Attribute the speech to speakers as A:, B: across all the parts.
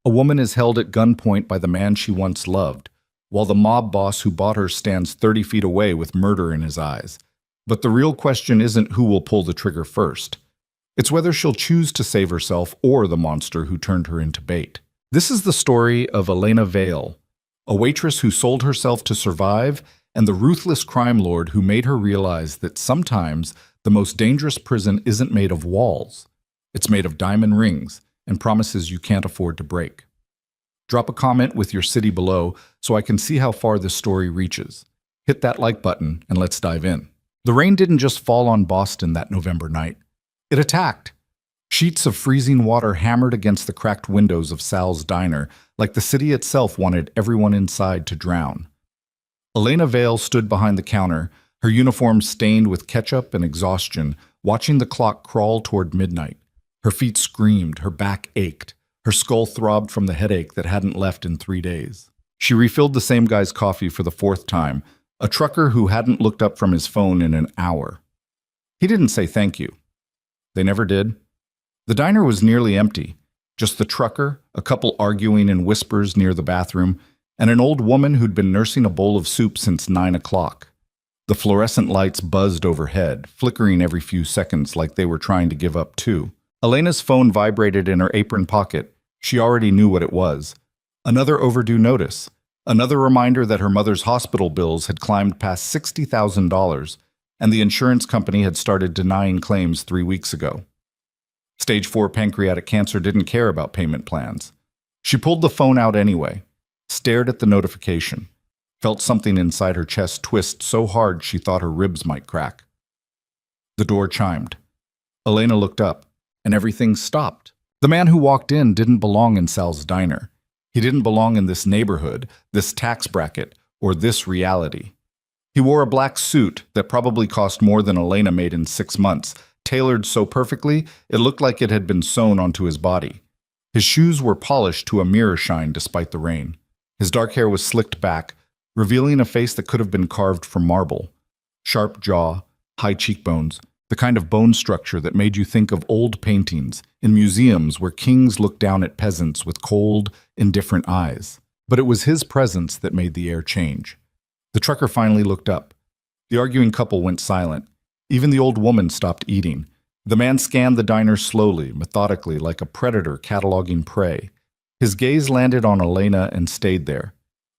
A: A woman is held at gunpoint by the man she once loved, while the mob boss who bought her stands 30 feet away with murder in his eyes. But the real question isn't who will pull the trigger first. It's whether she'll choose to save herself or the monster who turned her into bait. This is the story of Elena Vale, a waitress who sold herself to survive, and the ruthless crime lord who made her realize that sometimes the most dangerous prison isn't made of walls. It's made of diamond rings and promises you can't afford to break. Drop a comment with your city below so I can see how far this story reaches. Hit that like button and let's dive in. The rain didn't just fall on Boston that November night. It attacked. Sheets of freezing water hammered against the cracked windows of Sal's diner, like the city itself wanted everyone inside to drown. Elena Vale stood behind the counter, her uniform stained with ketchup and exhaustion, watching the clock crawl toward midnight. Her feet screamed, her back ached, her skull throbbed from the headache that hadn't left in 3 days. She refilled the same guy's coffee for the 4th time, a trucker who hadn't looked up from his phone in an hour. He didn't say thank you. They never did. The diner was nearly empty, just the trucker, a couple arguing in whispers near the bathroom, and an old woman who'd been nursing a bowl of soup since 9 o'clock. The fluorescent lights buzzed overhead, flickering every few seconds like they were trying to give up too. Elena's phone vibrated in her apron pocket. She already knew what it was. Another overdue notice. Another reminder that her mother's hospital bills had climbed past $60,000, and the insurance company had started denying claims 3 weeks ago. Stage 4 pancreatic cancer didn't care about payment plans. She pulled the phone out anyway, stared at the notification, felt something inside her chest twist so hard she thought her ribs might crack. The door chimed. Elena looked up, and everything stopped. The man who walked in didn't belong in Sal's diner. He didn't belong in this neighborhood, this tax bracket, or this reality. He wore a black suit that probably cost more than Elena made in 6 months, tailored so perfectly it looked like it had been sewn onto his body. His shoes were polished to a mirror shine despite the rain. His dark hair was slicked back, revealing a face that could have been carved from marble. Sharp jaw, high cheekbones, the kind of bone structure that made you think of old paintings in museums where kings looked down at peasants with cold, indifferent eyes. But it was his presence that made the air change. The trucker finally looked up. The arguing couple went silent. Even the old woman stopped eating. The man scanned the diner slowly, methodically, like a predator cataloging prey. His gaze landed on Elena and stayed there.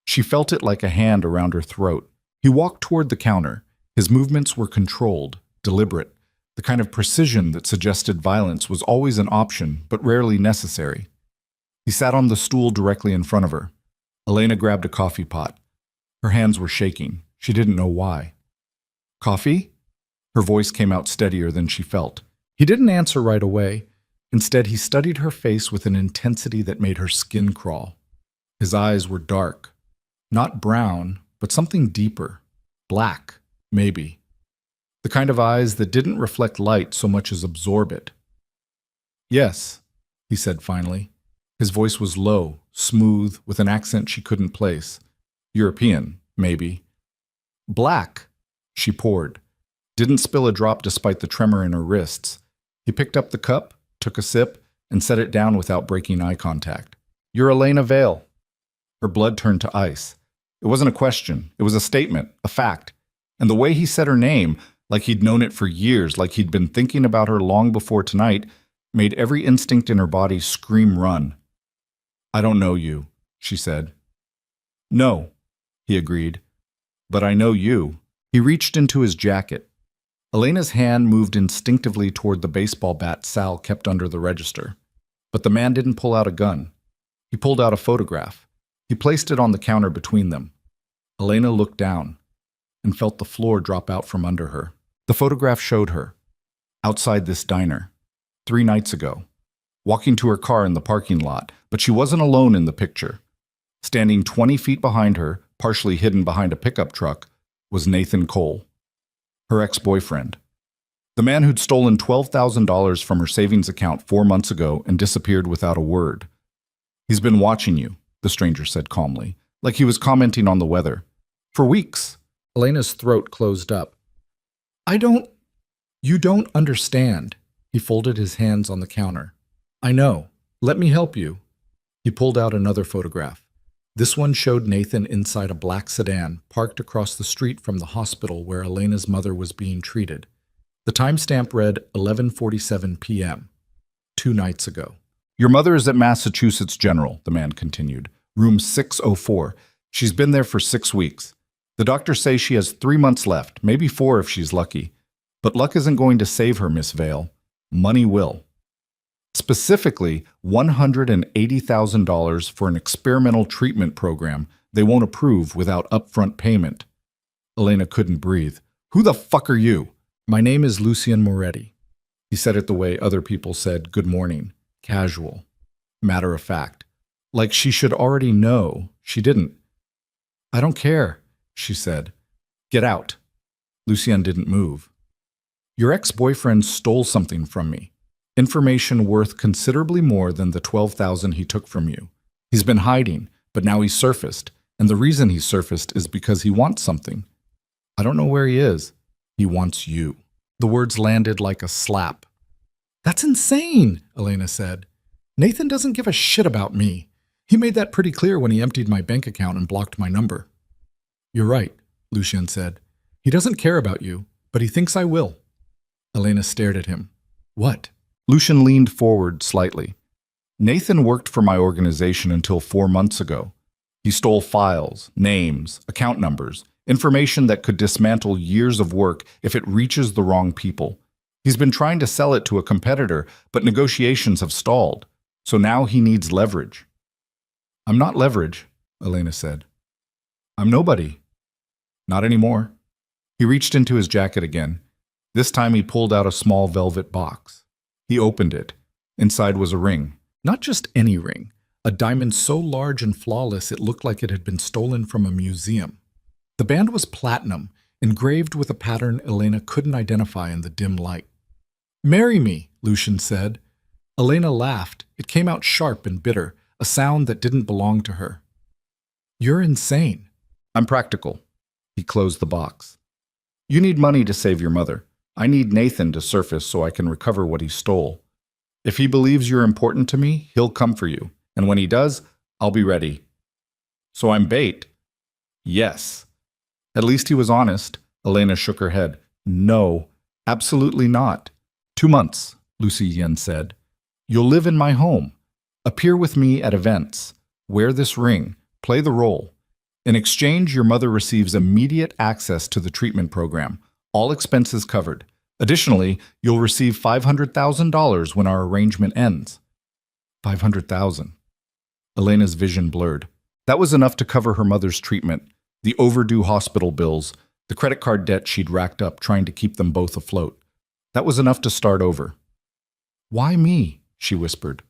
A: She felt it like a hand around her throat. He walked toward the counter. His movements were controlled, deliberate. The kind of precision that suggested violence was always an option, but rarely necessary. He sat on the stool directly in front of her. Elena grabbed a coffee pot. Her hands were shaking. She didn't know why. "Coffee?" Her voice came out steadier than she felt. He didn't answer right away. Instead, he studied her face with an intensity that made her skin crawl. His eyes were dark. Not brown, but something deeper. Black, maybe. The kind of eyes that didn't reflect light so much as absorb it. "Yes," he said finally. His voice was low, smooth, with an accent she couldn't place. European, maybe. "Black," she poured. Didn't spill a drop despite the tremor in her wrists. He picked up the cup, took a sip, and set it down without breaking eye contact. "You're Elena Vale." Her blood turned to ice. It wasn't a question. It was a statement, a fact. And the way he said her name, like he'd known it for years, like he'd been thinking about her long before tonight, made every instinct in her body scream run. "I don't know you," she said. "No," he agreed. "But I know you." He reached into his jacket. Elena's hand moved instinctively toward the baseball bat Sal kept under the register. But the man didn't pull out a gun. He pulled out a photograph. He placed it on the counter between them. Elena looked down and felt the floor drop out from under her. The photograph showed her, outside this diner, 3 nights ago, walking to her car in the parking lot, but she wasn't alone in the picture. Standing 20 feet behind her, partially hidden behind a pickup truck, was Nathan Cole, her ex-boyfriend. The man who'd stolen $12,000 from her savings account 4 months ago and disappeared without a word. "He's been watching you," the stranger said calmly, like he was commenting on the weather. "For weeks." Elena's throat closed up. You don't understand." He folded his hands on the counter. "I know. Let me help you." He He pulled out another photograph. This one showed Nathan inside a black sedan parked across the street from the hospital where Elena's mother was being treated. The timestamp read 11:47 p.m., 2 nights ago. Your mother is at Massachusetts General, the man continued. Room 604. She's been there for 6 weeks. The doctors say she has 3 months left, maybe 4 if she's lucky. But luck isn't going to save her, Miss Vale. Money will. Specifically, $180,000 for an experimental treatment program they won't approve without upfront payment. Elena couldn't breathe. Who the fuck are you? My name is Lucien Moretti. He said it the way other people said good morning. Casual. Matter of fact. Like she should already know. She didn't. I don't care, she said. Get out. Lucien didn't move. Your ex-boyfriend stole something from me. Information worth considerably more than the $12,000 he took from you. He's been hiding, but now he's surfaced, and the reason he surfaced is because he wants something. I don't know where he is. He wants you. The words landed like a slap. That's insane, Elena said. Nathan doesn't give a shit about me. He made that pretty clear when he emptied my bank account and blocked my number. You're right, Lucien said. He doesn't care about you, but he thinks I will. Elena stared at him. What? Lucien leaned forward slightly. Nathan worked for my organization until 4 months ago. He stole files, names, account numbers, information that could dismantle years of work if it reaches the wrong people. He's been trying to sell it to a competitor, but negotiations have stalled. So now he needs leverage. I'm not leverage, Elena said. I'm nobody. Not anymore. He reached into his jacket again. This time he pulled out a small velvet box. He opened it. Inside was a ring. Not just any ring. A diamond so large and flawless it looked like it had been stolen from a museum. The band was platinum, engraved with a pattern Elena couldn't identify in the dim light. Marry me, Lucien said. Elena laughed. It came out sharp and bitter, a sound that didn't belong to her. You're insane. I'm practical. He closed the box. You need money to save your mother. I need Nathan to surface so I can recover what he stole. If he believes you're important to me, he'll come for you. And when he does, I'll be ready. So I'm bait? Yes. At least he was honest. Elena shook her head. No, absolutely not. 2 months, Lucien said. You'll live in my home. Appear with me at events. Wear this ring. Play the role. In exchange, your mother receives immediate access to the treatment program. All expenses covered. Additionally, you'll receive $500,000 when our arrangement ends. $500,000. Elena's vision blurred. That was enough to cover her mother's treatment, the overdue hospital bills, the credit card debt she'd racked up trying to keep them both afloat. That was enough to start over. Why me? She whispered.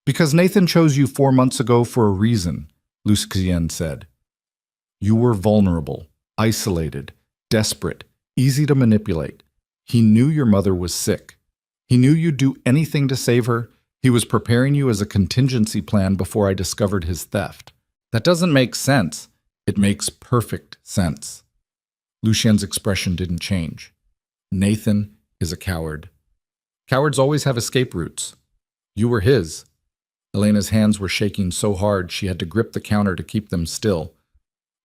A: Because Nathan chose you 4 months ago for a reason, Lucien said. You were vulnerable, isolated, desperate, easy to manipulate. He knew your mother was sick. He knew you'd do anything to save her. He was preparing you as a contingency plan before I discovered his theft. That doesn't make sense. It makes perfect sense. Lucien's expression didn't change. Nathan is a coward. Cowards always have escape routes. You were his. Elena's hands were shaking so hard she had to grip the counter to keep them still.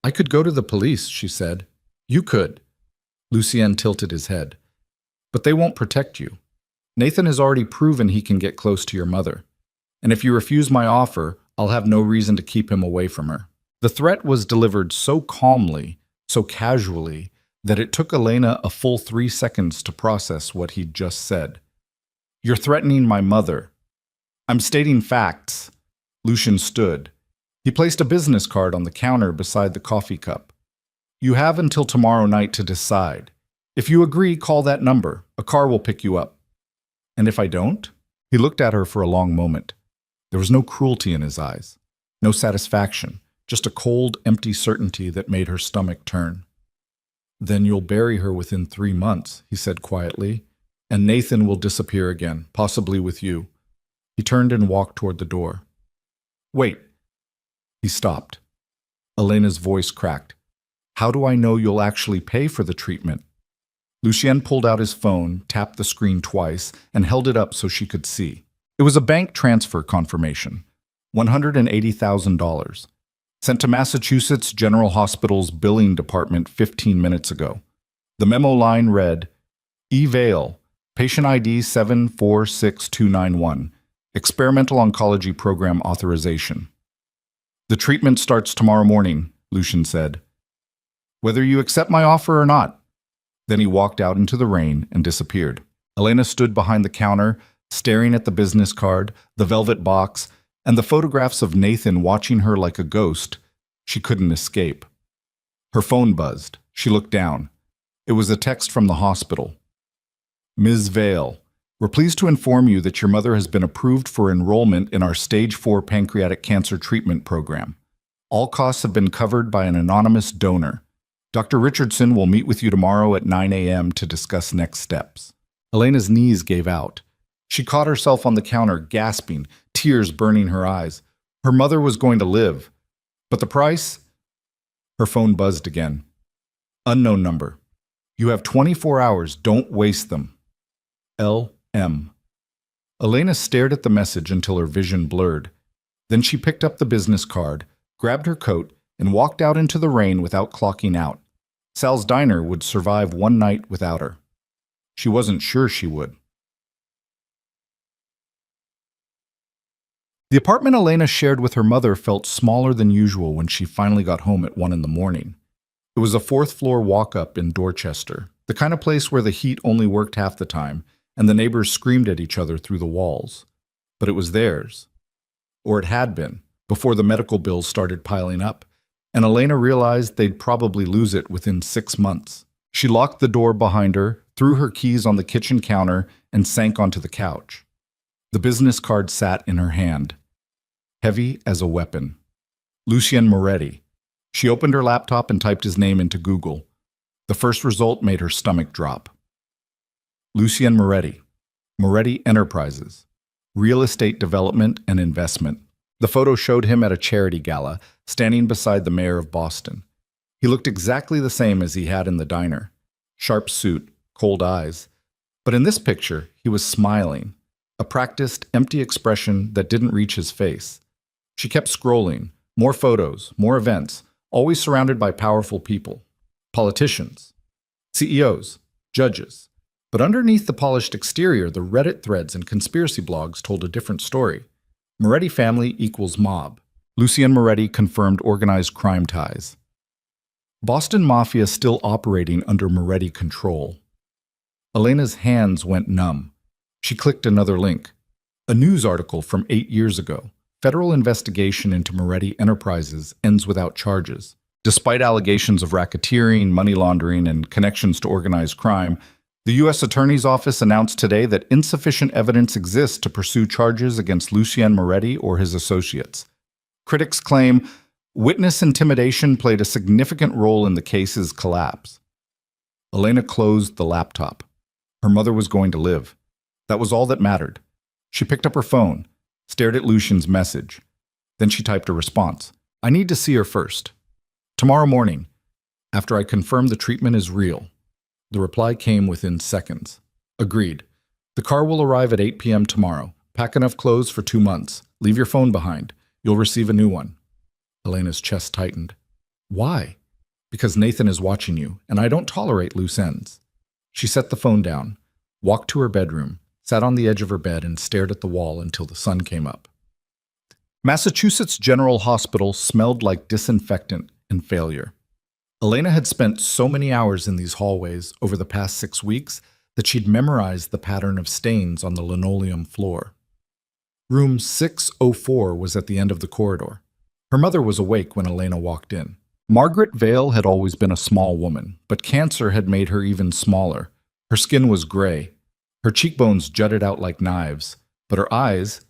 A: I could go to the police, she said. You could. Lucien tilted his head. But they won't protect you. Nathan has already proven he can get close to your mother. And if you refuse my offer, I'll have no reason to keep him away from her. The threat was delivered so calmly, so casually, that it took Elena a full 3 seconds to process what he'd just said. You're threatening my mother. I'm stating facts. Lucien stood. He placed a business card on the counter beside the coffee cup. You have until tomorrow night to decide. If you agree, call that number. A car will pick you up. And if I don't? He looked at her for a long moment. There was no cruelty in his eyes, no satisfaction, just a cold, empty certainty that made her stomach turn. Then you'll bury her within 3 months, he said quietly, and Nathan will disappear again, possibly with you. He turned and walked toward the door. Wait. He stopped. Elena's voice cracked. How do I know you'll actually pay for the treatment? Lucien pulled out his phone, tapped the screen twice, and held it up so she could see. It was a bank transfer confirmation. $180,000. Sent to Massachusetts General Hospital's billing department 15 minutes ago. The memo line read, E. Vale, patient ID 746291, experimental oncology program authorization. The treatment starts tomorrow morning, Lucian said. Whether you accept my offer or not. Then he walked out into the rain and disappeared. Elena stood behind the counter, staring at the business card, the velvet box, and the photographs of Nathan watching her like a ghost. She couldn't escape. Her phone buzzed. She looked down. It was a text from the hospital. Ms. Vale, we're pleased to inform you that your mother has been approved for enrollment in our Stage 4 pancreatic cancer treatment program. All costs have been covered by an anonymous donor. Dr. Richardson will meet with you tomorrow at 9 a.m. to discuss next steps. Elena's knees gave out. She caught herself on the counter, gasping, tears burning her eyes. Her mother was going to live. But the price? Her phone buzzed again. Unknown number. You have 24 hours. Don't waste them. L.M. Elena stared at the message until her vision blurred. Then she picked up the business card, grabbed her coat, and walked out into the rain without clocking out. Sal's diner would survive one night without her. She wasn't sure she would. The apartment Elena shared with her mother felt smaller than usual when she finally got home at 1 a.m. It was a fourth-floor walk-up in Dorchester, the kind of place where the heat only worked half the time, and the neighbors screamed at each other through the walls. But it was theirs. Or it had been, before the medical bills started piling up, and Elena realized they'd probably lose it within 6 months. She locked the door behind her, threw her keys on the kitchen counter, and sank onto the couch. The business card sat in her hand, heavy as a weapon. Lucien Moretti. She opened her laptop and typed his name into Google. The first result made her stomach drop. Lucien Moretti. Moretti Enterprises. Real estate development and investment. The photo showed him at a charity gala, standing beside the mayor of Boston. He looked exactly the same as he had in the diner. Sharp suit, cold eyes. But in this picture, he was smiling, a practiced, empty expression that didn't reach his face. She kept scrolling, more photos, more events, always surrounded by powerful people. Politicians, CEOs, judges. But underneath the polished exterior, the Reddit threads and conspiracy blogs told a different story. Moretti family equals mob. Lucien Moretti confirmed organized crime ties. Boston Mafia still operating under Moretti control. Elena's hands went numb. She clicked another link. A news article from 8 years ago. Federal investigation into Moretti Enterprises ends without charges. Despite allegations of racketeering, money laundering, and connections to organized crime, the U.S. Attorney's Office announced today that insufficient evidence exists to pursue charges against Lucien Moretti or his associates. Critics claim witness intimidation played a significant role in the case's collapse. Elena closed the laptop. Her mother was going to live. That was all that mattered. She picked up her phone, stared at Lucien's message. Then she typed a response. I need to see her first. Tomorrow morning, after I confirm the treatment is real. The reply came within seconds. Agreed. The car will arrive at 8 p.m. tomorrow. Pack enough clothes for 2 months. Leave your phone behind. You'll receive a new one. Elena's chest tightened. Why? Because Nathan is watching you, and I don't tolerate loose ends. She set the phone down, walked to her bedroom, sat on the edge of her bed, and stared at the wall until the sun came up. Massachusetts General Hospital smelled like disinfectant and failure. Elena had spent so many hours in these hallways over the past 6 weeks that she'd memorized the pattern of stains on the linoleum floor. Room 604 was at the end of the corridor. Her mother was awake when Elena walked in. Margaret Vale had always been a small woman, but cancer had made her even smaller. Her skin was gray. Her cheekbones jutted out like knives, but her eyes,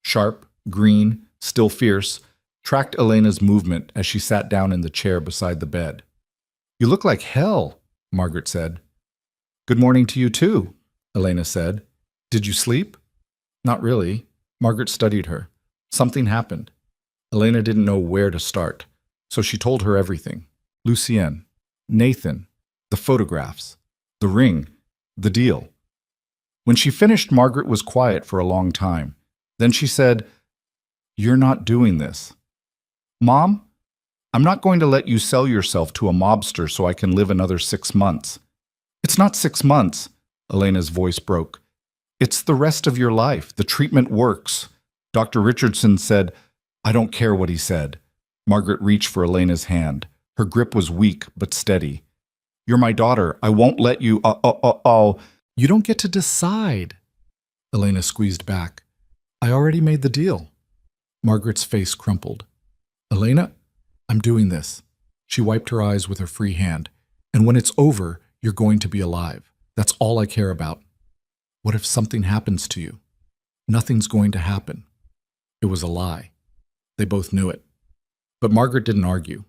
A: sharp, green, still fierce, tracked Elena's movement as she sat down in the chair beside the bed. You look like hell, Margaret said. Good morning to you too, Elena said. Did you sleep? Not really. Margaret studied her. Something happened. Elena didn't know where to start, so she told her everything. Lucien, Nathan, the photographs, the ring, the deal. When she finished, Margaret was quiet for a long time. Then she said, You're not doing this. Mom, I'm not going to let you sell yourself to a mobster so I can live another 6 months. It's not 6 months, Elena's voice broke. It's the rest of your life. The treatment works. Dr. Richardson said, I don't care what he said. Margaret reached for Elena's hand. Her grip was weak but steady. You're my daughter. I won't let you. You don't get to decide. Elena squeezed back. I already made the deal. Margaret's face crumpled. Elena, I'm doing this. She wiped her eyes with her free hand. And when it's over, you're going to be alive. That's all I care about. What if something happens to you? Nothing's going to happen. It was a lie. They both knew it. But Margaret didn't argue.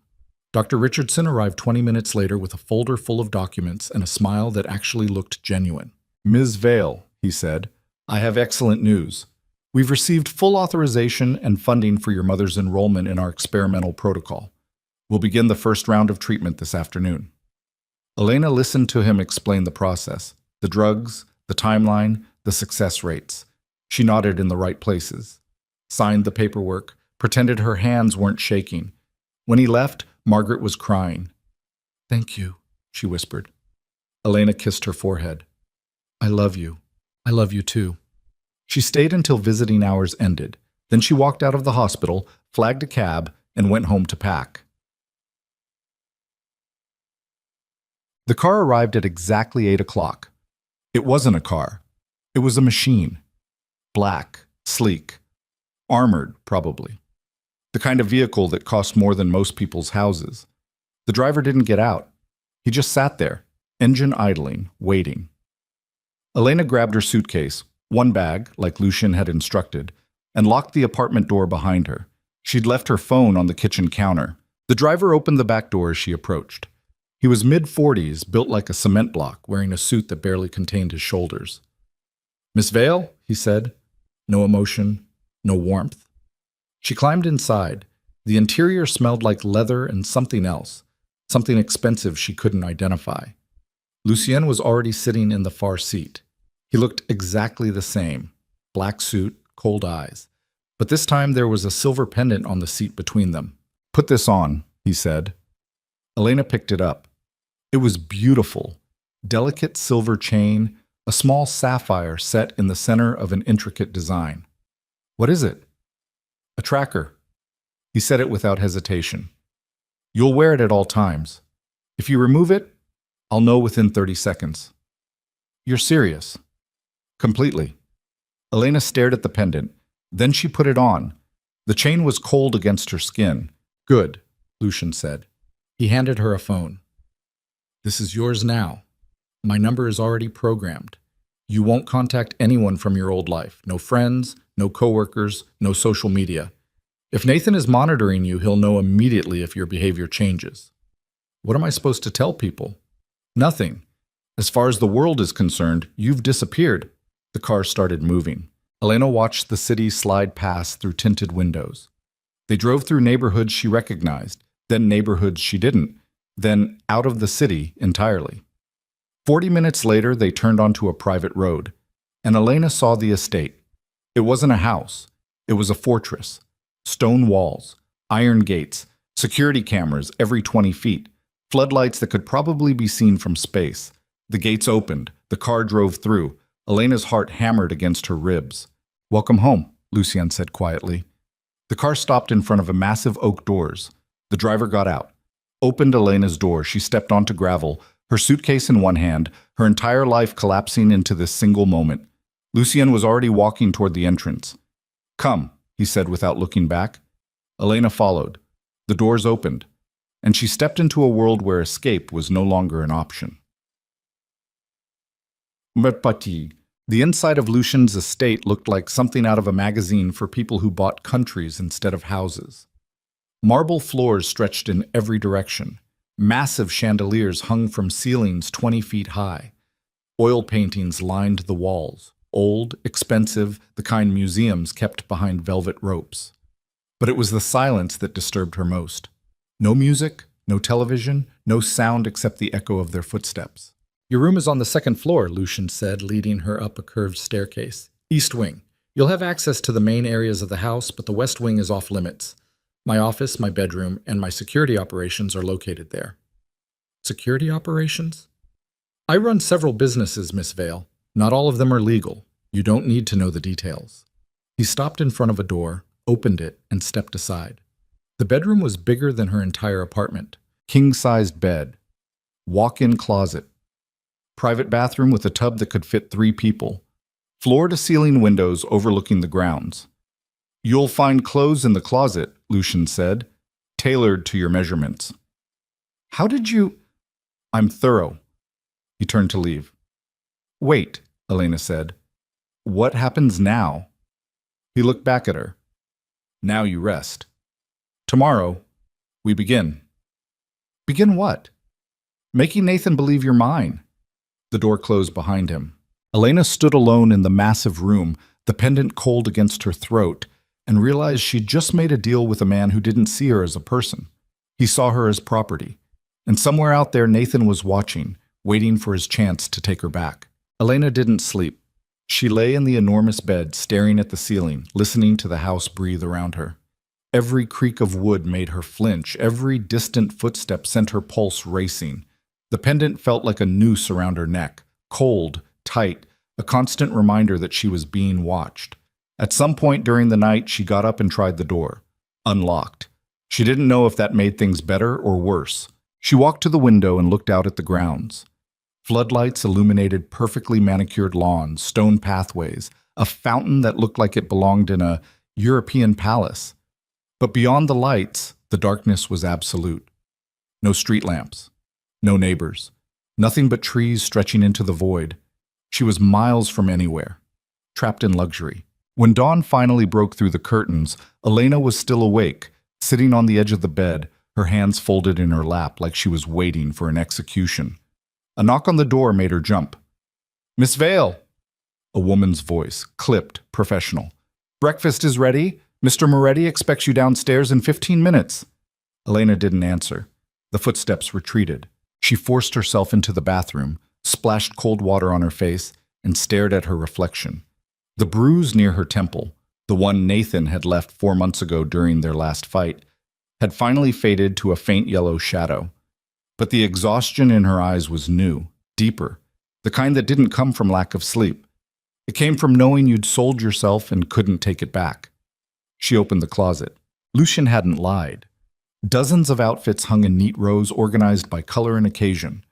A: Dr. Richardson arrived 20 minutes later with a folder full of documents and a smile that actually looked genuine. Ms. Vale, he said, I have excellent news. We've received full authorization and funding for your mother's enrollment in our experimental protocol. We'll begin the first round of treatment this afternoon. Elena listened to him explain the process, the drugs, the timeline, the success rates. She nodded in the right places, signed the paperwork, pretended her hands weren't shaking. When he left, Margaret was crying. Thank you, she whispered. Elena kissed her forehead. I love you. I love you too. She stayed until visiting hours ended. Then she walked out of the hospital, flagged a cab, and went home to pack. The car arrived at exactly 8 o'clock. It wasn't a car. It was a machine. Black, sleek, armored, probably. The kind of vehicle that cost more than most people's houses. The driver didn't get out. He just sat there, engine idling, waiting. Elena grabbed her suitcase, one bag, like Lucien had instructed, and locked the apartment door behind her. She'd left her phone on the kitchen counter. The driver opened the back door as she approached. He was mid-40s, built like a cement block, wearing a suit that barely contained his shoulders. Miss Vale, he said. No emotion, no warmth. She climbed inside. The interior smelled like leather and something else, something expensive she couldn't identify. Lucien was already sitting in the far seat. He looked exactly the same, black suit, cold eyes. But this time there was a silver pendant on the seat between them. Put this on, he said. Elena picked it up. It was beautiful. Delicate silver chain, a small sapphire set in the center of an intricate design. What is it? A tracker. He said it without hesitation. You'll wear it at all times. If you remove it, I'll know within 30 seconds. You're serious? Completely. Elena stared at the pendant. Then she put it on. The chain was cold against her skin. Good, Lucien said. He handed her a phone. This is yours now. My number is already programmed. You won't contact anyone from your old life. No friends, no coworkers, no social media. If Nathan is monitoring you, he'll know immediately if your behavior changes. What am I supposed to tell people? Nothing. As far as the world is concerned, you've disappeared. The car started moving. Elena watched the city slide past through tinted windows. They drove through neighborhoods she recognized, then neighborhoods she didn't, then out of the city entirely. 40 minutes later, they turned onto a private road, and Elena saw the estate. It wasn't a house. It was a fortress. Stone walls, iron gates, security cameras every 20 feet, floodlights that could probably be seen from space. The gates opened. The car drove through. Elena's heart hammered against her ribs. Welcome home, Lucien said quietly. The car stopped in front of a massive oak doors. The driver got out, opened Elena's door. She stepped onto gravel, her suitcase in one hand, her entire life collapsing into this single moment. Lucien was already walking toward the entrance. Come, he said without looking back. Elena followed. The doors opened, and she stepped into a world where escape was no longer an option. The inside of Lucien's estate looked like something out of a magazine for people who bought countries instead of houses. Marble floors stretched in every direction. Massive chandeliers hung from ceilings 20 feet high. Oil paintings lined the walls, old, expensive, the kind museums kept behind velvet ropes. But it was the silence that disturbed her most. No music, no television, no sound except the echo of their footsteps. Your room is on the second floor, Lucien said, leading her up a curved staircase. East wing. You'll have access to the main areas of the house, but the west wing is off limits. My office, my bedroom, and my security operations are located there. Security operations? I run several businesses, Miss Vale. Not all of them are legal. You don't need to know the details. He stopped in front of a door, opened it, and stepped aside. The bedroom was bigger than her entire apartment. King-sized bed. Walk-in closet. Private bathroom with a tub that could fit 3 people. Floor-to-ceiling windows overlooking the grounds. You'll find clothes in the closet, Lucian said, tailored to your measurements. How did you... I'm thorough. He turned to leave. Wait, Elena said. What happens now? He looked back at her. Now you rest. Tomorrow, we begin. Begin what? Making Nathan believe you're mine. The door closed behind him. Elena stood alone in the massive room, the pendant cold against her throat, and realized she'd just made a deal with a man who didn't see her as a person. He saw her as property. And somewhere out there, Nathan was watching, waiting for his chance to take her back. Elena didn't sleep. She lay in the enormous bed, staring at the ceiling, listening to the house breathe around her. Every creak of wood made her flinch. Every distant footstep sent her pulse racing. The pendant felt like a noose around her neck, cold, tight, a constant reminder that she was being watched. At some point during the night, she got up and tried the door. Unlocked. She didn't know if that made things better or worse. She walked to the window and looked out at the grounds. Floodlights illuminated perfectly manicured lawns, stone pathways, a fountain that looked like it belonged in a European palace. But beyond the lights, the darkness was absolute. No street lamps. No neighbors. Nothing but trees stretching into the void. She was miles from anywhere, trapped in luxury. When dawn finally broke through the curtains, Elena was still awake, sitting on the edge of the bed, her hands folded in her lap like she was waiting for an execution. A knock on the door made her jump. "Miss Vale!" A woman's voice, clipped, professional. "Breakfast is ready. Mr. Moretti expects you downstairs in 15 minutes. Elena didn't answer. The footsteps retreated. She forced herself into the bathroom, splashed cold water on her face, and stared at her reflection. The bruise near her temple, the one Nathan had left 4 months ago during their last fight, had finally faded to a faint yellow shadow. But the exhaustion in her eyes was new, deeper, the kind that didn't come from lack of sleep. It came from knowing you'd sold yourself and couldn't take it back. She opened the closet. Lucian hadn't lied. Dozens of outfits hung in neat rows organized by color and occasion.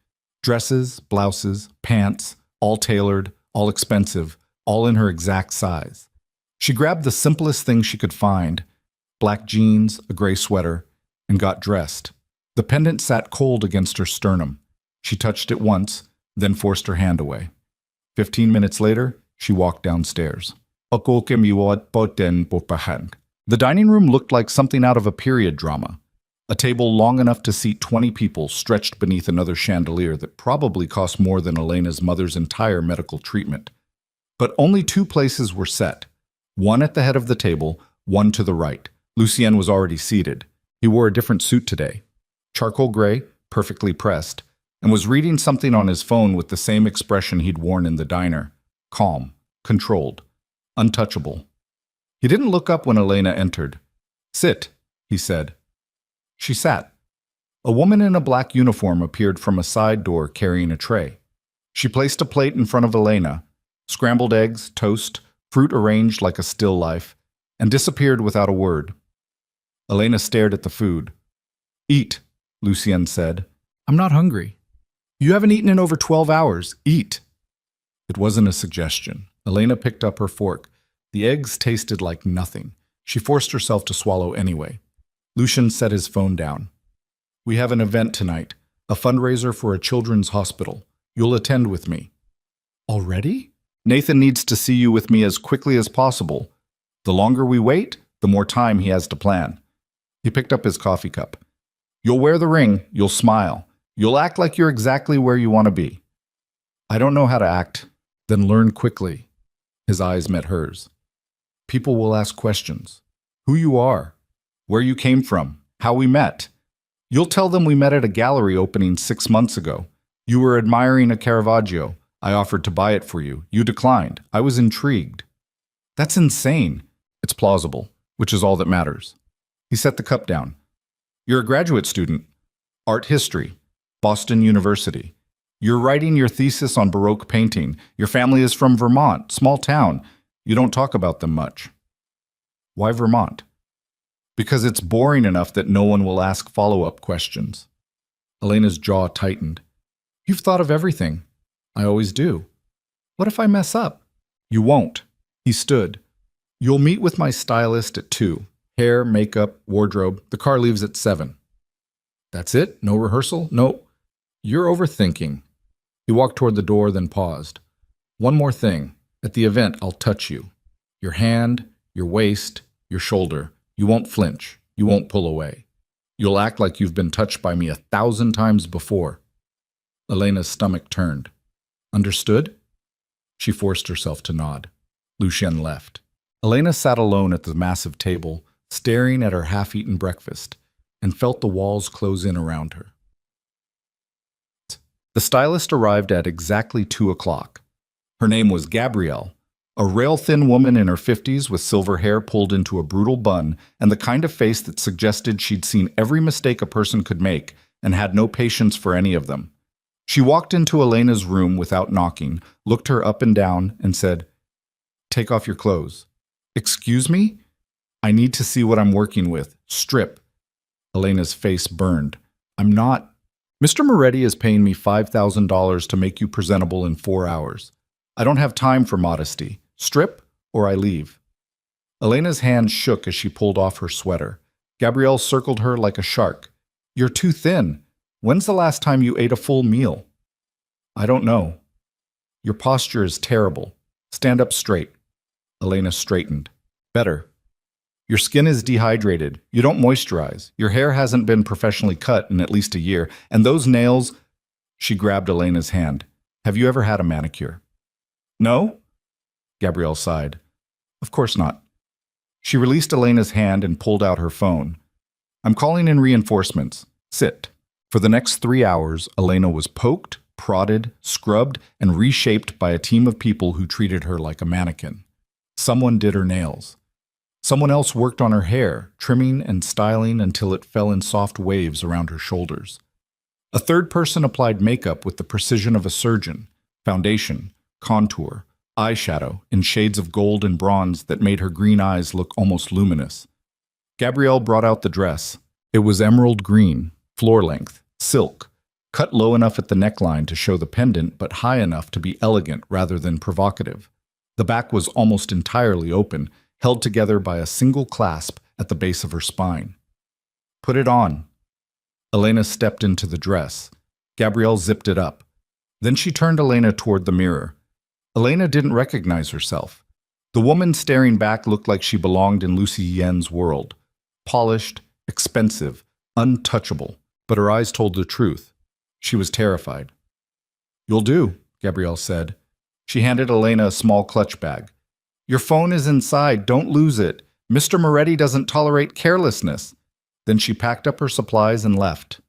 A: Dresses, blouses, pants, all tailored, all expensive, all in her exact size. She grabbed the simplest thing she could find, black jeans, a gray sweater, and got dressed. The pendant sat cold against her sternum. She touched it once, then forced her hand away. 15 minutes later, she walked downstairs. The dining room looked like something out of a period drama. A table long enough to seat 20 people stretched beneath another chandelier that probably cost more than Elena's mother's entire medical treatment. But only 2 places were set. One at the head of the table, one to the right. Lucien was already seated. He wore a different suit today. Charcoal gray, perfectly pressed, and was reading something on his phone with the same expression he'd worn in the diner. Calm, controlled, untouchable. He didn't look up when Elena entered. "Sit," he said. She sat. A woman in a black uniform appeared from a side door carrying a tray. She placed a plate in front of Elena, scrambled eggs, toast, fruit arranged like a still life, and disappeared without a word. Elena stared at the food. "Eat," Lucien said. "I'm not hungry." "You haven't eaten in over 12 hours. Eat." It wasn't a suggestion. Elena picked up her fork. The eggs tasted like nothing. She forced herself to swallow anyway. Lucien set his phone down. "We have an event tonight, a fundraiser for a children's hospital. You'll attend with me." "Already?" "Nathan needs to see you with me as quickly as possible. The longer we wait, the more time he has to plan." He picked up his coffee cup. "You'll wear the ring, you'll smile. You'll act like you're exactly where you want to be." "I don't know how to act." "Then learn quickly." His eyes met hers. "People will ask questions. Who you are, where you came from, how we met. You'll tell them we met at a gallery opening 6 months ago. You were admiring a Caravaggio. I offered to buy it for you. You declined. I was intrigued." That's insane. It's plausible, which is all that matters. He set the cup down. You're a graduate student. Art history. Boston University. You're writing your thesis on Baroque painting. Your family is from Vermont, small town. You don't talk about them much. Why Vermont? Because it's boring enough that no one will ask follow-up questions. Elena's jaw tightened. You've thought of everything. I always do. What if I mess up? You won't. He stood. You'll meet with my stylist at 2. Hair, makeup, wardrobe. The car leaves at 7. That's it? No rehearsal? No. You're overthinking. He walked toward the door, then paused. One more thing. At the event, I'll touch you. Your hand, your waist, your shoulder. You won't flinch. You won't pull away. You'll act like you've been touched by me 1,000 times before. Elena's stomach turned. Understood? She forced herself to nod. Lucien left. Elena sat alone at the massive table, staring at her half-eaten breakfast, and felt the walls close in around her. The stylist arrived at exactly 2 o'clock. Her name was Gabrielle, a rail-thin woman in her 50s with silver hair pulled into a brutal bun and the kind of face that suggested she'd seen every mistake a person could make and had no patience for any of them. She walked into Elena's room without knocking, looked her up and down, and said, "Take off your clothes." "Excuse me? I need to see what I'm working with. Strip." Elena's face burned. "I'm not. Mr. Moretti is paying me $5,000 to make you presentable in 4 hours. I don't have time for modesty. Strip, or I leave." Elena's hand shook as she pulled off her sweater. Gabrielle circled her like a shark. "You're too thin. When's the last time you ate a full meal?" "I don't know." "Your posture is terrible. Stand up straight." Elena straightened. "Better." "Your skin is dehydrated. You don't moisturize. Your hair hasn't been professionally cut in at least a year. And those nails—" She grabbed Elena's hand. "Have you ever had a manicure?" "No?" Gabrielle sighed. "Of course not." She released Elena's hand and pulled out her phone. "I'm calling in reinforcements. Sit." For the next 3 hours, Elena was poked, prodded, scrubbed, and reshaped by a team of people who treated her like a mannequin. Someone did her nails. Someone else worked on her hair, trimming and styling until it fell in soft waves around her shoulders. A third person applied makeup with the precision of a surgeon, foundation, contour, eyeshadow in shades of gold and bronze that made her green eyes look almost luminous. Gabrielle brought out the dress. It was emerald green, floor-length, silk, cut low enough at the neckline to show the pendant but high enough to be elegant rather than provocative. The back was almost entirely open, held together by a single clasp at the base of her spine. "Put it on." Elena stepped into the dress. Gabrielle zipped it up. Then she turned Elena toward the mirror. Elena didn't recognize herself. The woman staring back looked like she belonged in Lucy Yen's world. Polished, expensive, untouchable, but her eyes told the truth. She was terrified. "You'll do," Gabrielle said. She handed Elena a small clutch bag. "Your phone is inside. Don't lose it. Mr. Moretti doesn't tolerate carelessness." Then she packed up her supplies and left.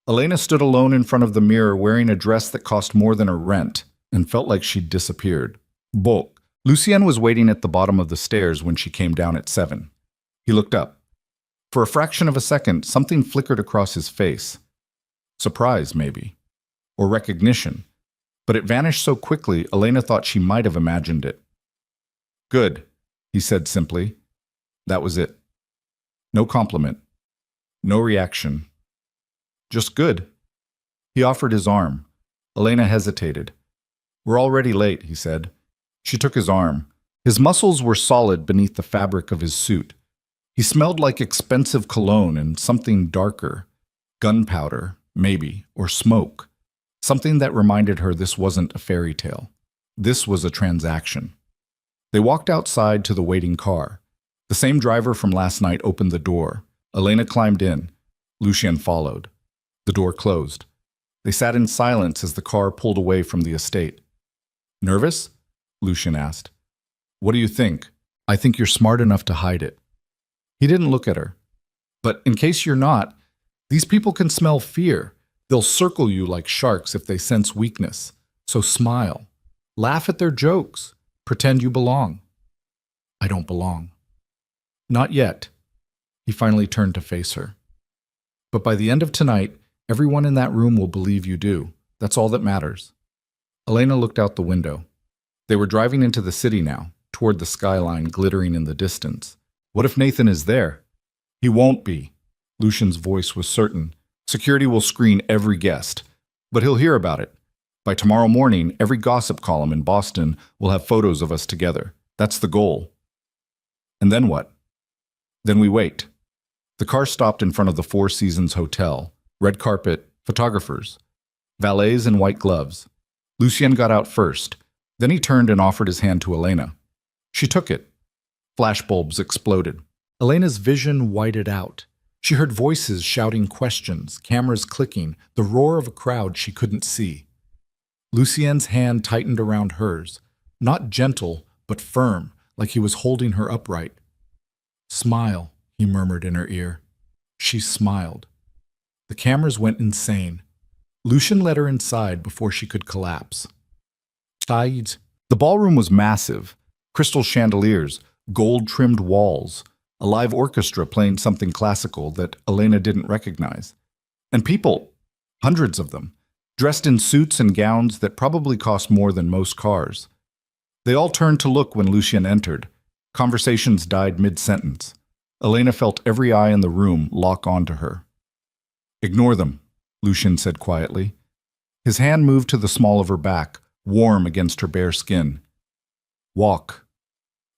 A: Elena stood alone in front of the mirror wearing a dress that cost more than her rent and felt like she'd disappeared. Bulk. Lucien was waiting at the bottom of the stairs when she came down at 7. He looked up. For a fraction of a second, something flickered across his face. Surprise, maybe. Or recognition. But it vanished so quickly, Elena thought she might have imagined it. "Good," he said simply. That was it. No compliment. No reaction. Just good. He offered his arm. Elena hesitated. "We're already late," he said. She took his arm. His muscles were solid beneath the fabric of his suit. He smelled like expensive cologne and something darker. Gunpowder, maybe, or smoke. Something that reminded her this wasn't a fairy tale. This was a transaction. They walked outside to the waiting car. The same driver from last night opened the door. Elena climbed in. Lucien followed. The door closed. They sat in silence as the car pulled away from the estate. "Nervous?" Lucien asked. "What do you think?" "I think you're smart enough to hide it." He didn't look at her. "But in case you're not, these people can smell fear. They'll circle you like sharks if they sense weakness. So smile. Laugh at their jokes. Pretend you belong." I don't belong. Not yet. He finally turned to face her. But by the end of tonight, everyone in that room will believe you do. That's all that matters. Elena looked out the window. They were driving into the city now, toward the skyline glittering in the distance. What if Nathan is there? He won't be. Lucian's voice was certain. Security will screen every guest. But he'll hear about it. By tomorrow morning, every gossip column in Boston will have photos of us together. That's the goal. And then what? Then we wait. The car stopped in front of the Four Seasons Hotel. Red carpet, photographers, valets in white gloves. Lucien got out first. Then he turned and offered his hand to Elena. She took it. Flashbulbs exploded. Elena's vision whited out. She heard voices shouting questions, cameras clicking, the roar of a crowd she couldn't see. Lucien's hand tightened around hers, not gentle, but firm, like he was holding her upright. "Smile," he murmured in her ear. She smiled. The cameras went insane. Lucien led her inside before she could collapse. Sides. The ballroom was massive. Crystal chandeliers, gold-trimmed walls, a live orchestra playing something classical that Elena didn't recognize. And people, hundreds of them, dressed in suits and gowns that probably cost more than most cars. They all turned to look when Lucien entered. Conversations died mid-sentence. Elena felt every eye in the room lock onto her. "Ignore them," Lucien said quietly. His hand moved to the small of her back, warm against her bare skin. "Walk."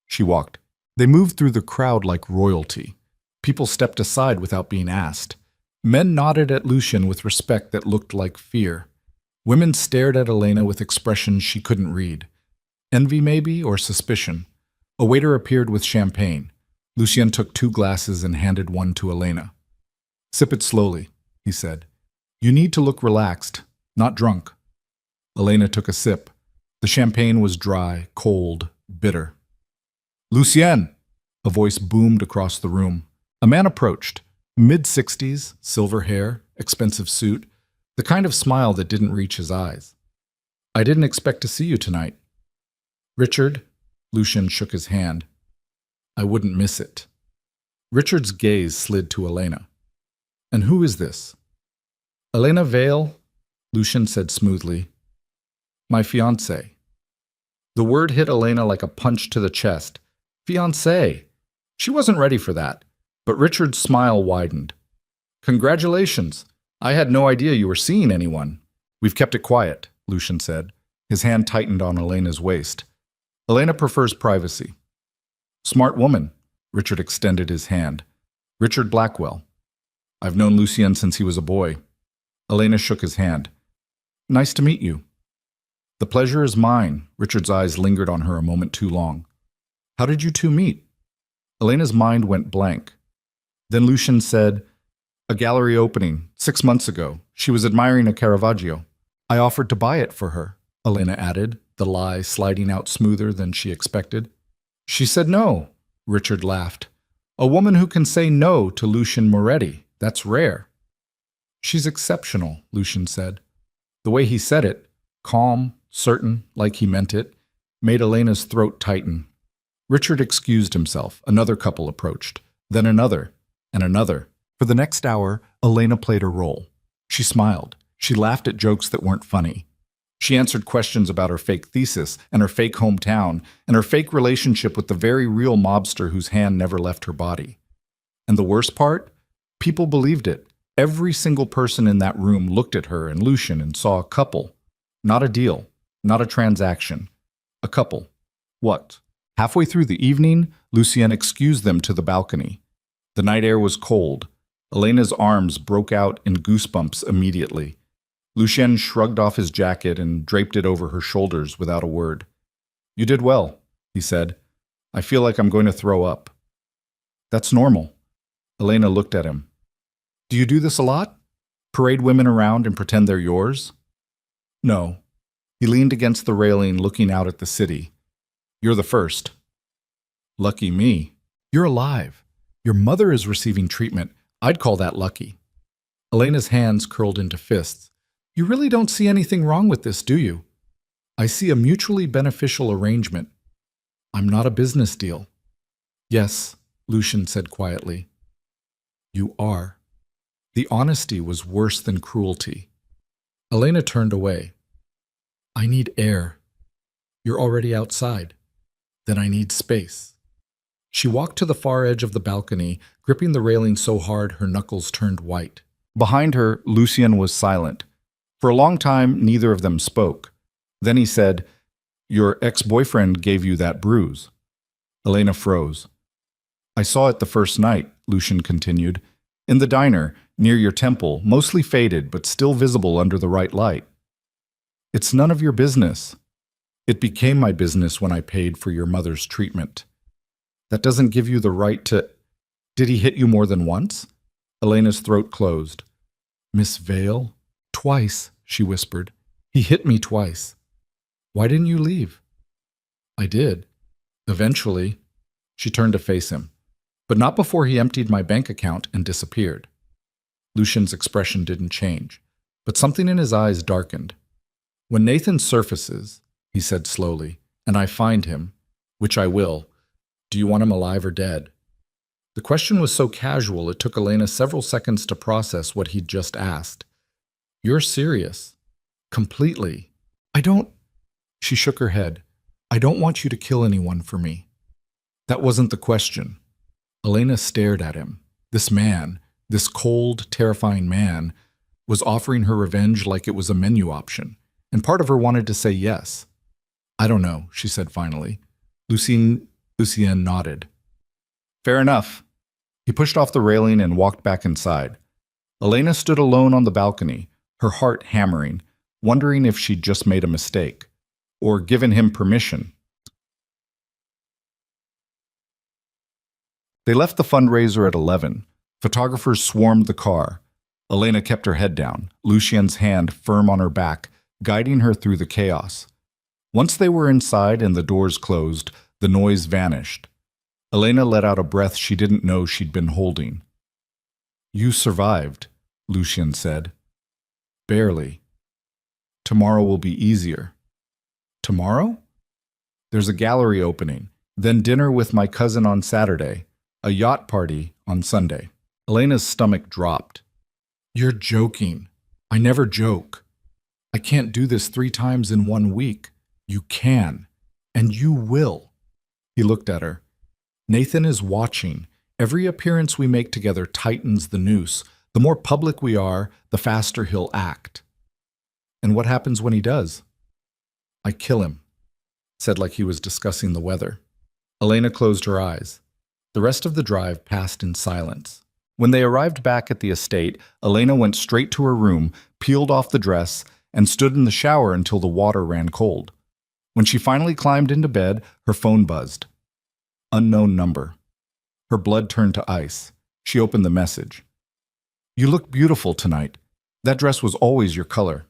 A: She walked. They moved through the crowd like royalty. People stepped aside without being asked. Men nodded at Lucien with respect that looked like fear. Women stared at Elena with expressions she couldn't read. Envy maybe, or suspicion. A waiter appeared with champagne. Lucien took 2 glasses and handed one to Elena. "Sip it slowly," he said. "You need to look relaxed, not drunk." Elena took a sip. The champagne was dry, cold, bitter. "Lucien!" A voice boomed across the room. A man approached. Mid-60s, silver hair, expensive suit, the kind of smile that didn't reach his eyes. "I didn't expect to see you tonight." "Richard?" Lucien shook his hand. "I wouldn't miss it." Richard's gaze slid to Elena. "And who is this?" "Elena Vale," Lucien said smoothly. "My fiancée." The word hit Elena like a punch to the chest. Fiancé. She wasn't ready for that, but Richard's smile widened. "Congratulations. I had no idea you were seeing anyone." "We've kept it quiet," Lucien said. His hand tightened on Elena's waist. "Elena prefers privacy." "Smart woman." Richard extended his hand. "Richard Blackwell. I've known Lucien since he was a boy." Elena shook his hand. "Nice to meet you." "The pleasure is mine." Richard's eyes lingered on her a moment too long. "How did you two meet?" Elena's mind went blank. Then Lucien said, "A gallery opening, 6 months ago. She was admiring a Caravaggio. I offered to buy it for her," Elena added, the lie sliding out smoother than she expected. "She said no." Richard laughed. "A woman who can say no to Lucien Moretti. That's rare." "She's exceptional," Lucien said. The way he said it, calm, certain, like he meant it, made Elena's throat tighten. Richard excused himself. Another couple approached, then another, and another. For the next hour, Elena played her role. She smiled. She laughed at jokes that weren't funny. She answered questions about her fake thesis and her fake hometown and her fake relationship with the very real mobster whose hand never left her body. And the worst part? People believed it. Every single person in that room looked at her and Lucien and saw a couple. Not a deal. Not a transaction. A couple. What? Halfway through the evening, Lucien excused them to the balcony. The night air was cold. Elena's arms broke out in goosebumps immediately. Lucien shrugged off his jacket and draped it over her shoulders without a word. "You did well," he said. "I feel like I'm going to throw up." "That's normal." Elena looked at him. "Do you do this a lot? Parade women around and pretend they're yours?" "No." He leaned against the railing, looking out at the city. "You're the first." "Lucky me." "You're alive. Your mother is receiving treatment. I'd call that lucky." Elena's hands curled into fists. "You really don't see anything wrong with this, do you?" "I see a mutually beneficial arrangement." "I'm not a business deal." Yes, Lucian said quietly. You are. The honesty was worse than cruelty. Elena turned away. I need air. You're already outside. Then I need space. She walked to the far edge of the balcony, gripping the railing so hard her knuckles turned white. Behind her, Lucian was silent. For a long time, neither of them spoke. Then he said, Your ex-boyfriend gave you that bruise. Elena froze. I saw it the first night, Lucian continued. In the diner, near your temple, mostly faded but still visible under the right light. It's none of your business. It became my business when I paid for your mother's treatment. That doesn't give you the right to... Did he hit you more than once? Elena's throat closed. Miss Vale? Twice, she whispered. He hit me twice. Why didn't you leave? I did. Eventually. She turned to face him. But not before he emptied my bank account and disappeared. Lucian's expression didn't change, but something in his eyes darkened. When Nathan surfaces, he said slowly, and I find him, which I will, do you want him alive or dead? The question was so casual it took Elena several seconds to process what he'd just asked. You're serious. Completely. I don't... She shook her head. I don't want you to kill anyone for me. That wasn't the question. Elena stared at him. This man, this cold, terrifying man, was offering her revenge like it was a menu option, and part of her wanted to say yes. I don't know, she said finally. Lucien nodded. Fair enough. He pushed off the railing and walked back inside. Elena stood alone on the balcony, her heart hammering, wondering if she'd just made a mistake, or given him permission. They left the fundraiser at 11. Photographers swarmed the car. Elena kept her head down, Lucien's hand firm on her back, guiding her through the chaos. Once they were inside and the doors closed, the noise vanished. Elena let out a breath she didn't know she'd been holding. You survived, Lucien said. Barely. Tomorrow will be easier. Tomorrow? There's a gallery opening, then dinner with my cousin on Saturday, a yacht party on Sunday. Elena's stomach dropped. You're joking. I never joke. I can't do this 3 times in 1 week. You can. And you will. He looked at her. Nathan is watching. Every appearance we make together tightens the noose. The more public we are, the faster he'll act. And what happens when he does? I kill him, said like he was discussing the weather. Elena closed her eyes. The rest of the drive passed in silence. When they arrived back at the estate, Elena went straight to her room, peeled off the dress, and stood in the shower until the water ran cold. When she finally climbed into bed, her phone buzzed. Unknown number. Her blood turned to ice. She opened the message. You look beautiful tonight. That dress was always your color.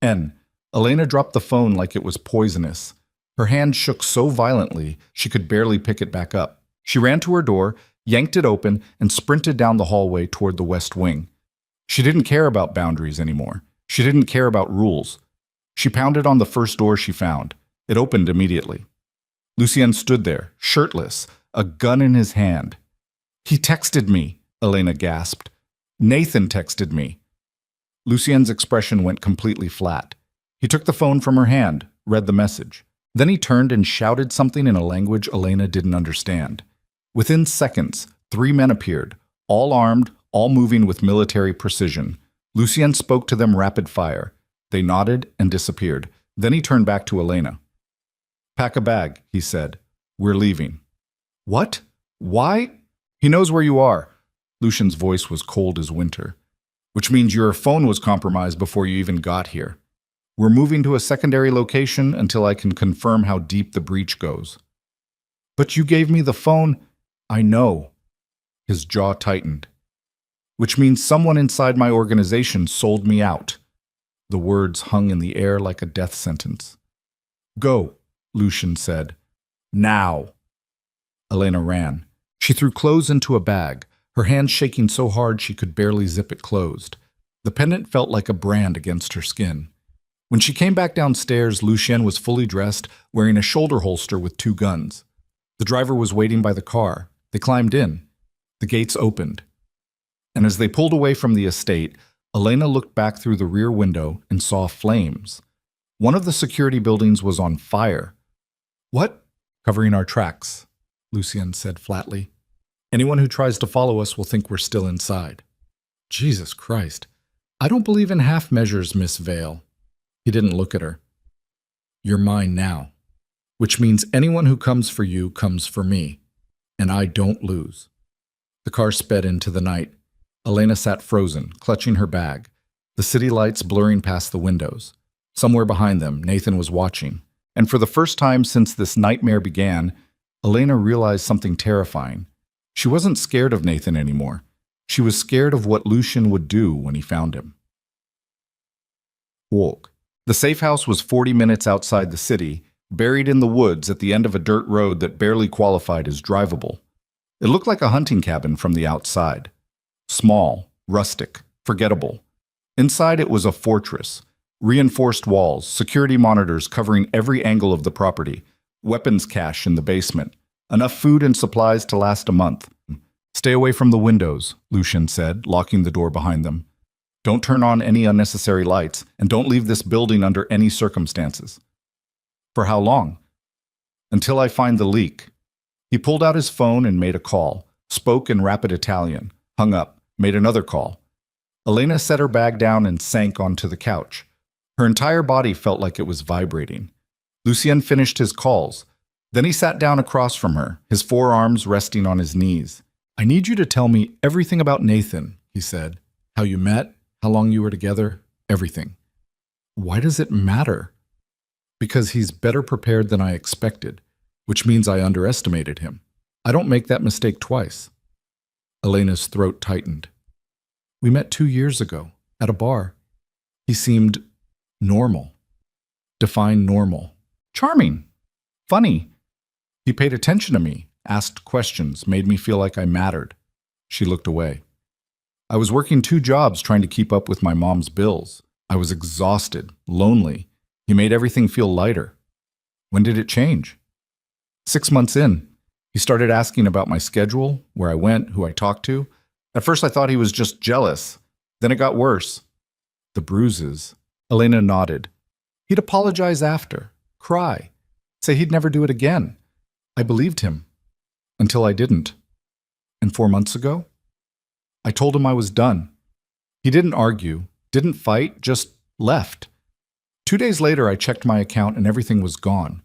A: N. Elena dropped the phone like it was poisonous. Her hand shook so violently she could barely pick it back up. She ran to her door, yanked it open, and sprinted down the hallway toward the west wing. She didn't care about boundaries anymore. She didn't care about rules. She pounded on the first door she found. It opened immediately. Lucien stood there, shirtless, a gun in his hand. He texted me, Elena gasped. Nathan texted me. Lucien's expression went completely flat. He took the phone from her hand, read the message. Then he turned and shouted something in a language Elena didn't understand. Within seconds, 3 men appeared, all armed, all moving with military precision. Lucien spoke to them rapid fire. They nodded and disappeared. Then he turned back to Elena. Pack a bag, he said. We're leaving. What? Why? He knows where you are. Lucien's voice was cold as winter. Which means your phone was compromised before you even got here. We're moving to a secondary location until I can confirm how deep the breach goes. But you gave me the phone. I know. His jaw tightened. Which means someone inside my organization sold me out. The words hung in the air like a death sentence. Go, Lucien said. Now. Elena ran. She threw clothes into a bag, her hands shaking so hard she could barely zip it closed. The pendant felt like a brand against her skin. When she came back downstairs, Lucien was fully dressed, wearing a shoulder holster with 2 guns. The driver was waiting by the car. They climbed in. The gates opened. And as they pulled away from the estate, Elena looked back through the rear window and saw flames. One of the security buildings was on fire. What? Covering our tracks, Lucien said flatly. Anyone who tries to follow us will think we're still inside. Jesus Christ. I don't believe in half measures, Miss Vale. He didn't look at her. You're mine now, which means anyone who comes for you comes for me, and I don't lose. The car sped into the night. Elena sat frozen, clutching her bag, the city lights blurring past the windows. Somewhere behind them, Nathan was watching. And for the first time since this nightmare began, Elena realized something terrifying. She wasn't scared of Nathan anymore. She was scared of what Lucien would do when he found him. Walk. The safe house was 40 minutes outside the city, buried in the woods at the end of a dirt road that barely qualified as drivable. It looked like a hunting cabin from the outside. Small, rustic, forgettable. Inside it was a fortress. Reinforced walls, security monitors covering every angle of the property, weapons cache in the basement, enough food and supplies to last a month. Stay away from the windows, Lucien said, locking the door behind them. Don't turn on any unnecessary lights, and don't leave this building under any circumstances. For how long? Until I find the leak. He pulled out his phone and made a call, spoke in rapid Italian, hung up, made another call. Elena set her bag down and sank onto the couch. Her entire body felt like it was vibrating. Lucien finished his calls. Then he sat down across from her, his forearms resting on his knees. I need you to tell me everything about Nathan, he said. How you met, how long you were together, everything. Why does it matter? Because he's better prepared than I expected, which means I underestimated him. I don't make that mistake twice. Elena's throat tightened. We met 2 years ago, at a bar. He seemed normal. Define normal. Charming. Funny. He paid attention to me, asked questions, made me feel like I mattered. She looked away. I was working 2 jobs trying to keep up with my mom's bills. I was exhausted, lonely. He made everything feel lighter. When did it change? 6 months in. He started asking about my schedule, where I went, who I talked to. At first I thought he was just jealous. Then it got worse. The bruises. Elena nodded. He'd apologize after, cry, say he'd never do it again. I believed him. Until I didn't. And 4 months ago? I told him I was done. He didn't argue, didn't fight, just left. 2 days later, I checked my account and everything was gone.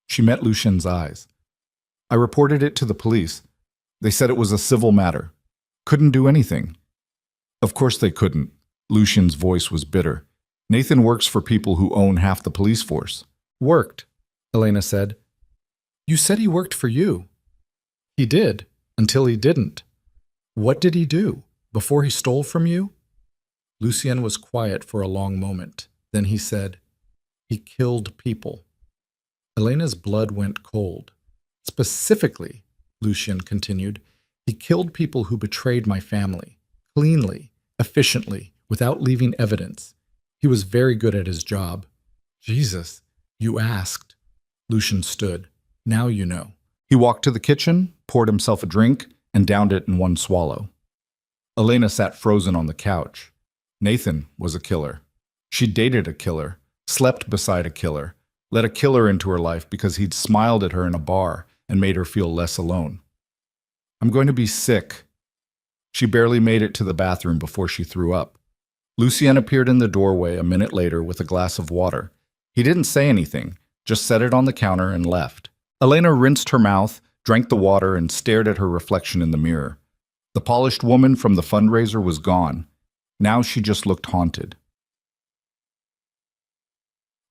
A: She met Lucien's eyes. I reported it to the police. They said it was a civil matter. Couldn't do anything. Of course they couldn't. Lucien's voice was bitter. Nathan works for people who own half the police force. Worked, Elena said. You said he worked for you. He did, until he didn't. What did he do, before he stole from you? Lucien was quiet for a long moment. Then he said, he killed people. Elena's blood went cold. Specifically, Lucien continued, he killed people who betrayed my family, cleanly, efficiently, without leaving evidence. He was very good at his job. Jesus, you asked. Lucien stood. Now you know. He walked to the kitchen, poured himself a drink, and downed it in one swallow. Elena sat frozen on the couch. Nathan was a killer. She dated a killer, slept beside a killer, let a killer into her life because he'd smiled at her in a bar and made her feel less alone. I'm going to be sick. She barely made it to the bathroom before she threw up. Lucien appeared in the doorway a minute later with a glass of water. He didn't say anything, just set it on the counter and left. Elena rinsed her mouth, drank the water, and stared at her reflection in the mirror. The polished woman from the fundraiser was gone. Now she just looked haunted.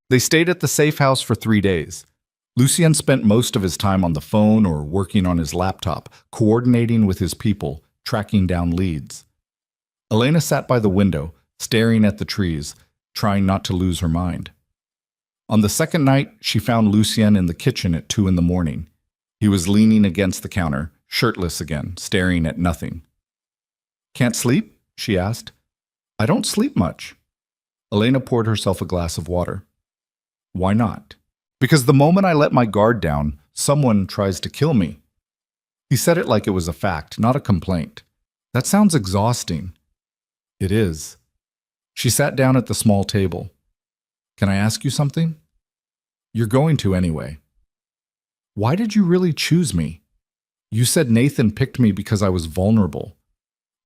A: They stayed at the safe house for 3 days. Lucien spent most of his time on the phone or working on his laptop, coordinating with his people, tracking down leads. Elena sat by the window, staring at the trees, trying not to lose her mind. On the second night, she found Lucien in the kitchen at 2 a.m. He was leaning against the counter, shirtless again, staring at nothing. Can't sleep? She asked. I don't sleep much. Elena poured herself a glass of water. Why not? Because the moment I let my guard down, someone tries to kill me. He said it like it was a fact, not a complaint. That sounds exhausting. It is. She sat down at the small table. Can I ask you something? You're going to anyway. Why did you really choose me? You said Nathan picked me because I was vulnerable.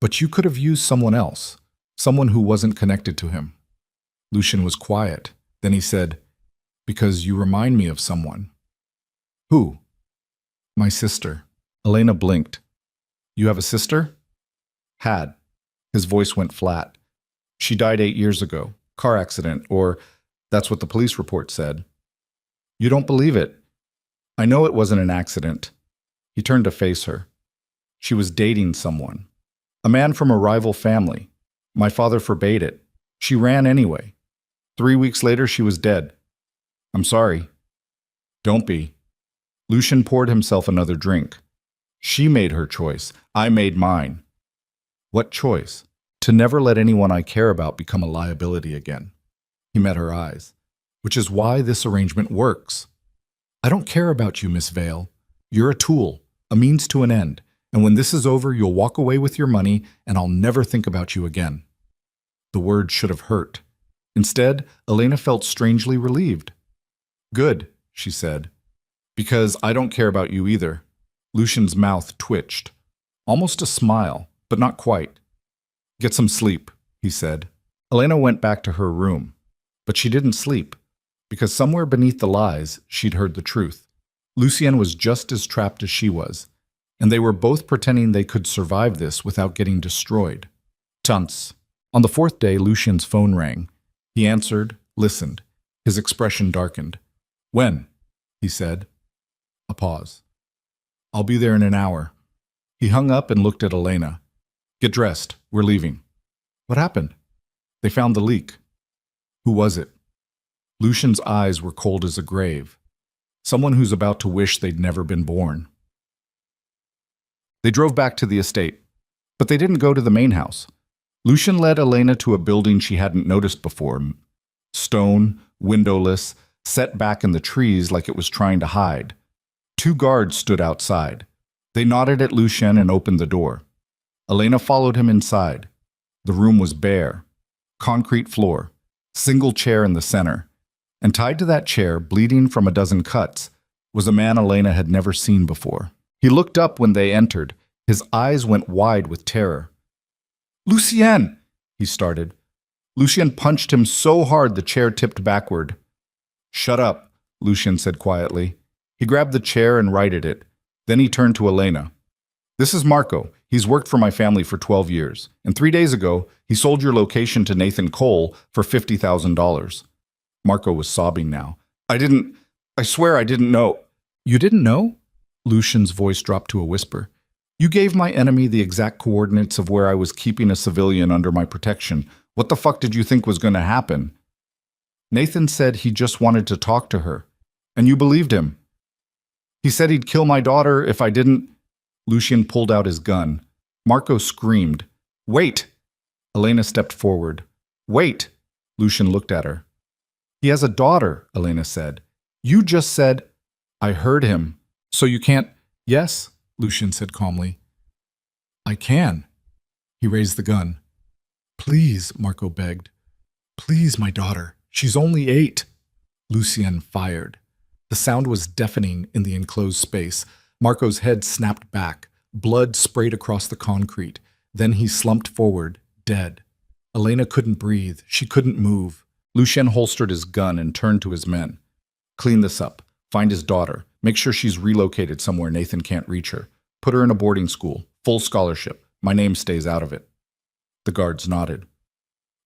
A: But you could have used someone else, someone who wasn't connected to him. Lucian was quiet. Then he said, because you remind me of someone. Who? My sister. Elena blinked. You have a sister? Had. His voice went flat. She died 8 years ago. Car accident, or that's what the police report said. You don't believe it. I know it wasn't an accident. He turned to face her. She was dating someone. A man from a rival family. My father forbade it. She ran anyway. 3 weeks later, she was dead. I'm sorry. Don't be. Lucian poured himself another drink. She made her choice. I made mine. What choice? To never let anyone I care about become a liability again. He met her eyes. Which is why this arrangement works. I don't care about you, Miss Vale. You're a tool, a means to an end, and when this is over, you'll walk away with your money, and I'll never think about you again. The word should have hurt. Instead, Elena felt strangely relieved. Good, she said. Because I don't care about you either. Lucian's mouth twitched. Almost a smile, but not quite. Get some sleep, he said. Elena went back to her room. But she didn't sleep, because somewhere beneath the lies, she'd heard the truth. Lucien was just as trapped as she was, and they were both pretending they could survive this without getting destroyed. Tunts. On the 4th day, Lucien's phone rang. He answered, listened. His expression darkened. When? He said. A pause. I'll be there in an hour. He hung up and looked at Elena. Get dressed. We're leaving. What happened? They found the leak. Who was it? Lucian's eyes were cold as a grave. Someone who's about to wish they'd never been born. They drove back to the estate, but they didn't go to the main house. Lucian led Elena to a building she hadn't noticed before. Stone, windowless, set back in the trees like it was trying to hide. 2 guards stood outside. They nodded at Lucian and opened the door. Elena followed him inside. The room was bare. Concrete floor. Single chair in the center. And tied to that chair, bleeding from a dozen cuts, was a man Elena had never seen before. He looked up when they entered. His eyes went wide with terror. Lucien! He started. Lucien punched him so hard the chair tipped backward. Shut up, Lucien said quietly. He grabbed the chair and righted it. Then he turned to Elena. This is Marco. He's worked for my family for 12 years. And 3 days ago, he sold your location to Nathan Cole for $50,000. Marco was sobbing now. I swear I didn't know. You didn't know? Lucian's voice dropped to a whisper. You gave my enemy the exact coordinates of where I was keeping a civilian under my protection. What the fuck did you think was going to happen? Nathan said he just wanted to talk to her. And you believed him. He said he'd kill my daughter if I didn't. Lucian pulled out his gun. Marco screamed. Wait! Elena stepped forward. Wait! Lucian looked at her. He has a daughter, Elena said. You just said, I heard him. So you can't... Yes, Lucian said calmly. I can. He raised the gun. Please, Marco begged. Please, my daughter. She's only 8. Lucien fired. The sound was deafening in the enclosed space. Marco's head snapped back. Blood sprayed across the concrete. Then he slumped forward, dead. Elena couldn't breathe. She couldn't move. Lucien holstered his gun and turned to his men. Clean this up. Find his daughter. Make sure she's relocated somewhere Nathan can't reach her. Put her in a boarding school. Full scholarship. My name stays out of it. The guards nodded.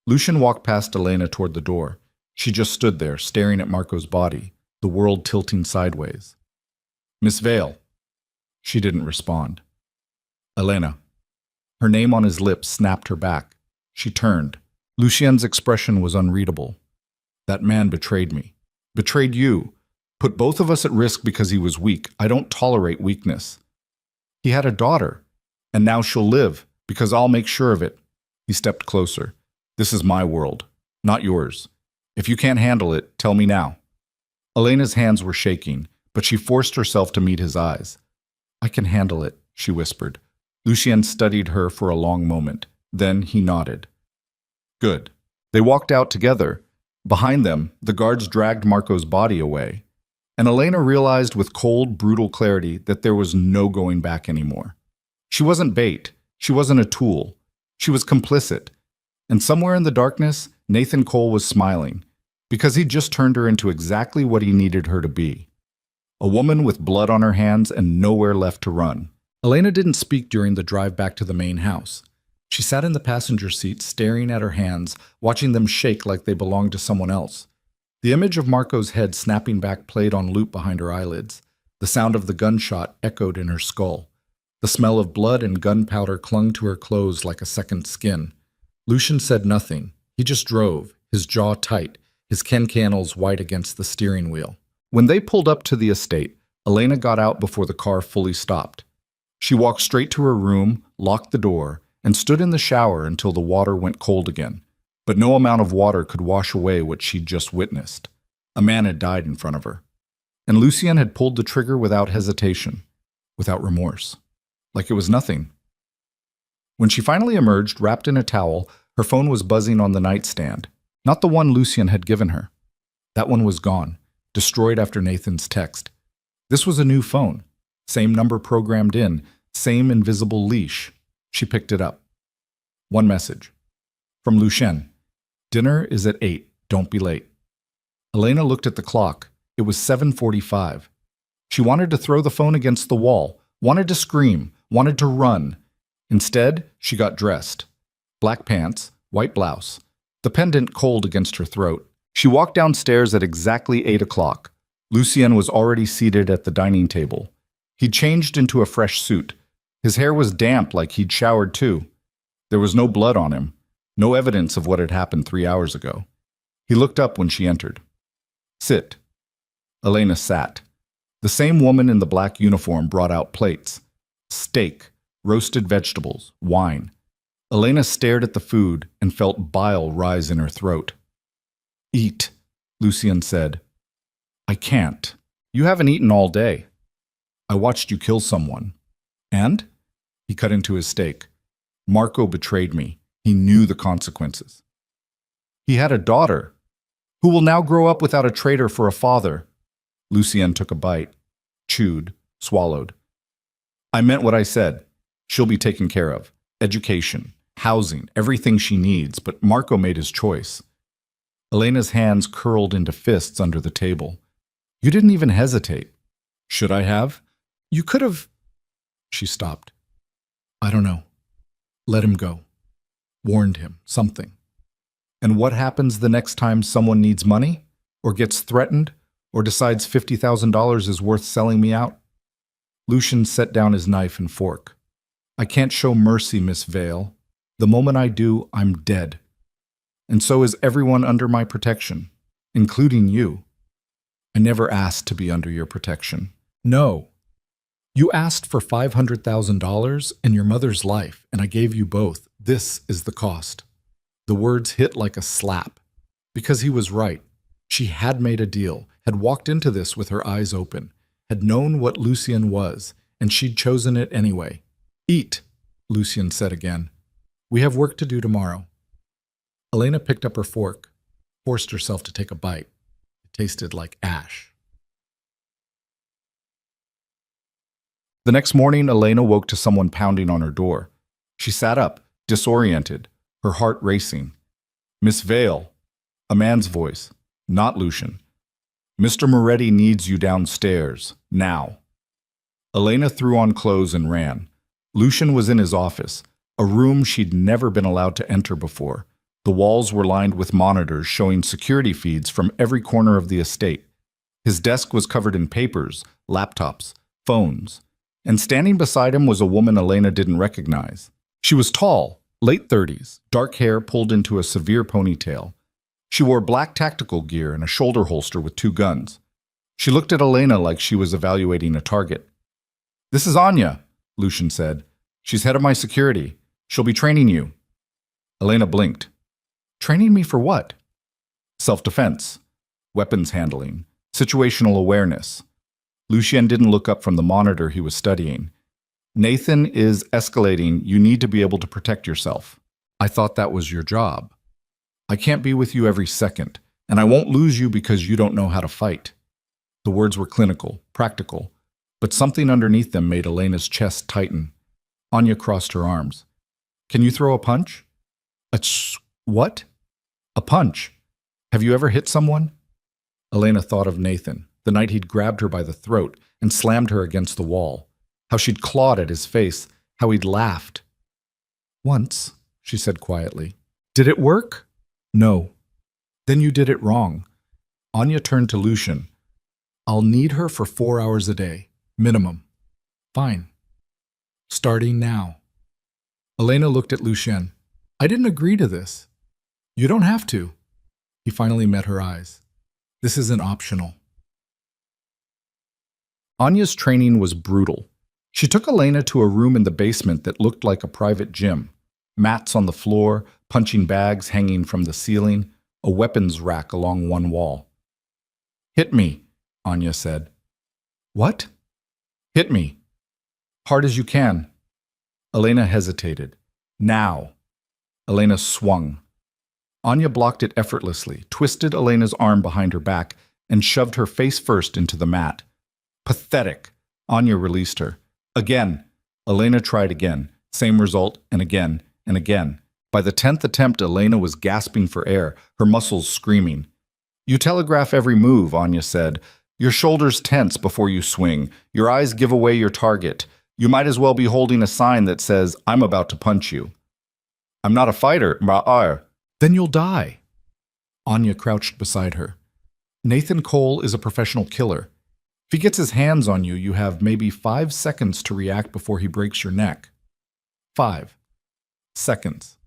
A: Lucien walked past Elena toward the door. She just stood there, staring at Marco's body, the world tilting sideways. Miss Vale. She didn't respond. Elena. Her name on his lips snapped her back. She turned. Lucien's expression was unreadable. That man betrayed me. Betrayed you. Put both of us at risk because he was weak. I don't tolerate weakness. He had a daughter, and now she'll live, because I'll make sure of it. He stepped closer. This is my world, not yours. If you can't handle it, tell me now. Elena's hands were shaking, but she forced herself to meet his eyes. I can handle it, she whispered. Lucien studied her for a long moment. Then he nodded. Good. They walked out together. Behind them, the guards dragged Marco's body away, and Elena realized with cold, brutal clarity that there was no going back anymore. She wasn't bait. She wasn't a tool. She was complicit. And somewhere in the darkness, Nathan Cole was smiling, because he'd just turned her into exactly what he needed her to be. A woman with blood on her hands and nowhere left to run. Elena didn't speak during the drive back to the main house. She sat in the passenger seat, staring at her hands, watching them shake like they belonged to someone else. The image of Marco's head snapping back played on loop behind her eyelids. The sound of the gunshot echoed in her skull. The smell of blood and gunpowder clung to her clothes like a second skin. Lucien said nothing. He just drove, his jaw tight, his cancanels white against the steering wheel. When they pulled up to the estate, Elena got out before the car fully stopped. She walked straight to her room, locked the door, and stood in the shower until the water went cold again. But no amount of water could wash away what she'd just witnessed. A man had died in front of her. And Lucien had pulled the trigger without hesitation, without remorse, like it was nothing. When she finally emerged, wrapped in a towel, her phone was buzzing on the nightstand. Not the one Lucien had given her. That one was gone, destroyed after Nathan's text. This was a new phone. Same number programmed in, same invisible leash. She picked it up. One message. From Lucien. Dinner is at 8. Don't be late. Elena looked at the clock. It was 7:45. She wanted to throw the phone against the wall, wanted to scream, wanted to run. Instead, she got dressed. Black pants, white blouse, the pendant cold against her throat. She walked downstairs at exactly 8 o'clock. Lucien was already seated at the dining table. He'd changed into a fresh suit. His hair was damp like he'd showered too. There was no blood on him, no evidence of what had happened 3 hours ago. He looked up when she entered. Sit. Elena sat. The same woman in the black uniform brought out plates. Steak, roasted vegetables, wine. Elena stared at the food and felt bile rise in her throat. Eat, Lucien said. I can't. You haven't eaten all day. I watched you kill someone. And? He cut into his steak. Marco betrayed me. He knew the consequences. He had a daughter, who will now grow up without a traitor for a father. Lucien took a bite, chewed, swallowed. I meant what I said. She'll be taken care of. Education, housing, everything she needs, but Marco made his choice. Elena's hands curled into fists under the table. You didn't even hesitate. Should I have? You could have. She stopped. I don't know. Let him go. Warned him. Something. And what happens the next time someone needs money? Or gets threatened? Or decides $50,000 is worth selling me out? Lucien set down his knife and fork. I can't show mercy, Miss Vale. The moment I do, I'm dead. And so is everyone under my protection, including you. I never asked to be under your protection. No. You asked for $500,000 and your mother's life, and I gave you both. This is the cost. The words hit like a slap. Because he was right. She had made a deal, had walked into this with her eyes open, had known what Lucien was, and she'd chosen it anyway. Eat, Lucien said again. We have work to do tomorrow. Elena picked up her fork, forced herself to take a bite. It tasted like ash. The next morning, Elena woke to someone pounding on her door. She sat up, disoriented, her heart racing. Miss Vale, a man's voice, not Lucien. Mr. Moretti needs you downstairs, now. Elena threw on clothes and ran. Lucien was in his office, a room she'd never been allowed to enter before. The walls were lined with monitors showing security feeds from every corner of the estate. His desk was covered in papers, laptops, phones. And standing beside him was a woman Elena didn't recognize. She was tall, late 30s, dark hair pulled into a severe ponytail. She wore black tactical gear and a shoulder holster with 2 guns. She looked at Elena like she was evaluating a target. This is Anya, Lucien said. She's head of my security. She'll be training you. Elena blinked. Training me for what? Self-defense, weapons handling, Situational awareness. Lucien didn't look up from the monitor he was studying. Nathan is escalating. You need to be able to protect yourself. I thought that was your job. I can't be with you every second, and I won't lose you because you don't know how to fight. The words were clinical, practical, but something underneath them made Elena's chest tighten. Anya crossed her arms. Can you throw a punch? What? A punch. Have you ever hit someone? Elena thought of Nathan, the night he'd grabbed her by the throat and slammed her against the wall. How she'd clawed at his face, how he'd laughed. Once, she said quietly. Did it work? No. Then you did it wrong. Anya turned to Lucien. I'll need her for 4 hours a day, minimum. Fine. Starting now. Elena looked at Lucien. I didn't agree to this. You don't have to. He finally met her eyes. This isn't optional. Anya's training was brutal. She took Elena to a room in the basement that looked like a private gym. Mats on the floor, punching bags hanging from the ceiling, a weapons rack along one wall. Hit me, Anya said. What? Hit me. Hard as you can. Elena hesitated. Now. Elena swung. Anya blocked it effortlessly, twisted Elena's arm behind her back, and shoved her face first into the mat. Pathetic. Anya released her. Again. Elena tried again. Same result, and again, and again. By the 10th attempt, Elena was gasping for air, her muscles screaming. You telegraph every move, Anya said. Your shoulders tense before you swing. Your eyes give away your target. You might as well be holding a sign that says, I'm about to punch you. I'm not a fighter, ma'ar. Then you'll die. Anya crouched beside her. Nathan Cole is a professional killer. If he gets his hands on you, you have maybe 5 seconds to react before he breaks your neck. 5 seconds.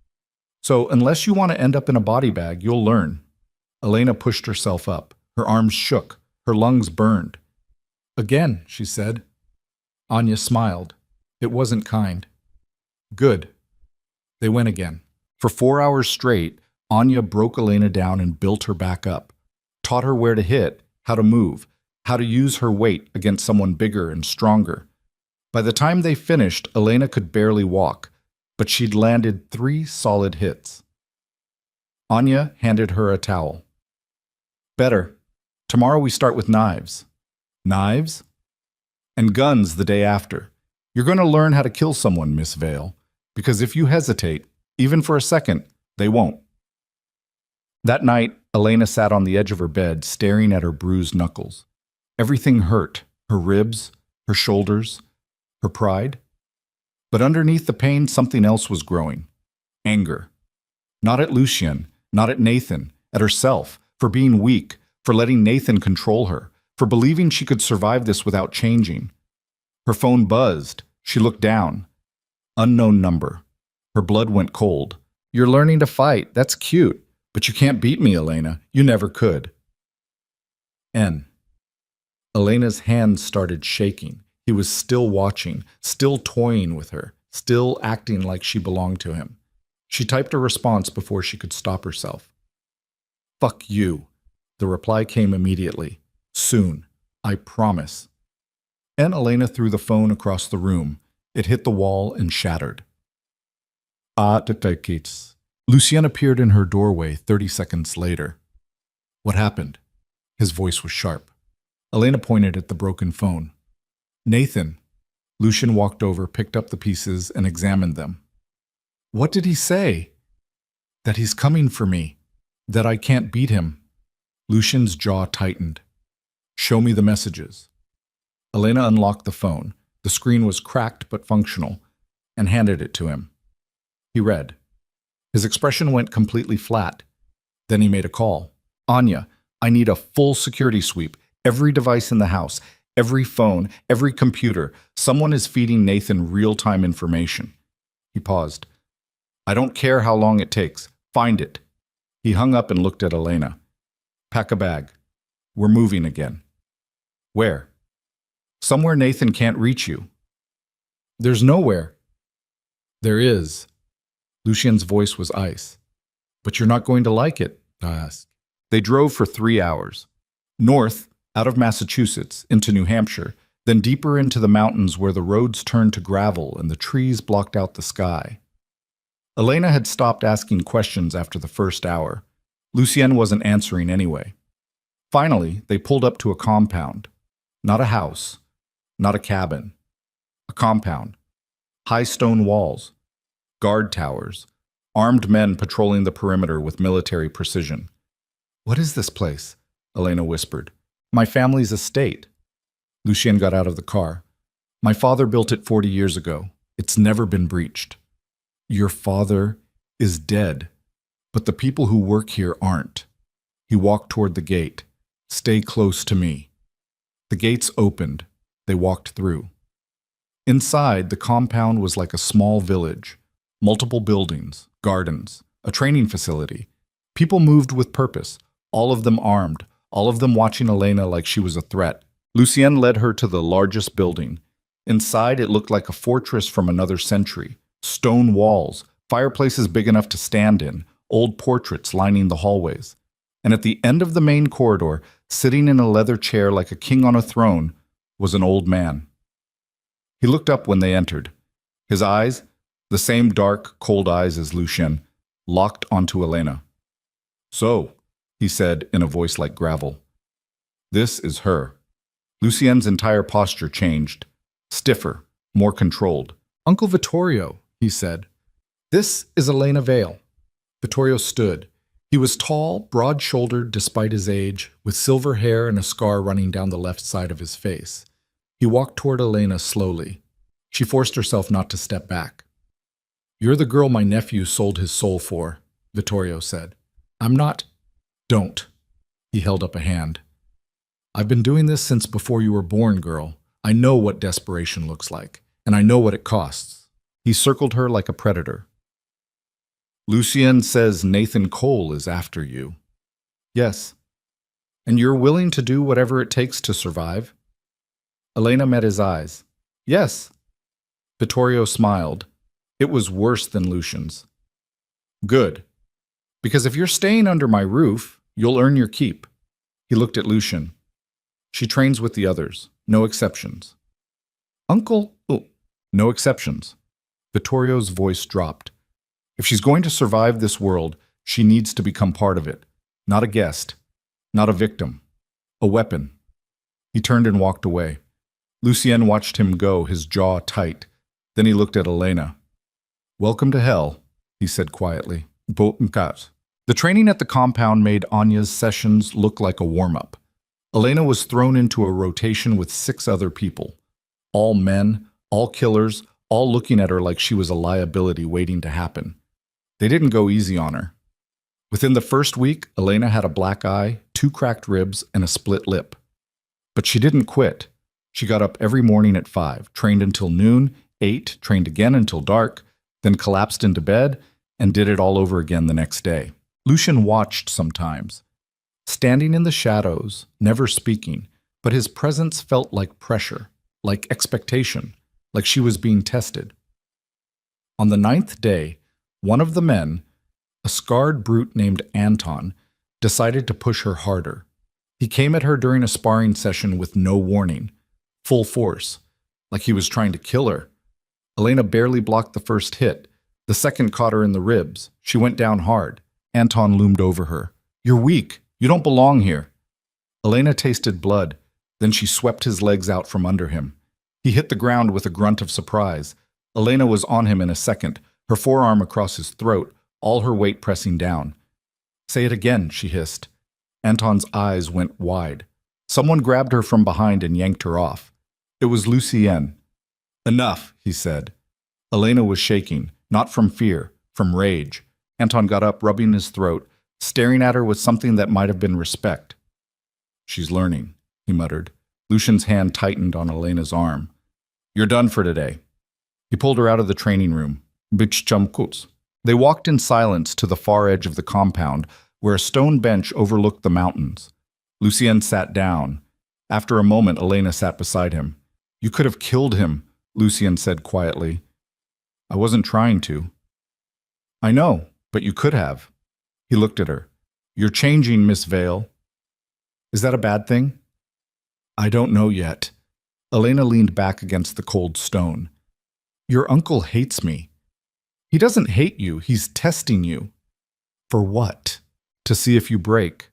A: So unless you want to end up in a body bag, you'll learn. Elena pushed herself up. Her arms shook. Her lungs burned. Again, she said. Anya smiled. It wasn't kind. Good. They went again. For 4 hours straight, Anya broke Elena down and built her back up. Taught her where to hit, how to move, how to use her weight against someone bigger and stronger. By the time they finished, Elena could barely walk, but she'd landed 3 solid hits. Anya handed her a towel. Better. Tomorrow we start with knives. Knives? And guns the day after. You're going to learn how to kill someone, Miss Vale, because if you hesitate, even for a second, they won't. That night, Elena sat on the edge of her bed, staring at her bruised knuckles. Everything hurt, her ribs, her shoulders, her pride. But underneath the pain, something else was growing. Anger. Not at Lucien, not at Nathan, at herself, for being weak, for letting Nathan control her, for believing she could survive this without changing. Her phone buzzed. She looked down. Unknown number. Her blood went cold. You're learning to fight. That's cute. But you can't beat me, Elena. You never could. N. Elena's hands started shaking. He was still watching, still toying with her, still acting like she belonged to him. She typed a response before she could stop herself. Fuck you. The reply came immediately. Soon. I promise. And Elena threw the phone across the room. It hit the wall and shattered. Detectives. Lucien appeared in her doorway 30 seconds later. What happened? His voice was sharp. Elena pointed at the broken phone. Nathan. Lucien walked over, picked up the pieces, and examined them. What did he say? That he's coming for me. That I can't beat him. Lucien's jaw tightened. Show me the messages. Elena unlocked the phone. The screen was cracked but functional, and handed it to him. He read. His expression went completely flat. Then he made a call. Anya, I need a full security sweep. Every device in the house, every phone, every computer. Someone is feeding Nathan real-time information. He paused. I don't care how long it takes. Find it. He hung up and looked at Elena. Pack a bag. We're moving again. Where? Somewhere Nathan can't reach you. There's nowhere. There is. Lucien's voice was ice. But you're not going to like it, I asked. They drove for 3 hours. North, out of Massachusetts, into New Hampshire, then deeper into the mountains where the roads turned to gravel and the trees blocked out the sky. Elena had stopped asking questions after the first hour. Lucien wasn't answering anyway. Finally, they pulled up to a compound. Not a house, not a cabin. A compound. High stone walls, guard towers, armed men patrolling the perimeter with military precision. "What is this place?" Elena whispered. "My family's estate." Lucien got out of the car. "My father built it 40 years ago. It's never been breached." "Your father is dead, but the people who work here aren't." He walked toward the gate. "Stay close to me." The gates opened. They walked through. Inside, the compound was like a small village. Multiple buildings, gardens, a training facility. People moved with purpose, all of them armed, all of them watching Elena like she was a threat. Lucien led her to the largest building. Inside, it looked like a fortress from another century. Stone walls, fireplaces big enough to stand in, old portraits lining the hallways. And at the end of the main corridor, sitting in a leather chair like a king on a throne, was an old man. He looked up when they entered. His eyes, the same dark, cold eyes as Lucien, locked onto Elena. "So," he said in a voice like gravel, "this is her." Lucien's entire posture changed. Stiffer, more controlled. "Uncle Vittorio," he said. "This is Elena Vale." Vittorio stood. He was tall, broad-shouldered despite his age, with silver hair and a scar running down the left side of his face. He walked toward Elena slowly. She forced herself not to step back. "You're the girl my nephew sold his soul for," Vittorio said. "I'm not—" "Don't." He held up a hand. "I've been doing this since before you were born, girl. I know what desperation looks like, and I know what it costs." He circled her like a predator. "Lucien says Nathan Cole is after you." "Yes." "And you're willing to do whatever it takes to survive?" Elena met his eyes. "Yes." Vittorio smiled. It was worse than Lucien's. "Good. Because if you're staying under my roof, you'll earn your keep." He looked at Lucien. "She trains with the others. No exceptions." "Uncle—" "Oh, no exceptions." Vittorio's voice dropped. "If she's going to survive this world, she needs to become part of it. Not a guest. Not a victim. A weapon." He turned and walked away. Lucien watched him go, his jaw tight. Then he looked at Elena. "Welcome to hell," he said quietly. The training at the compound made Anya's sessions look like a warm-up. Elena was thrown into a rotation with 6 other people. All men, all killers, all looking at her like she was a liability waiting to happen. They didn't go easy on her. Within the first week, Elena had a black eye, 2 cracked ribs, and a split lip. But she didn't quit. She got up every morning at 5, trained until noon, ate, trained again until dark, then collapsed into bed, and did it all over again the next day. Lucien watched sometimes, standing in the shadows, never speaking, but his presence felt like pressure, like expectation, like she was being tested. On the 9th day, one of the men, a scarred brute named Anton, decided to push her harder. He came at her during a sparring session with no warning, full force, like he was trying to kill her. Elena barely blocked the first hit. The second caught her in the ribs. She went down hard. Anton loomed over her. "You're weak. You don't belong here." Elena tasted blood. Then she swept his legs out from under him. He hit the ground with a grunt of surprise. Elena was on him in a second, her forearm across his throat, all her weight pressing down. "Say it again," she hissed. Anton's eyes went wide. Someone grabbed her from behind and yanked her off. It was Lucien. "Enough," he said. Elena was shaking, not from fear, from rage. Anton got up, rubbing his throat, staring at her with something that might have been respect. "She's learning," he muttered. Lucien's hand tightened on Elena's arm. "You're done for today." He pulled her out of the training room. They walked in silence to the far edge of the compound, where a stone bench overlooked the mountains. Lucien sat down. After a moment, Elena sat beside him. "You could have killed him," Lucien said quietly. "I wasn't trying to." "I know, but you could have." He looked at her. "You're changing, Miss Vale." "Is that a bad thing?" I don't know yet. Elena leaned back against the cold stone. Your uncle hates me. He doesn't hate you, he's testing you. For what? To see if you break.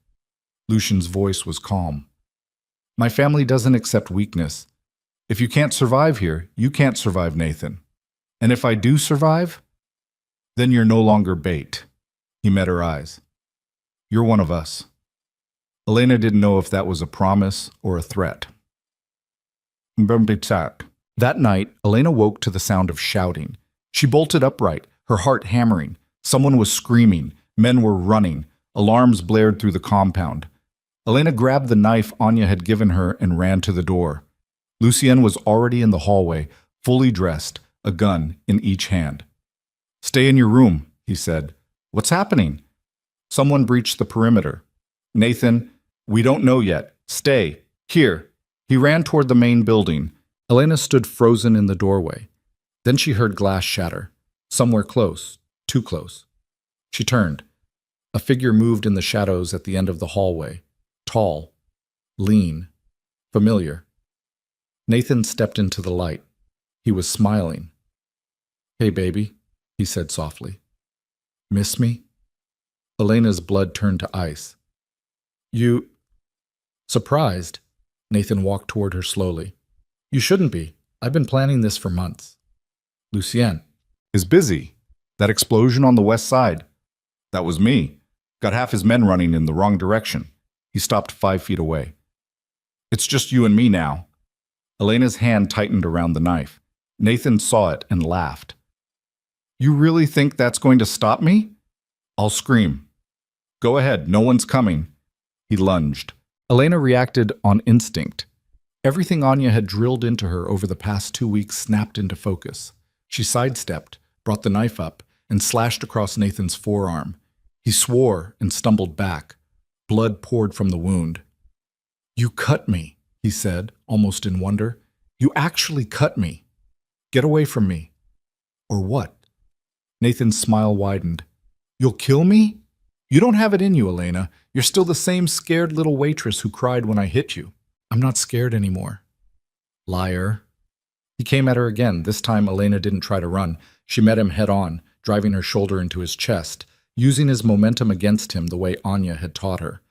A: Lucian's voice was calm. My family doesn't accept weakness. If you can't survive here, you can't survive, Nathan. And if I do survive, then you're no longer bait. He met her eyes. You're one of us. Elena didn't know if that was a promise or a threat. That night, Elena woke to the sound of shouting. She bolted upright, her heart hammering. Someone was screaming. Men were running. Alarms blared through the compound. Elena grabbed the knife Anya had given her and ran to the door. Lucien was already in the hallway, fully dressed, a gun in each hand. Stay in your room, he said. What's happening? Someone breached the perimeter. Nathan, we don't know yet. Stay. Here. He ran toward the main building. Elena stood frozen in the doorway. Then she heard glass shatter. Somewhere close. Too close. She turned. A figure moved in the shadows at the end of the hallway. Tall. Lean. Familiar. Nathan stepped into the light. He was smiling. Hey, baby, he said softly. Miss me? Elena's blood turned to ice. You... Surprised, Nathan walked toward her slowly. You shouldn't be. I've been planning this for months. Lucien is busy. That explosion on the west side. That was me. Got half his men running in the wrong direction. He stopped 5 feet away. It's just you and me now. Elena's hand tightened around the knife. Nathan saw it and laughed. You really think that's going to stop me? I'll scream. Go ahead, no one's coming. He lunged. Elena reacted on instinct. Everything Anya had drilled into her over the past 2 weeks snapped into focus. She sidestepped, brought the knife up, and slashed across Nathan's forearm. He swore and stumbled back. Blood poured from the wound. You cut me, he said, almost in wonder. You actually cut me. Get away from me. Or what? Nathan's smile widened. You'll kill me? You don't have it in you, Elena. You're still the same scared little waitress who cried when I hit you. I'm not scared anymore. Liar. He came at her again. This time Elena didn't try to run. She met him head on, driving her shoulder into his chest, using his momentum against him the way Anya had taught her.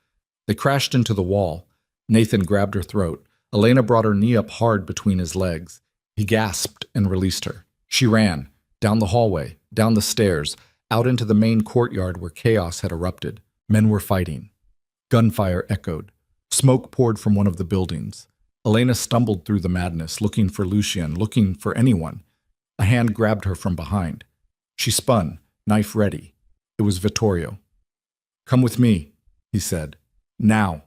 A: They crashed into the wall. Nathan grabbed her throat. Elena brought her knee up hard between his legs. He gasped and released her. She ran, down the hallway, down the stairs, out into the main courtyard where chaos had erupted. Men were fighting. Gunfire echoed. Smoke poured from one of the buildings. Elena stumbled through the madness, looking for Lucien, looking for anyone. A hand grabbed her from behind. She spun, knife ready. It was Vittorio. Come with me, he said. Now.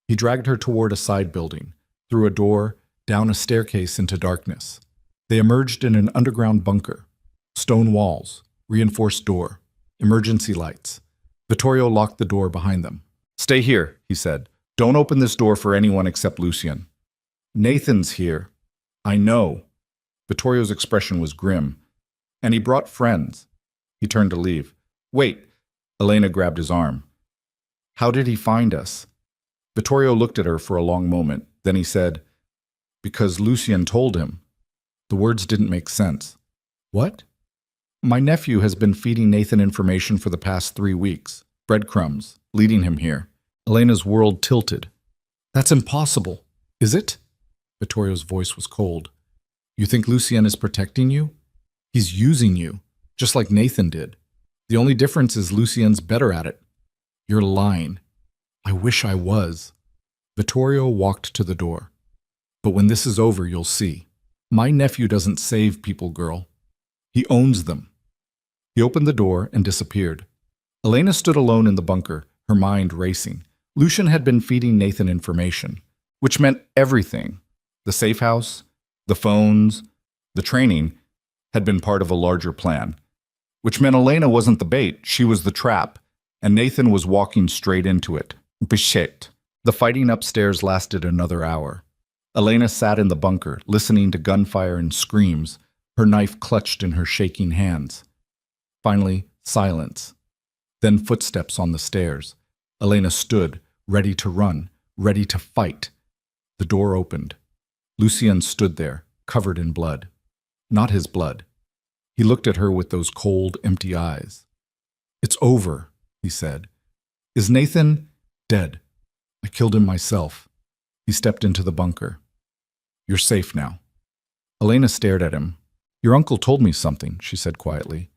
A: He dragged her toward a side building, through a door, down a staircase into darkness. They emerged in an underground bunker. Stone walls, reinforced door, emergency lights. Vittorio locked the door behind them. Stay here, he said. Don't open this door for anyone except Lucien. Nathan's here. I know. Vittorio's expression was grim. And he brought friends. He turned to leave. Wait. Elena grabbed his arm. How did he find us? Vittorio looked at her for a long moment. Then he said, Because Lucien told him. The words didn't make sense. What? My nephew has been feeding Nathan information for the past 3 weeks. Breadcrumbs, leading him here. Elena's world tilted. That's impossible. Is it? Vittorio's voice was cold. You think Lucien is protecting you? He's using you, just like Nathan did. The only difference is Lucien's better at it. You're lying. I wish I was. Vittorio walked to the door. But when this is over, you'll see. My nephew doesn't save people, girl. He owns them. He opened the door and disappeared. Elena stood alone in the bunker, her mind racing. Lucien had been feeding Nathan information, which meant everything. The safe house, the phones, the training had been part of a larger plan, which meant Elena wasn't the bait, she was the trap, and Nathan was walking straight into it. Bishit. The fighting upstairs lasted another hour. Elena sat in the bunker, listening to gunfire and screams, her knife clutched in her shaking hands. Finally, silence. Then footsteps on the stairs. Elena stood, ready to run, ready to fight. The door opened. Lucien stood there, covered in blood. Not his blood. He looked at her with those cold, empty eyes. "It's over," he said. "Is Nathan dead? I killed him myself." He stepped into the bunker. "You're safe now." Elena stared at him. "Your uncle told me something," she said quietly.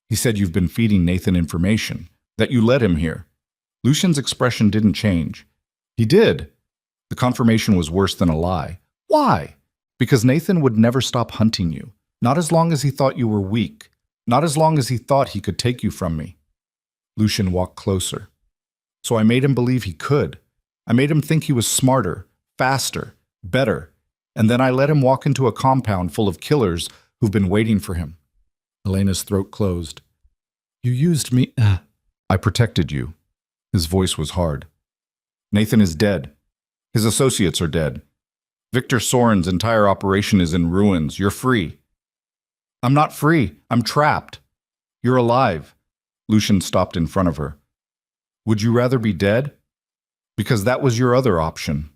A: "He said you've been feeding Nathan information, that you led him here." Lucien's expression didn't change. "He did." The confirmation was worse than a lie. "Why?" "Because Nathan would never stop hunting you. Not as long as he thought you were weak. Not as long as he thought he could take you from me." Lucien walked closer. "So I made him believe he could. I made him think he was smarter, faster, better. And then I let him walk into a compound full of killers who've been waiting for him." Elena's throat closed. "You used me." "I protected you." His voice was hard. "Nathan is dead. His associates are dead. Victor Soren's entire operation is in ruins. You're free." "I'm not free. I'm trapped." "You're alive." Lucien stopped in front of her. "Would you rather be dead? Because that was your other option."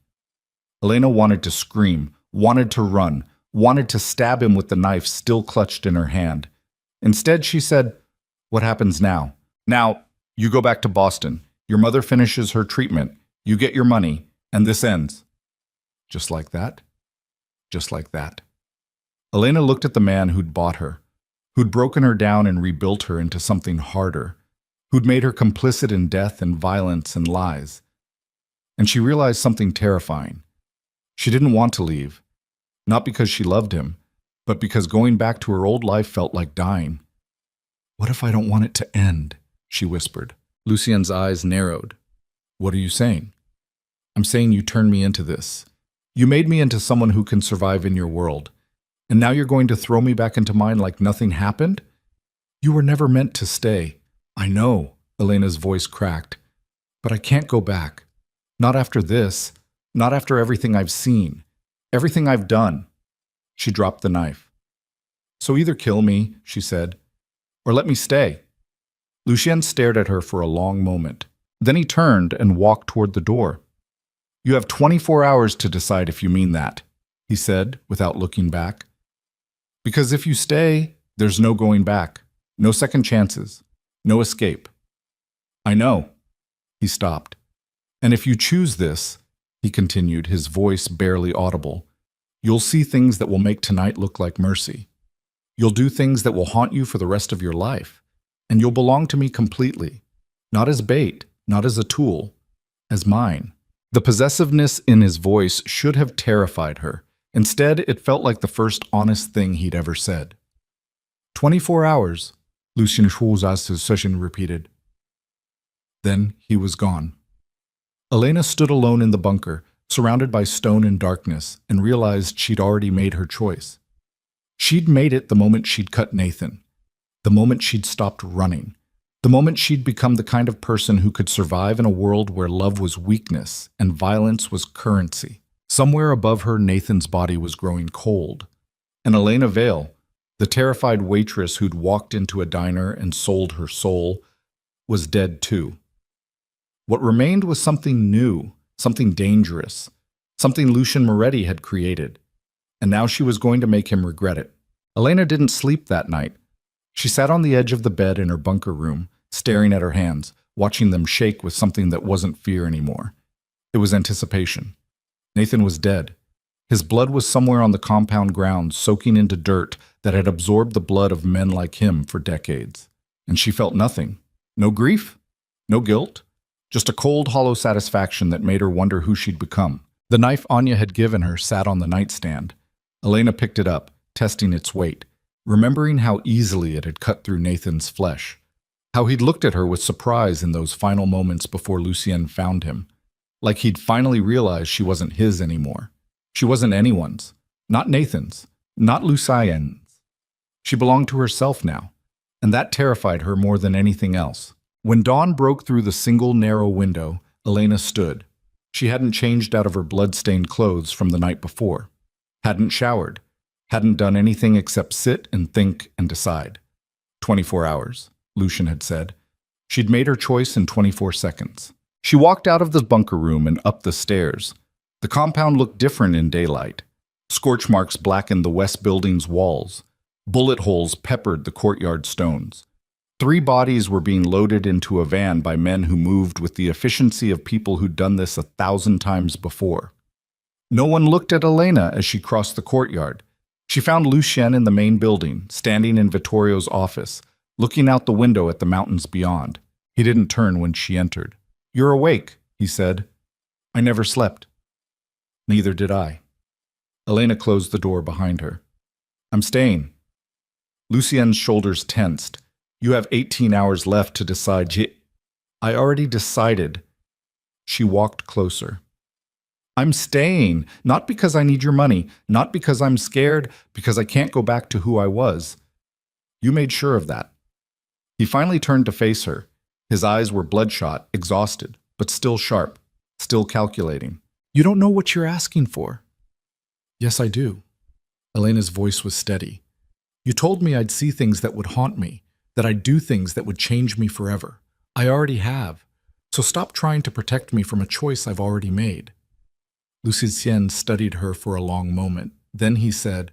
A: Elena wanted to scream, wanted to run, wanted to stab him with the knife still clutched in her hand. Instead, she said, "What happens now? Now, you go back to Boston. Your mother finishes her treatment. You get your money, and this ends." Just like that? Just like that. Elena looked at the man who'd bought her, who'd broken her down and rebuilt her into something harder, who'd made her complicit in death and violence and lies. And she realized something terrifying. She didn't want to leave, not because she loved him, but because going back to her old life felt like dying. "What if I don't want it to end?" she whispered. Lucien's eyes narrowed. "What are you saying?" "I'm saying you turned me into this. You made me into someone who can survive in your world. And now you're going to throw me back into mine like nothing happened? You were never meant to stay." "I know," Elena's voice cracked. "But I can't go back. Not after this. Not after everything I've seen. Everything I've done." She dropped the knife. "So either kill me," she said, "or let me stay." Lucien stared at her for a long moment. Then he turned and walked toward the door. "You have 24 hours to decide if you mean that," he said, without looking back. "Because if you stay, there's no going back, no second chances, no escape." "I know." He stopped. "And if you choose this," he continued, his voice barely audible, "you'll see things that will make tonight look like mercy. You'll do things that will haunt you for the rest of your life. And you'll belong to me completely, not as bait, not as a tool, as mine." The possessiveness in his voice should have terrified her. Instead, it felt like the first honest thing he'd ever said. 24 hours, Lucien Schulz's repeated. Then he was gone. Elena stood alone in the bunker, surrounded by stone and darkness, and realized she'd already made her choice. She'd made it the moment she'd cut Nathan, the moment she'd stopped running, the moment she'd become the kind of person who could survive in a world where love was weakness and violence was currency. Somewhere above her, Nathan's body was growing cold, and Elena Vale, the terrified waitress who'd walked into a diner and sold her soul, was dead too. What remained was something new, something dangerous, something Lucien Moretti had created, and now she was going to make him regret it. Elena didn't sleep that night. She sat on the edge of the bed in her bunker room, staring at her hands, watching them shake with something that wasn't fear anymore. It was anticipation. Nathan was dead. His blood was somewhere on the compound grounds, soaking into dirt that had absorbed the blood of men like him for decades. And she felt nothing. No grief, no guilt, just a cold, hollow satisfaction that made her wonder who she'd become. The knife Anya had given her sat on the nightstand. Elena picked it up, testing its weight, remembering how easily it had cut through Nathan's flesh, how he'd looked at her with surprise in those final moments before Lucien found him, like he'd finally realized she wasn't his anymore. She wasn't anyone's, not Nathan's, not Lucien's. She belonged to herself now, and that terrified her more than anything else. When dawn broke through the single narrow window, Elena stood. She hadn't changed out of her blood-stained clothes from the night before, hadn't showered, hadn't done anything except sit and think and decide. 24 hours, Lucien had said. She'd made her choice in 24 seconds. She walked out of the bunker room and up the stairs. The compound looked different in daylight. Scorch marks blackened the west building's walls. Bullet holes peppered the courtyard stones. 3 bodies were being loaded into a van by men who moved with the efficiency of people who'd done this 1,000 times before. No one looked at Elena as she crossed the courtyard. She found Lucien in the main building, standing in Vittorio's office, looking out the window at the mountains beyond. He didn't turn when she entered. "You're awake," he said. "I never slept." "Neither did I." Elena closed the door behind her. "I'm staying." Lucien's shoulders tensed. "You have 18 hours left to decide." "I already decided." She walked closer. "I'm staying, not because I need your money, not because I'm scared, because I can't go back to who I was. You made sure of that." He finally turned to face her. His eyes were bloodshot, exhausted, but still sharp, still calculating. "You don't know what you're asking for." "Yes, I do." Elena's voice was steady. "You told me I'd see things that would haunt me, that I'd do things that would change me forever. I already have. So stop trying to protect me from a choice I've already made." Lucien studied her for a long moment. Then he said,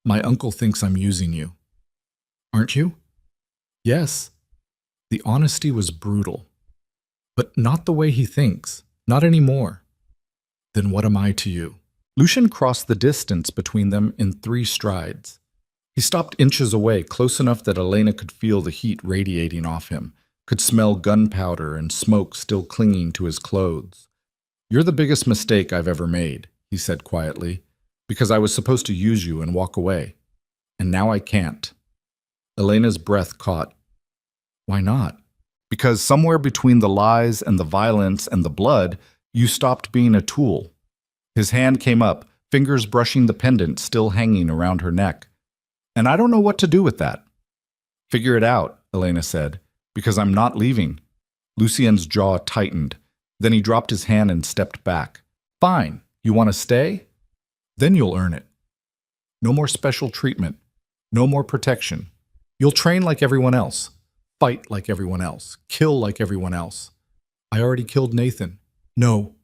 A: "My uncle thinks I'm using you." "Aren't you?" "Yes." The honesty was brutal. "But not the way he thinks. Not anymore." "Then what am I to you?" Lucien crossed the distance between them in 3 strides. He stopped inches away, close enough that Elena could feel the heat radiating off him, could smell gunpowder and smoke still clinging to his clothes. "You're the biggest mistake I've ever made," he said quietly, "because I was supposed to use you and walk away. And now I can't." Elena's breath caught. "Why not?" "Because somewhere between the lies and the violence and the blood, you stopped being a tool." His hand came up, fingers brushing the pendant still hanging around her neck. "And I don't know what to do with that." "Figure it out," Elena said, "because I'm not leaving." Lucien's jaw tightened. Then he dropped his hand and stepped back. "Fine. You want to stay? Then you'll earn it. No more special treatment. No more protection. You'll train like everyone else. Fight like everyone else. Kill like everyone else." "I already killed Nathan." "No."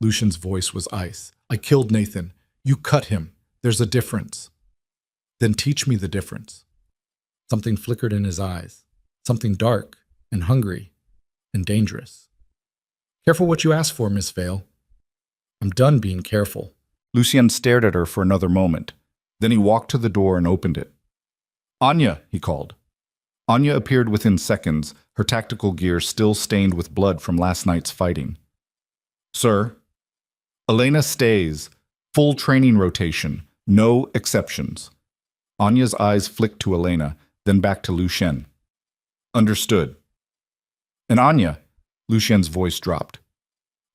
A: Lucien's voice was ice. "I killed Nathan. You cut him. There's a difference." "Then teach me the difference." Something flickered in his eyes. Something dark and hungry and dangerous. "Careful what you ask for, Miss Vale." "I'm done being careful." Lucien stared at her for another moment. Then he walked to the door and opened it. "Anya," he called. Anya appeared within seconds, her tactical gear still stained with blood from last night's fighting. "Sir." "Elena stays. Full training rotation. No exceptions." Anya's eyes flicked to Elena, then back to Lucien. "Understood." "And Anya," Lucien's voice dropped.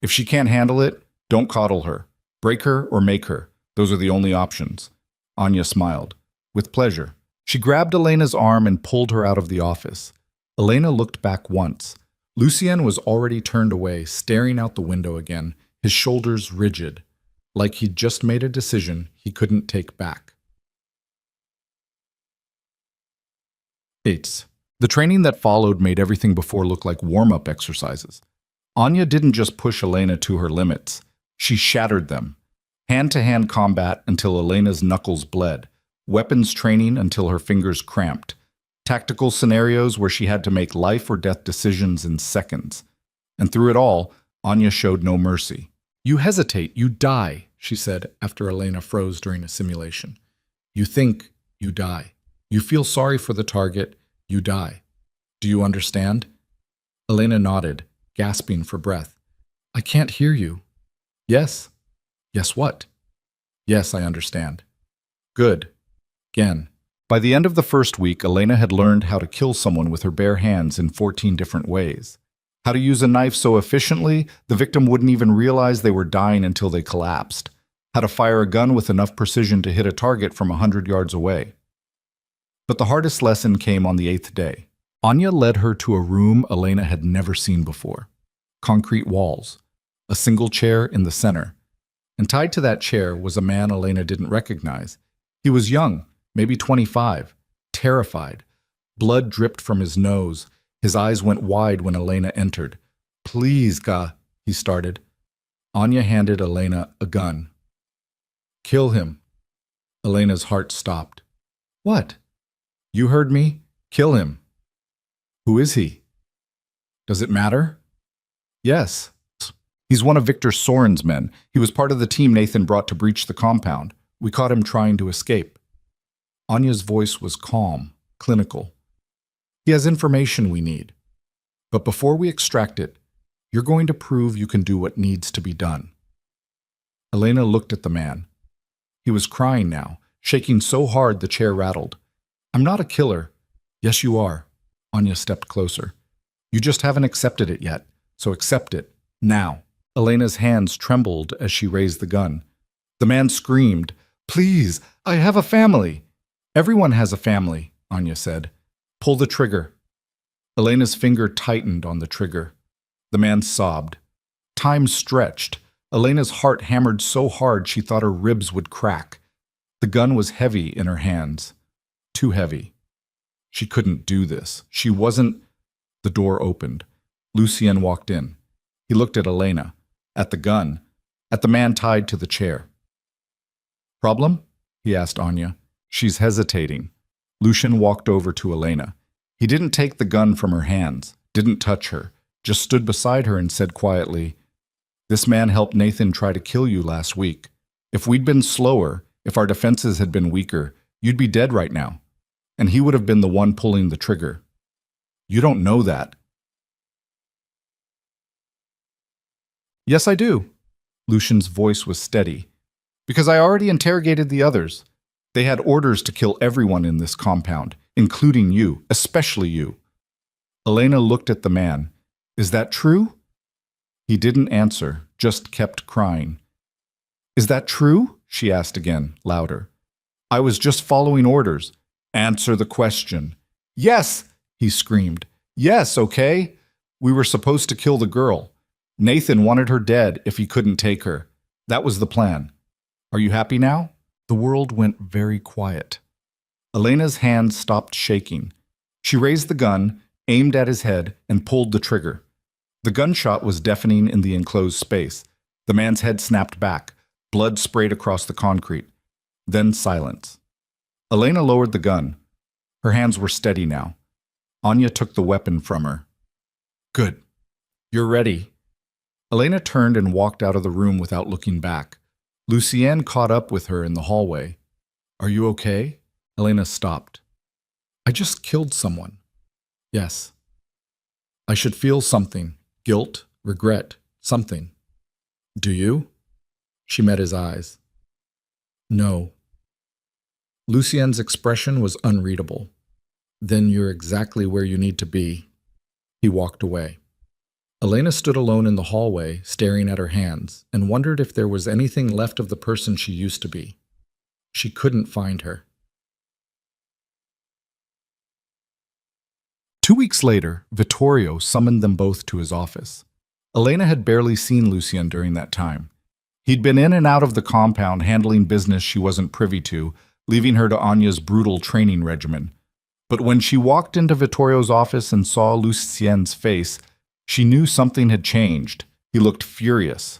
A: "If she can't handle it, don't coddle her. Break her or make her. Those are the only options." Anya smiled. "With pleasure." She grabbed Elena's arm and pulled her out of the office. Elena looked back once. Lucien was already turned away, staring out the window again, his shoulders rigid, like he'd just made a decision he couldn't take back. 8. The training that followed made everything before look like warm-up exercises. Anya didn't just push Elena to her limits. She shattered them. Hand-to-hand combat until Elena's knuckles bled. Weapons training until her fingers cramped. Tactical scenarios where she had to make life-or-death decisions in seconds. And through it all, Anya showed no mercy. "You hesitate, you die," she said after Elena froze during a simulation. "You think, you die. You feel sorry for the target, you die. Do you understand?" Elena nodded, gasping for breath. "I can't hear you." "Yes." "Yes what?" "Yes, I understand." "Good." Again. By the end of the first week, Elena had learned how to kill someone with her bare hands in 14 different ways. How to use a knife so efficiently, the victim wouldn't even realize they were dying until they collapsed. How to fire a gun with enough precision to hit a target from 100 yards away. But the hardest lesson came on the 8th day. Anya led her to a room Elena had never seen before. Concrete walls. A single chair in the center. And tied to that chair was a man Elena didn't recognize. He was young, maybe 25, terrified. Blood dripped from his nose. His eyes went wide when Elena entered. "Please, Ga," he started. Anya handed Elena a gun. Kill him. Elena's heart stopped. What? You heard me. Kill him. Who is he? Does it matter? Yes. He's one of Victor Soren's men. He was part of the team Nathan brought to breach the compound. We caught him trying to escape. Anya's voice was calm, clinical. He has information we need. But before we extract it, you're going to prove you can do what needs to be done. Elena looked at the man. He was crying now, shaking so hard the chair rattled. I'm not a killer. Yes, you are. Anya stepped closer. You just haven't accepted it yet, so accept it, now. Elena's hands trembled as she raised the gun. The man screamed, Please, I have a family. Everyone has a family, Anya said. Pull the trigger. Elena's finger tightened on the trigger. The man sobbed. Time stretched. Elena's heart hammered so hard she thought her ribs would crack. The gun was heavy in her hands. Too heavy. She couldn't do this. She wasn't... The door opened. Lucien walked in. He looked at Elena, at the gun, at the man tied to the chair. Problem? He asked Anya. She's hesitating. Lucien walked over to Elena. He didn't take the gun from her hands, didn't touch her, just stood beside her and said quietly, This man helped Nathan try to kill you last week. If we'd been slower, if our defenses had been weaker, you'd be dead right now. And he would have been the one pulling the trigger. You don't know that. Yes, I do. Lucien's voice was steady. Because I already interrogated the others. They had orders to kill everyone in this compound, including you, especially you. Elena looked at the man. Is that true? He didn't answer, just kept crying. Is that true? She asked again, louder. I was just following orders. Answer the question. Yes, he screamed. Yes, okay? We were supposed to kill the girl. Nathan wanted her dead if he couldn't take her. That was the plan. Are you happy now? The world went very quiet. Elena's hands stopped shaking. She raised the gun, aimed at his head, and pulled the trigger. The gunshot was deafening in the enclosed space. The man's head snapped back. Blood sprayed across the concrete. Then silence. Elena lowered the gun. Her hands were steady now. Anya took the weapon from her. Good. You're ready. Elena turned and walked out of the room without looking back. Lucien caught up with her in the hallway. Are you okay? Elena stopped. I just killed someone. Yes. I should feel something. Guilt, regret, something. Do you? She met his eyes. No. Lucien's expression was unreadable. Then you're exactly where you need to be. He walked away. Elena stood alone in the hallway, staring at her hands, and wondered if there was anything left of the person she used to be. She couldn't find her. 2 weeks later, Vittorio summoned them both to his office. Elena had barely seen Lucien during that time. He'd been in and out of the compound handling business she wasn't privy to, leaving her to Anya's brutal training regimen. But when she walked into Vittorio's office and saw Lucien's face, she knew something had changed. He looked furious.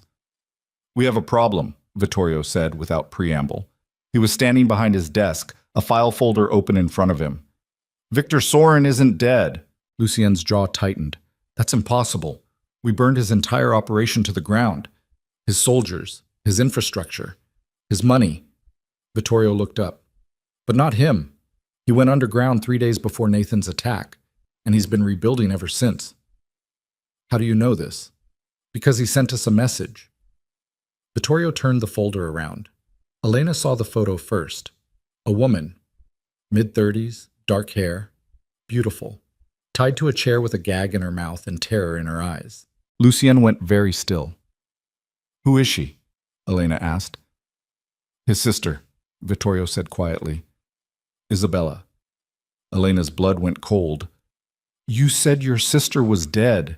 A: We have a problem, Vittorio said without preamble. He was standing behind his desk, a file folder open in front of him. Victor Soren isn't dead. Lucien's jaw tightened. That's impossible. We burned his entire operation to the ground. His soldiers, his infrastructure, his money. Vittorio looked up. But not him. He went underground 3 days before Nathan's attack, and he's been rebuilding ever since. How do you know this? Because he sent us a message. Vittorio turned the folder around. Elena saw the photo first. A woman, mid-30s, dark hair, beautiful, tied to a chair with a gag in her mouth and terror in her eyes. Lucien went very still. Who is she? Elena asked. His sister, Vittorio said quietly. Isabella. Elena's blood went cold. You said your sister was dead.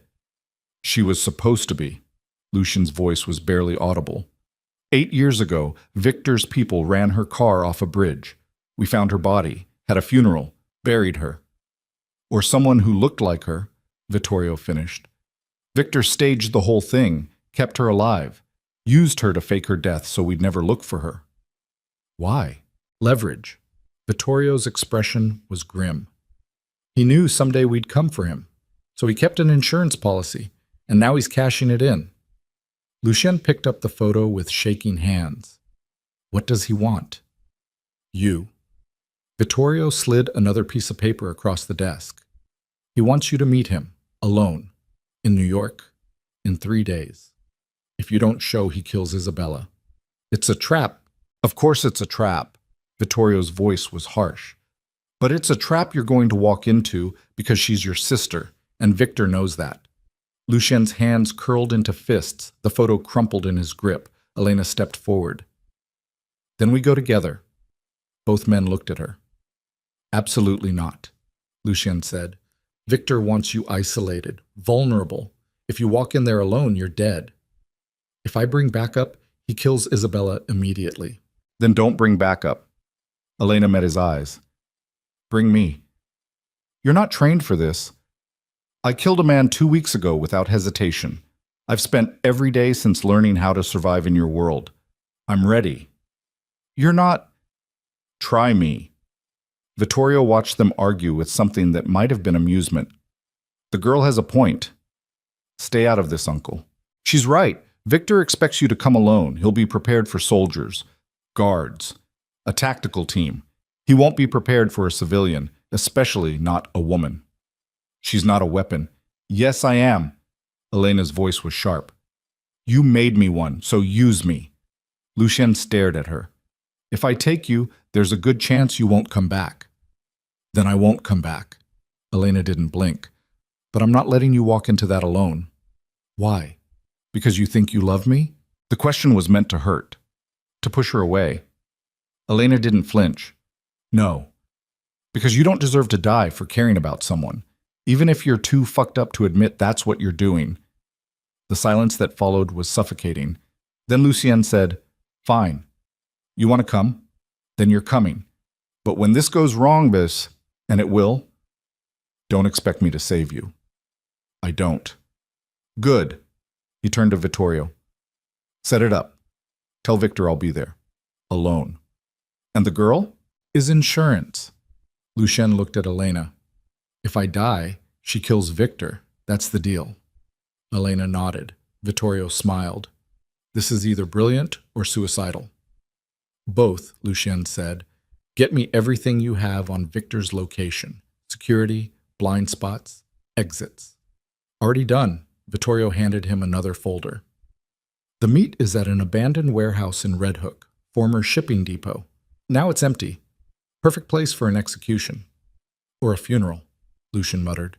A: She was supposed to be. Lucien's voice was barely audible. 8 years ago, Victor's people ran her car off a bridge. We found her body, had a funeral, buried her. Or someone who looked like her, Vittorio finished. Victor staged the whole thing, kept her alive. Used her to fake her death so we'd never look for her. Why? Leverage. Vittorio's expression was grim. He knew someday we'd come for him, so he kept an insurance policy, and now he's cashing it in. Lucien picked up the photo with shaking hands. What does he want? You. Vittorio slid another piece of paper across the desk. He wants you to meet him, alone, in New York, in 3 days. If you don't show, he kills Isabella. It's a trap. Of course it's a trap. Vittorio's voice was harsh. But it's a trap you're going to walk into because she's your sister, and Victor knows that. Lucien's hands curled into fists, the photo crumpled in his grip. Elena stepped forward. Then we go together. Both men looked at her. Absolutely not, Lucien said. Victor wants you isolated, vulnerable. If you walk in there alone, you're dead. If I bring backup, he kills Isabella immediately. Then don't bring backup. Elena met his eyes. Bring me. You're not trained for this. I killed a man 2 weeks ago without hesitation. I've spent every day since learning how to survive in your world. I'm ready. You're not. Try me. Vittorio watched them argue with something that might have been amusement. The girl has a point. Stay out of this, uncle. She's right. Victor expects you to come alone. He'll be prepared for soldiers, guards, a tactical team. He won't be prepared for a civilian, especially not a woman. She's not a weapon. Yes, I am. Elena's voice was sharp. You made me one, so use me. Lucien stared at her. If I take you, there's a good chance you won't come back. Then I won't come back. Elena didn't blink. But I'm not letting you walk into that alone. Why? Because you think you love me? The question was meant to hurt, to push her away. Elena didn't flinch. No. Because you don't deserve to die for caring about someone, even if you're too fucked up to admit that's what you're doing. The silence that followed was suffocating. Then Lucien said, Fine. You want to come? Then you're coming. But when this goes wrong, Bis, and it will, don't expect me to save you. I don't. Good. He turned to Vittorio. Set it up. Tell Victor I'll be there. Alone. And the girl? Is insurance. Lucien looked at Elena. If I die, she kills Victor. That's the deal. Elena nodded. Vittorio smiled. This is either brilliant or suicidal. Both, Lucien said. Get me everything you have on Victor's location. Security, blind spots, exits. Already done. Vittorio handed him another folder. The meet is at an abandoned warehouse in Red Hook, former shipping depot. Now it's empty. Perfect place for an execution. Or a funeral, Lucien muttered.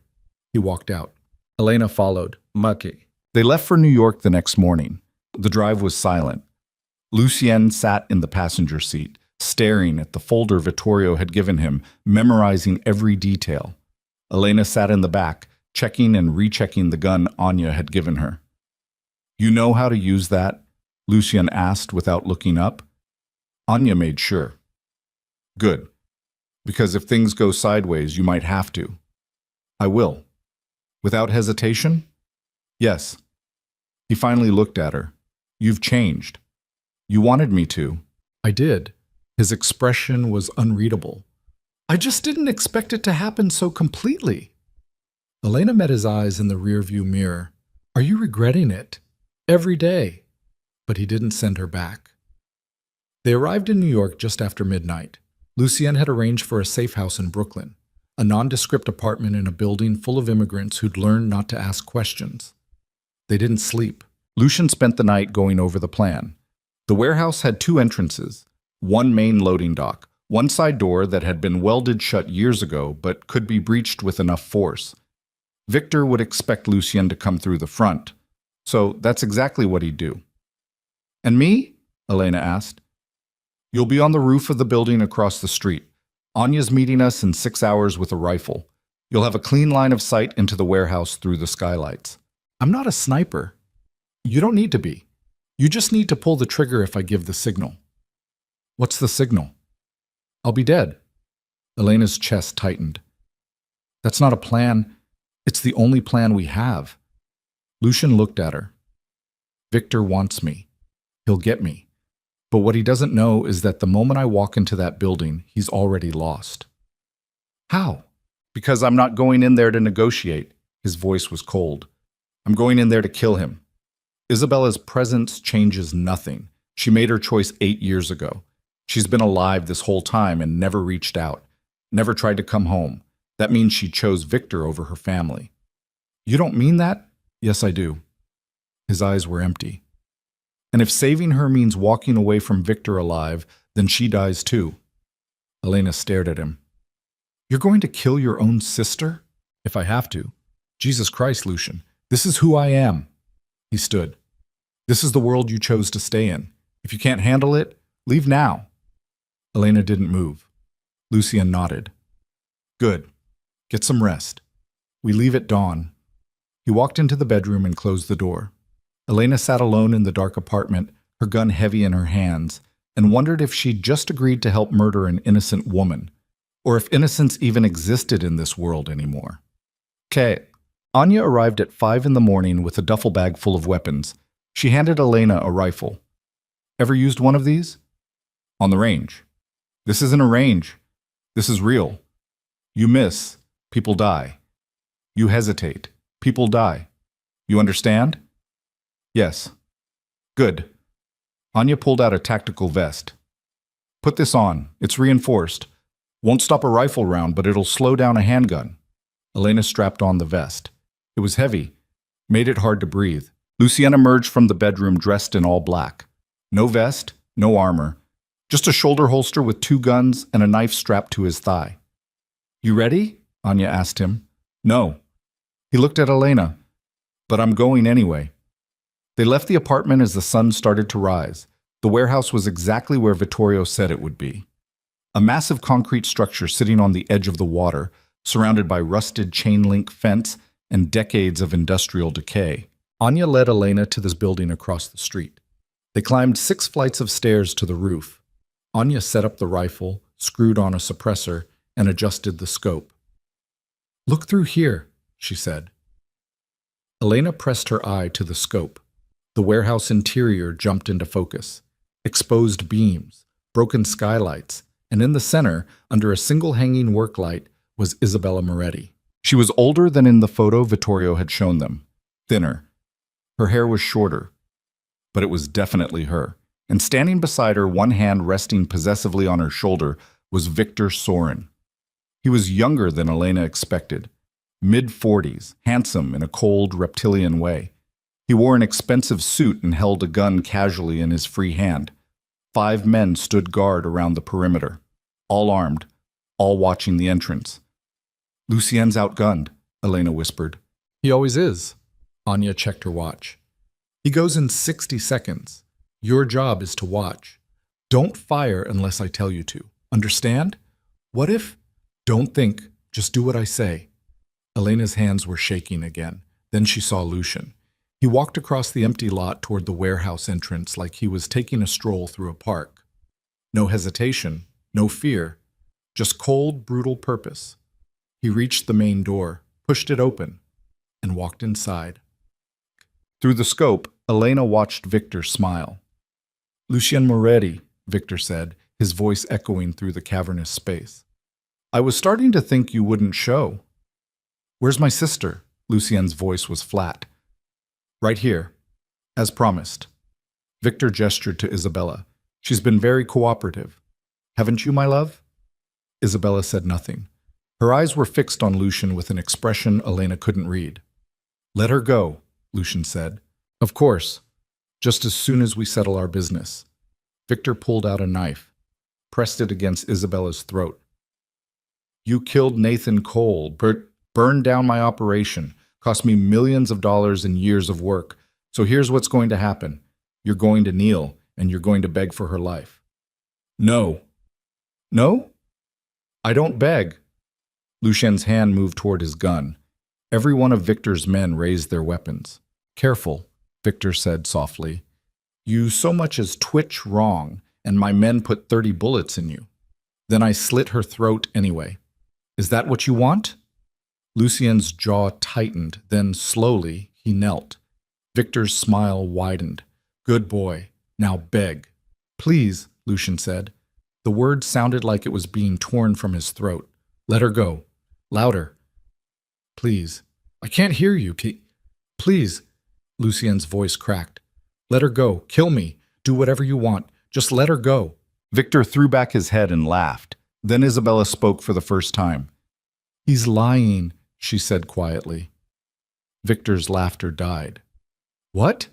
A: He walked out. Elena followed, mucky. They left for New York the next morning. The drive was silent. Lucien sat in the passenger seat, staring at the folder Vittorio had given him, memorizing every detail. Elena sat in the back, checking and rechecking the gun Anya had given her. You know how to use that? Lucien asked without looking up. Anya made sure. Good. Because if things go sideways, you might have to. I will. Without hesitation? Yes. He finally looked at her. You've changed. You wanted me to. I did. His expression was unreadable. I just didn't expect it to happen so completely. Elena met his eyes in the rearview mirror. Are you regretting it? Every day. But he didn't send her back. They arrived in New York just after midnight. Lucien had arranged for a safe house in Brooklyn, a nondescript apartment in a building full of immigrants who'd learned not to ask questions. They didn't sleep. Lucien spent the night going over the plan. The warehouse had 2 entrances, one main loading dock, one side door that had been welded shut years ago but could be breached with enough force. Victor would expect Lucien to come through the front, so that's exactly what he'd do. And me? Elena asked. You'll be on the roof of the building across the street. Anya's meeting us in 6 hours with a rifle. You'll have a clean line of sight into the warehouse through the skylights. I'm not a sniper. You don't need to be. You just need to pull the trigger if I give the signal. What's the signal? I'll be dead. Elena's chest tightened. That's not a plan. It's the only plan we have. Lucien looked at her. Victor wants me. He'll get me. But what he doesn't know is that the moment I walk into that building, he's already lost. How? Because I'm not going in there to negotiate. His voice was cold. I'm going in there to kill him. Isabella's presence changes nothing. She made her choice 8 years ago. She's been alive this whole time and never reached out, never tried to come home. That means she chose Victor over her family. You don't mean that? Yes, I do. His eyes were empty. And if saving her means walking away from Victor alive, then she dies too. Elena stared at him. You're going to kill your own sister? If I have to. Jesus Christ, Lucian. This is who I am. He stood. This is the world you chose to stay in. If you can't handle it, leave now. Elena didn't move. Lucian nodded. Good. Get some rest. We leave at dawn. He walked into the bedroom and closed the door. Elena sat alone in the dark apartment, her gun heavy in her hands, and wondered if she'd just agreed to help murder an innocent woman, or if innocence even existed in this world anymore. Anya arrived at 5 in the morning with a duffel bag full of weapons. She handed Elena a rifle. Ever used one of these? On the range. This isn't a range. This is real. You miss, people die. You hesitate, people die. You understand? Yes. Good. Anya pulled out a tactical vest. Put this on. It's reinforced. Won't stop a rifle round, but it'll slow down a handgun. Elena strapped on the vest. It was heavy, made it hard to breathe. Lucian emerged from the bedroom dressed in all black. No vest, no armor. Just a shoulder holster with 2 guns and a knife strapped to his thigh. You ready? Anya asked him. No. He looked at Elena. But I'm going anyway. They left the apartment as the sun started to rise. The warehouse was exactly where Vittorio said it would be. A massive concrete structure sitting on the edge of the water, surrounded by rusted chain-link fence and decades of industrial decay. Anya led Elena to this building across the street. They climbed 6 flights of stairs to the roof. Anya set up the rifle, screwed on a suppressor, and adjusted the scope. Look through here, she said. Elena pressed her eye to the scope. The warehouse interior jumped into focus. Exposed beams, broken skylights, and in the center, under a single hanging work light, was Isabella Moretti. She was older than in the photo Vittorio had shown them, thinner. Her hair was shorter, but it was definitely her. And standing beside her, one hand resting possessively on her shoulder, was Victor Sorin. He was younger than Elena expected, mid-40s, handsome in a cold, reptilian way. He wore an expensive suit and held a gun casually in his free hand. 5 men stood guard around the perimeter, all armed, all watching the entrance. Lucien's outgunned, Elena whispered. He always is. Anya checked her watch. He goes in 60 seconds. Your job is to watch. Don't fire unless I tell you to. Understand? What if? Don't think. Just do what I say. Elena's hands were shaking again. Then she saw Lucian. He walked across the empty lot toward the warehouse entrance like he was taking a stroll through a park. No hesitation, no fear, just cold, brutal purpose. He reached the main door, pushed it open, and walked inside. Through the scope, Elena watched Victor smile. Lucian Moretti, Victor said, his voice echoing through the cavernous space. I was starting to think you wouldn't show. Where's my sister? Lucien's voice was flat. Right here, as promised. Victor gestured to Isabella. She's been very cooperative. Haven't you, my love? Isabella said nothing. Her eyes were fixed on Lucian with an expression Elena couldn't read. Let her go, Lucian said. Of course, just as soon as we settle our business. Victor pulled out a knife, pressed it against Isabella's throat. You killed Nathan Cole, burned down my operation, cost me millions of dollars and years of work. So here's what's going to happen. You're going to kneel, and you're going to beg for her life. No. No? I don't beg. Lucien's hand moved toward his gun. Every one of Victor's men raised their weapons. Careful, Victor said softly. You so much as twitch wrong, and my men put 30 bullets in you. Then I slit her throat anyway. Is that what you want? Lucien's jaw tightened, then slowly he knelt. Victor's smile widened. Good boy. Now beg. Please, Lucian said. The word sounded like it was being torn from his throat. Let her go. Louder. Please. I can't hear you. Please. Lucien's voice cracked. Let her go. Kill me. Do whatever you want. Just let her go. Victor threw back his head and laughed. Then Isabella spoke for the first time. He's lying, she said quietly. Victor's laughter died. What?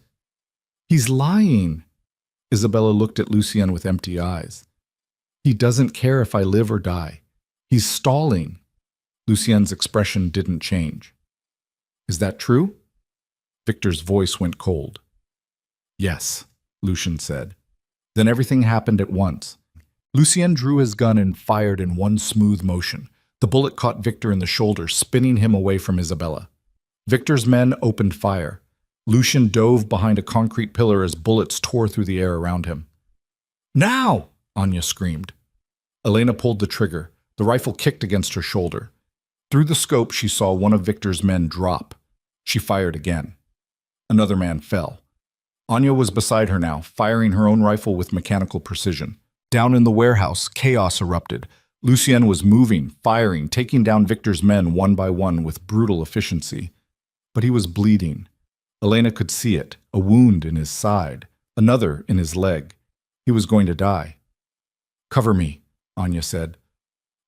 A: He's lying. Isabella looked at Lucien with empty eyes. He doesn't care if I live or die. He's stalling. Lucien's expression didn't change. Is that true? Victor's voice went cold. Yes, Lucien said. Then everything happened at once. Lucien drew his gun and fired in one smooth motion. The bullet caught Victor in the shoulder, spinning him away from Isabella. Victor's men opened fire. Lucien dove behind a concrete pillar as bullets tore through the air around him. Now! Anya screamed. Elena pulled the trigger. The rifle kicked against her shoulder. Through the scope, she saw one of Victor's men drop. She fired again. Another man fell. Anya was beside her now, firing her own rifle with mechanical precision. Down in the warehouse, chaos erupted. Lucien was moving, firing, taking down Victor's men one by one with brutal efficiency. But he was bleeding. Elena could see it, a wound in his side, another in his leg. He was going to die. Cover me, Anya said.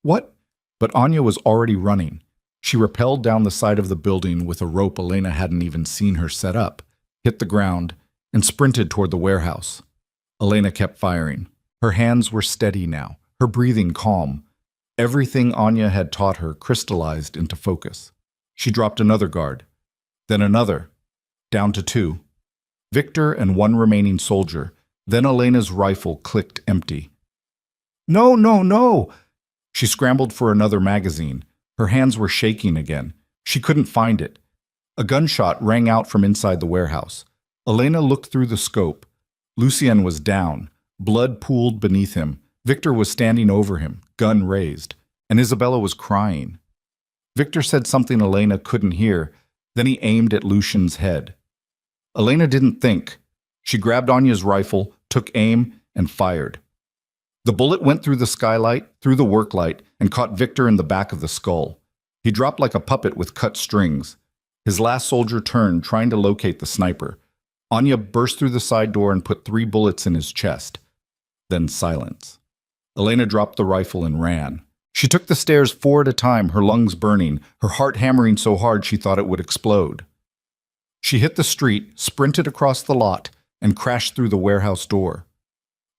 A: What? But Anya was already running. She rappelled down the side of the building with a rope Elena hadn't even seen her set up, hit the ground, and sprinted toward the warehouse. Elena kept firing. Her hands were steady now, her breathing calm. Everything Anya had taught her crystallized into focus. She dropped another guard, then another, down to 2. Victor and one remaining soldier, then Elena's rifle clicked empty. No, no, no! She scrambled for another magazine. Her hands were shaking again. She couldn't find it. A gunshot rang out from inside the warehouse. Elena looked through the scope. Lucien was down. Blood pooled beneath him. Victor was standing over him, gun raised, and Isabella was crying. Victor said something Elena couldn't hear. Then he aimed at Lucien's head. Elena didn't think. She grabbed Anya's rifle, took aim, and fired. The bullet went through the skylight, through the work light, and caught Victor in the back of the skull. He dropped like a puppet with cut strings. His last soldier turned, trying to locate the sniper. Anya burst through the side door and put 3 bullets in his chest. Then silence. Elena dropped the rifle and ran. She took the stairs 4 at a time, her lungs burning, her heart hammering so hard she thought it would explode. She hit the street, sprinted across the lot, and crashed through the warehouse door.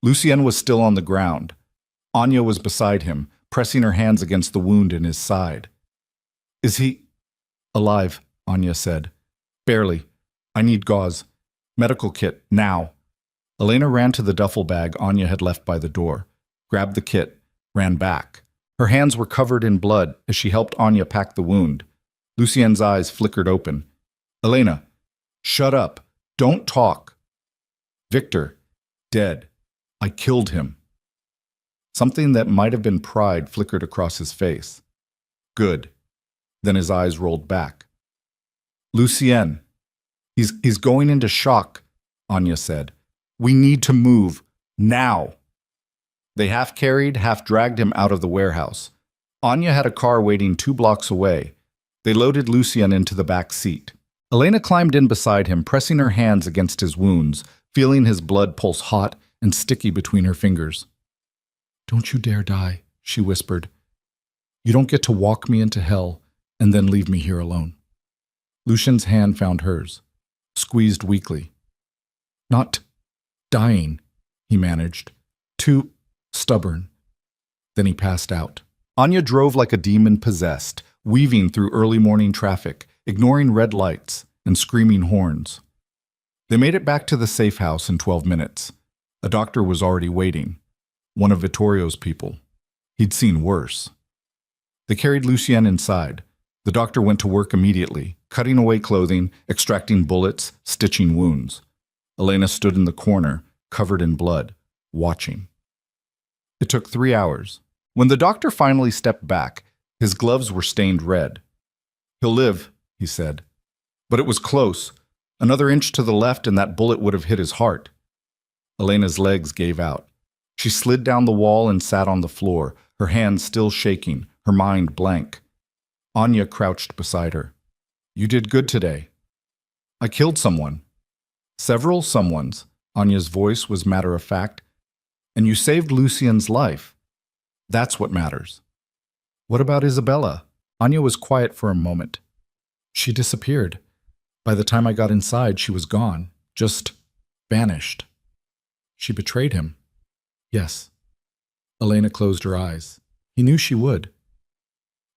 A: Lucien was still on the ground. Anya was beside him, pressing her hands against the wound in his side. Is he alive? Anya said. Barely. I need gauze. Medical kit, now. Elena ran to the duffel bag Anya had left by the door, grabbed the kit, ran back. Her hands were covered in blood as she helped Anya pack the wound. Lucien's eyes flickered open. Elena, shut up. Don't talk. Victor, dead. I killed him. Something that might have been pride flickered across his face. Good. Then his eyes rolled back. Lucien. He's going into shock, Anya said. We need to move. Now. They half carried, half dragged him out of the warehouse. Anya had a car waiting 2 blocks away. They loaded Lucien into the back seat. Elena climbed in beside him, pressing her hands against his wounds, feeling his blood pulse hot and sticky between her fingers. Don't you dare die, she whispered. You don't get to walk me into hell and then leave me here alone. Lucien's hand found hers, squeezed weakly. Not dying, he managed. Too stubborn. Then he passed out. Anya drove like a demon possessed, weaving through early morning traffic, ignoring red lights and screaming horns. They made it back to the safe house in 12 minutes. A doctor was already waiting, one of Vittorio's people. He'd seen worse. They carried Lucien inside. The doctor went to work immediately, cutting away clothing, extracting bullets, stitching wounds. Elena stood in the corner, covered in blood, watching. It took 3 hours. When the doctor finally stepped back, his gloves were stained red. He'll live, he said. But it was close. Another inch to the left and that bullet would have hit his heart. Elena's legs gave out. She slid down the wall and sat on the floor, her hands still shaking, her mind blank. Anya crouched beside her. You did good today. I killed someone. Several someones. Anya's voice was matter of fact. And you saved Lucien's life. That's what matters. What about Isabella? Anya was quiet for a moment. She disappeared. By the time I got inside, she was gone. Just vanished. She betrayed him. Yes. Elena closed her eyes. He knew she would.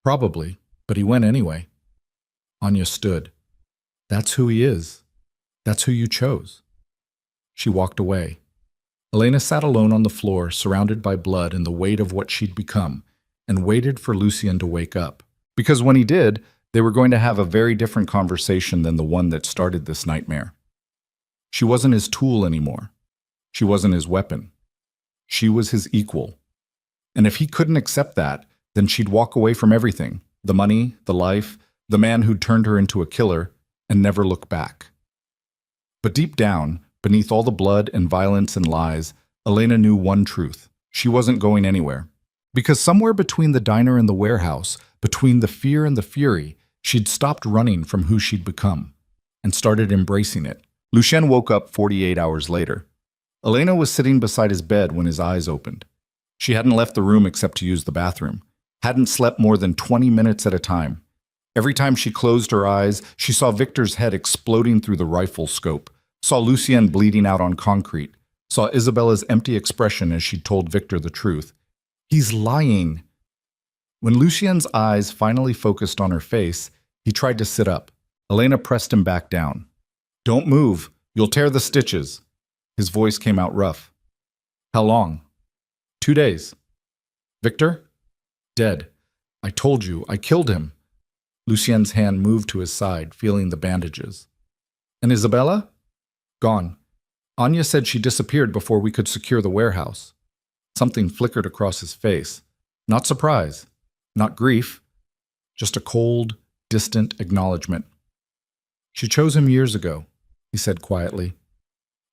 A: Probably, but he went anyway. Anya stood. That's who he is. That's who you chose. She walked away. Elena sat alone on the floor, surrounded by blood and the weight of what she'd become, and waited for Lucien to wake up. Because when he did, they were going to have a very different conversation than the one that started this nightmare. She wasn't his tool anymore. She wasn't his weapon. She was his equal. And if he couldn't accept that, then she'd walk away from everything, the money, the life, the man who'd turned her into a killer, and never look back. But deep down, beneath all the blood and violence and lies, Elena knew one truth. She wasn't going anywhere. Because somewhere between the diner and the warehouse, between the fear and the fury, she'd stopped running from who she'd become and started embracing it. Lucien woke up 48 hours later. Elena was sitting beside his bed when his eyes opened. She hadn't left the room except to use the bathroom, hadn't slept more than 20 minutes at a time. Every time she closed her eyes, she saw Victor's head exploding through the rifle scope, saw Lucien bleeding out on concrete, saw Isabella's empty expression as she told Victor the truth. He's lying. When Lucien's eyes finally focused on her face, he tried to sit up. Elena pressed him back down. Don't move. You'll tear the stitches. His voice came out rough. How long? 2 days. Victor? Dead. I told you, I killed him. Lucien's hand moved to his side, feeling the bandages. And Isabella? Gone. Anya said she disappeared before we could secure the warehouse. Something flickered across his face. Not surprise. Not grief. Just a cold, distant acknowledgement. She chose him years ago, he said quietly.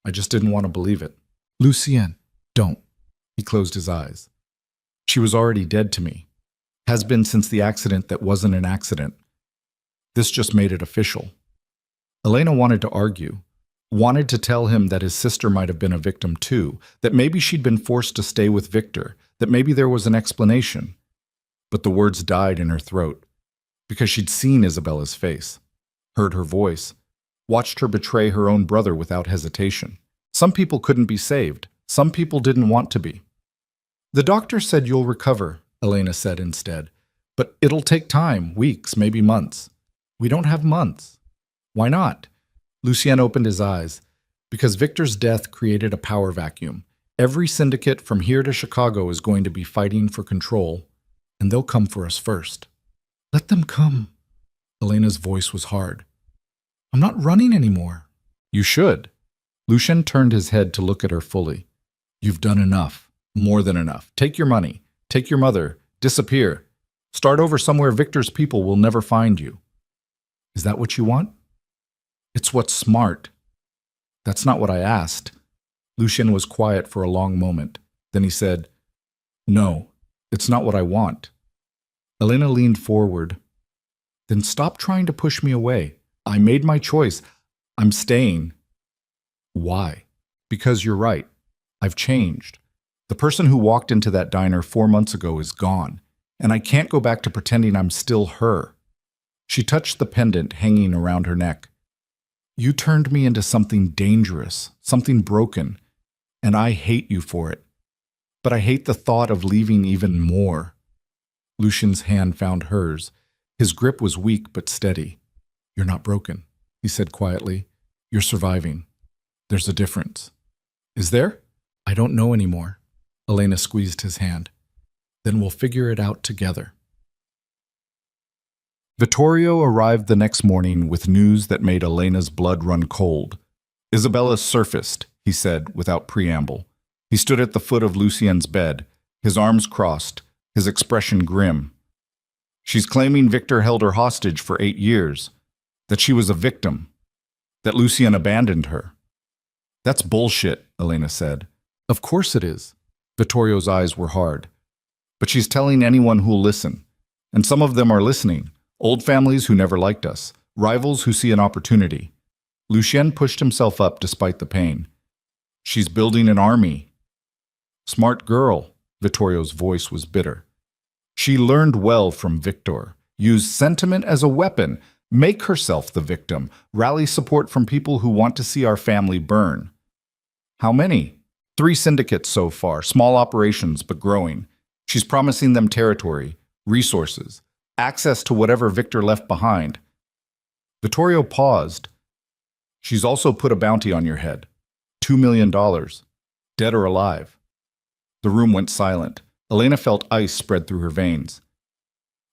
A: I just didn't want to believe it. Lucien, don't. He closed his eyes. She was already dead to me. Has been since the accident that wasn't an accident. This just made it official. Elena wanted to argue, wanted to tell him that his sister might have been a victim too, that maybe she'd been forced to stay with Victor, that maybe there was an explanation. But the words died in her throat, because she'd seen Isabella's face, heard her voice, watched her betray her own brother without hesitation. Some people couldn't be saved. Some people didn't want to be. The doctor said you'll recover, Elena said instead. But it'll take time, weeks, maybe months. We don't have months. Why not? Lucien opened his eyes. Because Victor's death created a power vacuum. Every syndicate from here to Chicago is going to be fighting for control, and they'll come for us first. Let them come. Elena's voice was hard. I'm not running anymore. You should. Lucien turned his head to look at her fully. You've done enough. More than enough. Take your money. Take your mother. Disappear. Start over somewhere Victor's people will never find you. Is that what you want? It's what's smart. That's not what I asked. Lucien was quiet for a long moment. Then he said, No, it's not what I want. Elena leaned forward. Then stop trying to push me away. I made my choice. I'm staying. Why? Because you're right. I've changed. The person who walked into that diner 4 months ago is gone, and I can't go back to pretending I'm still her. She touched the pendant hanging around her neck. You turned me into something dangerous, something broken, and I hate you for it. But I hate the thought of leaving even more. Lucien's hand found hers. His grip was weak but steady. You're not broken, he said quietly. You're surviving. There's a difference. Is there? I don't know anymore. Elena squeezed his hand. Then we'll figure it out together. Vittorio arrived the next morning with news that made Elena's blood run cold. Isabella surfaced, he said without preamble. He stood at the foot of Lucien's bed, his arms crossed, his expression grim. She's claiming Victor held her hostage for 8 years, that she was a victim, that Lucien abandoned her. That's bullshit, Elena said. Of course it is. Vittorio's eyes were hard. But she's telling anyone who'll listen. And some of them are listening. Old families who never liked us. Rivals who see an opportunity. Lucien pushed himself up despite the pain. She's building an army. Smart girl. Vittorio's voice was bitter. She learned well from Victor. Use sentiment as a weapon. Make herself the victim. Rally support from people who want to see our family burn. How many? 3 syndicates so far. Small operations, but growing. She's promising them territory, resources, access to whatever Victor left behind. Vittorio paused. She's also put a bounty on your head. $2 million. Dead or alive. The room went silent. Elena felt ice spread through her veins.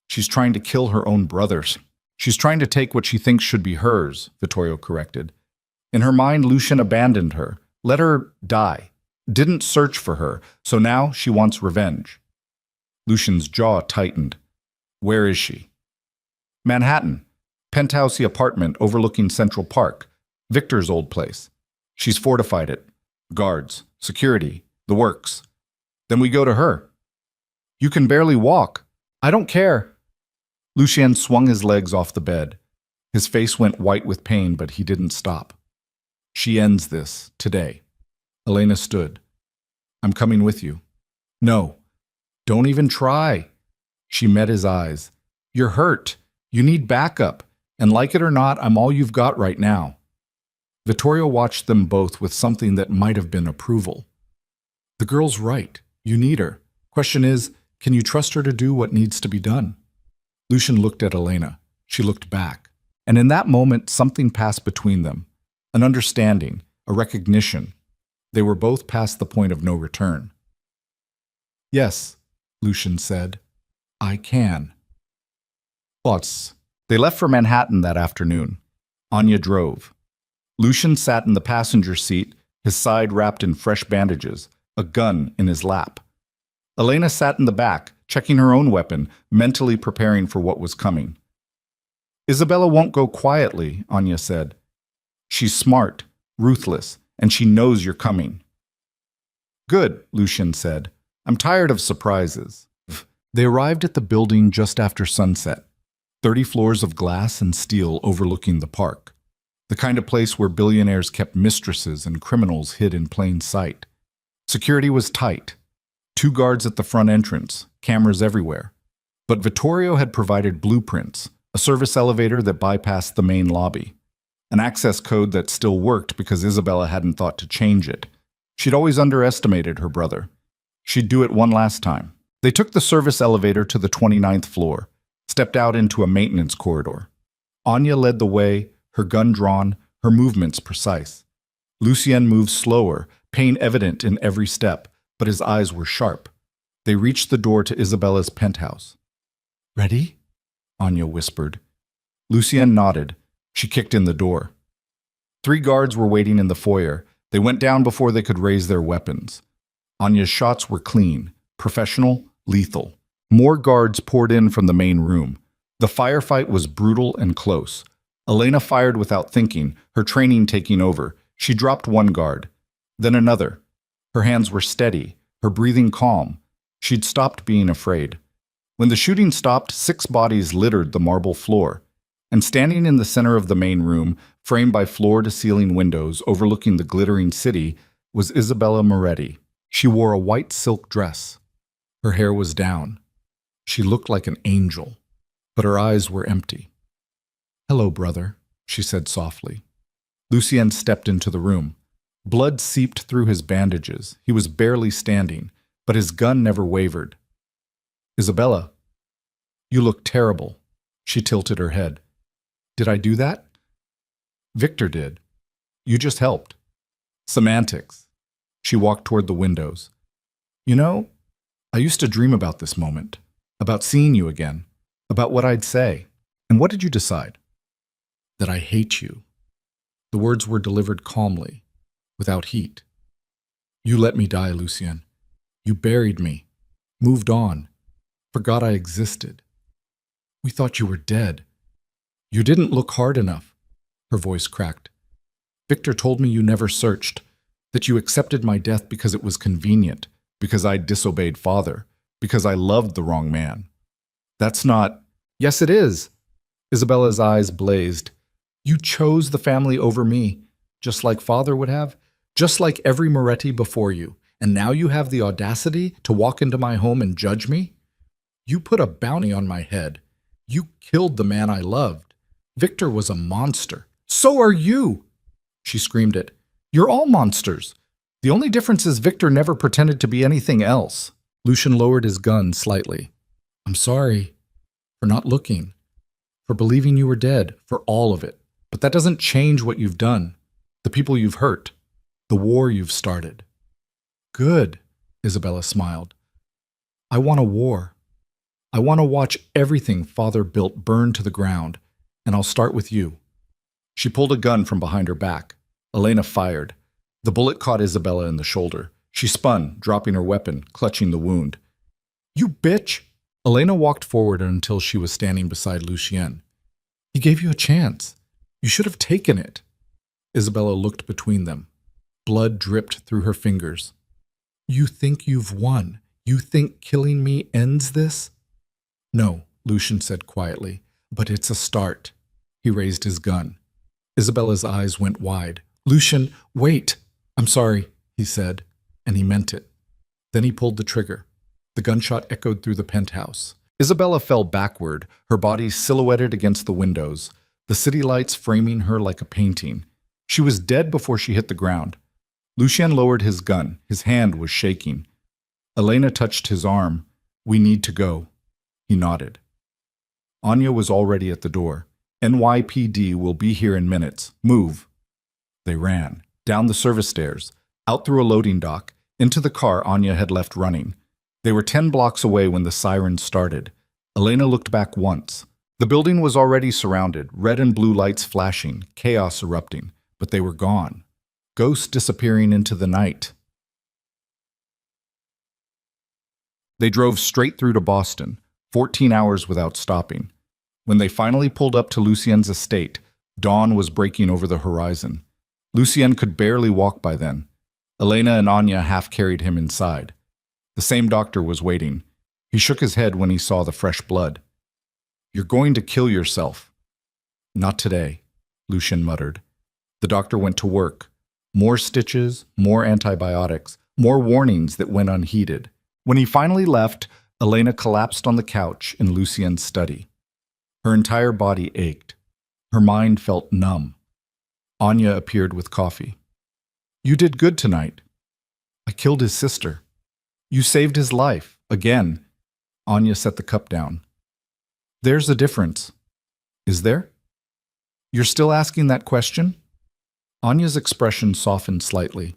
A: She's trying to kill her own brothers. She's trying to take what she thinks should be hers, Vittorio corrected. In her mind, Lucien abandoned her, let her die, didn't search for her, so now she wants revenge. Lucien's jaw tightened. Where is she? Manhattan. Penthousey apartment overlooking Central Park. Victor's old place. She's fortified it. Guards, security, the works. Then we go to her. You can barely walk. I don't care. Lucien swung his legs off the bed. His face went white with pain, but he didn't stop. She ends this, today. Elena stood. I'm coming with you. No, don't even try. She met his eyes. You're hurt. You need backup. And like it or not, I'm all you've got right now. Vittorio watched them both with something that might have been approval. The girl's right. You need her. Question is, can you trust her to do what needs to be done? Lucien looked at Elena. She looked back. And in that moment, something passed between them. An understanding, a recognition. They were both past the point of no return. Yes, Lucien said. I can. Thoughts. They left for Manhattan that afternoon. Anya drove. Lucien sat in the passenger seat, his side wrapped in fresh bandages, a gun in his lap. Elena sat in the back, checking her own weapon, mentally preparing for what was coming. Isabella won't go quietly, Anya said. She's smart, ruthless, and she knows you're coming. Good, Lucien said. I'm tired of surprises. They arrived at the building just after sunset. 30 floors of glass and steel overlooking the park. The kind of place where billionaires kept mistresses and criminals hid in plain sight. Security was tight. 2 guards at the front entrance, cameras everywhere. But Vittorio had provided blueprints, a service elevator that bypassed the main lobby. An access code that still worked because Isabella hadn't thought to change it. She'd always underestimated her brother. She'd do it one last time. They took the service elevator to the 29th floor, stepped out into a maintenance corridor. Anya led the way, her gun drawn, her movements precise. Lucien moved slower, pain evident in every step, but his eyes were sharp. They reached the door to Isabella's penthouse. Ready? Anya whispered. Lucien nodded. She kicked in the door. 3 guards were waiting in the foyer. They went down before they could raise their weapons. Anya's shots were clean, professional, lethal. More guards poured in from the main room. The firefight was brutal and close. Elena fired without thinking, her training taking over. She dropped 1 guard, then another. Her hands were steady, her breathing calm. She'd stopped being afraid. When the shooting stopped, 6 bodies littered the marble floor. And standing in the center of the main room, framed by floor-to-ceiling windows overlooking the glittering city, was Isabella Moretti. She wore a white silk dress. Her hair was down. She looked like an angel, but her eyes were empty. Hello, brother, she said softly. Lucien stepped into the room. Blood seeped through his bandages. He was barely standing, but his gun never wavered. Isabella, you look terrible. She tilted her head. Did I do that? Victor did. You just helped. Semantics. She walked toward the windows. You know, I used to dream about this moment, about seeing you again, about what I'd say. And what did you decide? That I hate you. The words were delivered calmly, without heat. You let me die, Lucien. You buried me, moved on, forgot I existed. We thought you were dead. You didn't look hard enough. Her voice cracked. Victor told me you never searched, That you accepted my death because it was convenient, because I disobeyed father, because I loved the wrong man. That's not— Yes, it is. Isabella's eyes blazed. You chose the family over me, just like father would have, just like every Moretti before you, and now you have the audacity to walk into my home and judge me? You put a bounty on my head. You killed the man I loved. Victor was a monster. So are you! She screamed it. You're all monsters. The only difference is Victor never pretended to be anything else. Lucian lowered his gun slightly. I'm sorry for not looking, for believing you were dead, for all of it. But that doesn't change what you've done, the people you've hurt, the war you've started. Good, Isabella smiled. I want a war. I want to watch everything father built burn to the ground, and I'll start with you. She pulled a gun from behind her back. Elena fired. The bullet caught Isabella in the shoulder. She spun, dropping her weapon, clutching the wound. You bitch! Elena walked forward until she was standing beside Lucien. He gave you a chance. You should have taken it. Isabella looked between them. Blood dripped through her fingers. You think you've won? You think killing me ends this? No, Lucien said quietly, but it's a start. He raised his gun. Isabella's eyes went wide. Lucien, wait! I'm sorry, he said, and he meant it. Then he pulled the trigger. The gunshot echoed through the penthouse. Isabella fell backward, her body silhouetted against the windows, the city lights framing her like a painting. She was dead before she hit the ground. Lucien lowered his gun. His hand was shaking. Elena touched his arm. We need to go. He nodded. Anya was already at the door. NYPD will be here in minutes. Move. They ran. Down the service stairs, out through a loading dock, into the car Anya had left running. They were 10 blocks away when the sirens started. Elena looked back once. The building was already surrounded, red and blue lights flashing, chaos erupting, but they were gone. Ghosts disappearing into the night. They drove straight through to Boston, 14 hours without stopping. When they finally pulled up to Lucien's estate, dawn was breaking over the horizon. Lucien could barely walk by then. Elena and Anya half carried him inside. The same doctor was waiting. He shook his head when he saw the fresh blood. You're going to kill yourself. Not today, Lucien muttered. The doctor went to work. More stitches, more antibiotics, more warnings that went unheeded. When he finally left, Elena collapsed on the couch in Lucien's study. Her entire body ached. Her mind felt numb. Anya appeared with coffee. You did good tonight. I killed his sister. You saved his life, again. Anya set the cup down. There's a difference. Is there? You're still asking that question? Anya's expression softened slightly.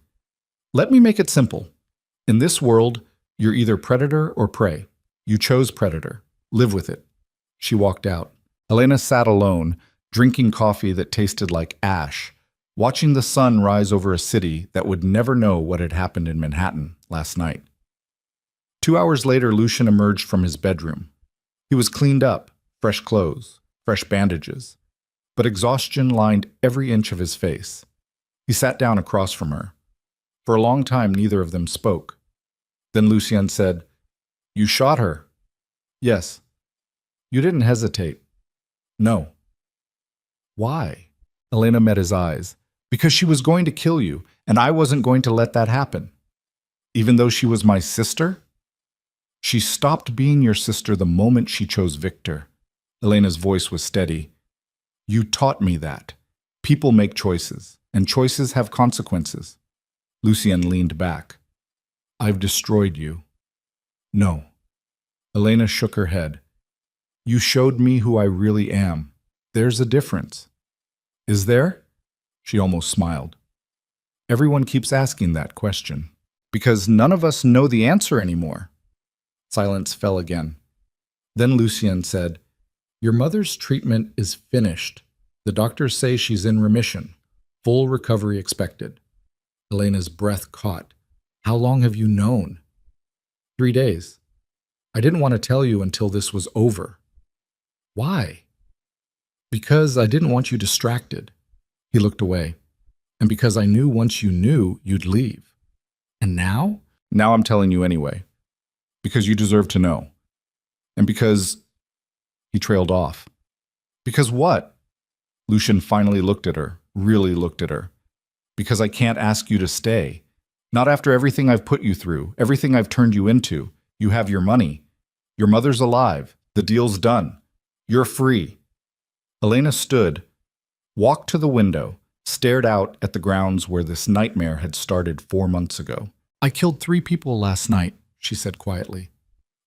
A: Let me make it simple. In this world, you're either predator or prey. You chose predator. Live with it. She walked out. Elena sat alone, drinking coffee that tasted like ash, watching the sun rise over a city that would never know what had happened in Manhattan last night. 2 hours later, Lucien emerged from his bedroom. He was cleaned up, fresh clothes, fresh bandages, but exhaustion lined every inch of his face. He sat down across from her. For a long time, neither of them spoke. Then Lucien said, You shot her. Yes. You didn't hesitate. No. Why? Elena met his eyes. Because she was going to kill you, and I wasn't going to let that happen. Even though she was my sister? She stopped being your sister the moment she chose Victor. Elena's voice was steady. You taught me that. People make choices, and choices have consequences. Lucien leaned back. I've destroyed you. No. Elena shook her head. You showed me who I really am. There's a difference. Is there? She almost smiled. Everyone keeps asking that question, because none of us know the answer anymore. Silence fell again. Then Lucien said, Your mother's treatment is finished. The doctors say she's in remission. Full recovery expected. Elena's breath caught. How long have you known? 3 days. I didn't want to tell you until this was over. Why? Because I didn't want you distracted. He looked away. And because I knew once you knew, you'd leave. And now? Now I'm telling you anyway. Because you deserve to know. And because... He trailed off. Because what? Lucian finally looked at her, really looked at her. Because I can't ask you to stay. Not after everything I've put you through, everything I've turned you into. You have your money. Your mother's alive. The deal's done. You're free. Elena stood, walked to the window, stared out at the grounds where this nightmare had started 4 months ago. I killed 3 people last night, she said quietly.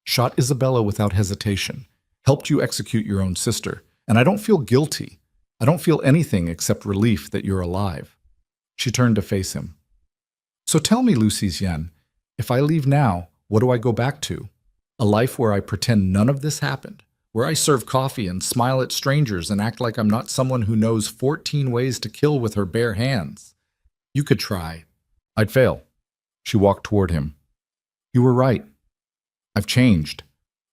A: Shot Isabella without hesitation. Helped you execute your own sister. And I don't feel guilty. I don't feel anything except relief that you're alive. She turned to face him. So tell me, Lucien, if I leave now, what do I go back to? A life where I pretend none of this happened, where I serve coffee and smile at strangers and act like I'm not someone who knows 14 ways to kill with her bare hands. You could try. I'd fail. She walked toward him. You were right. I've changed.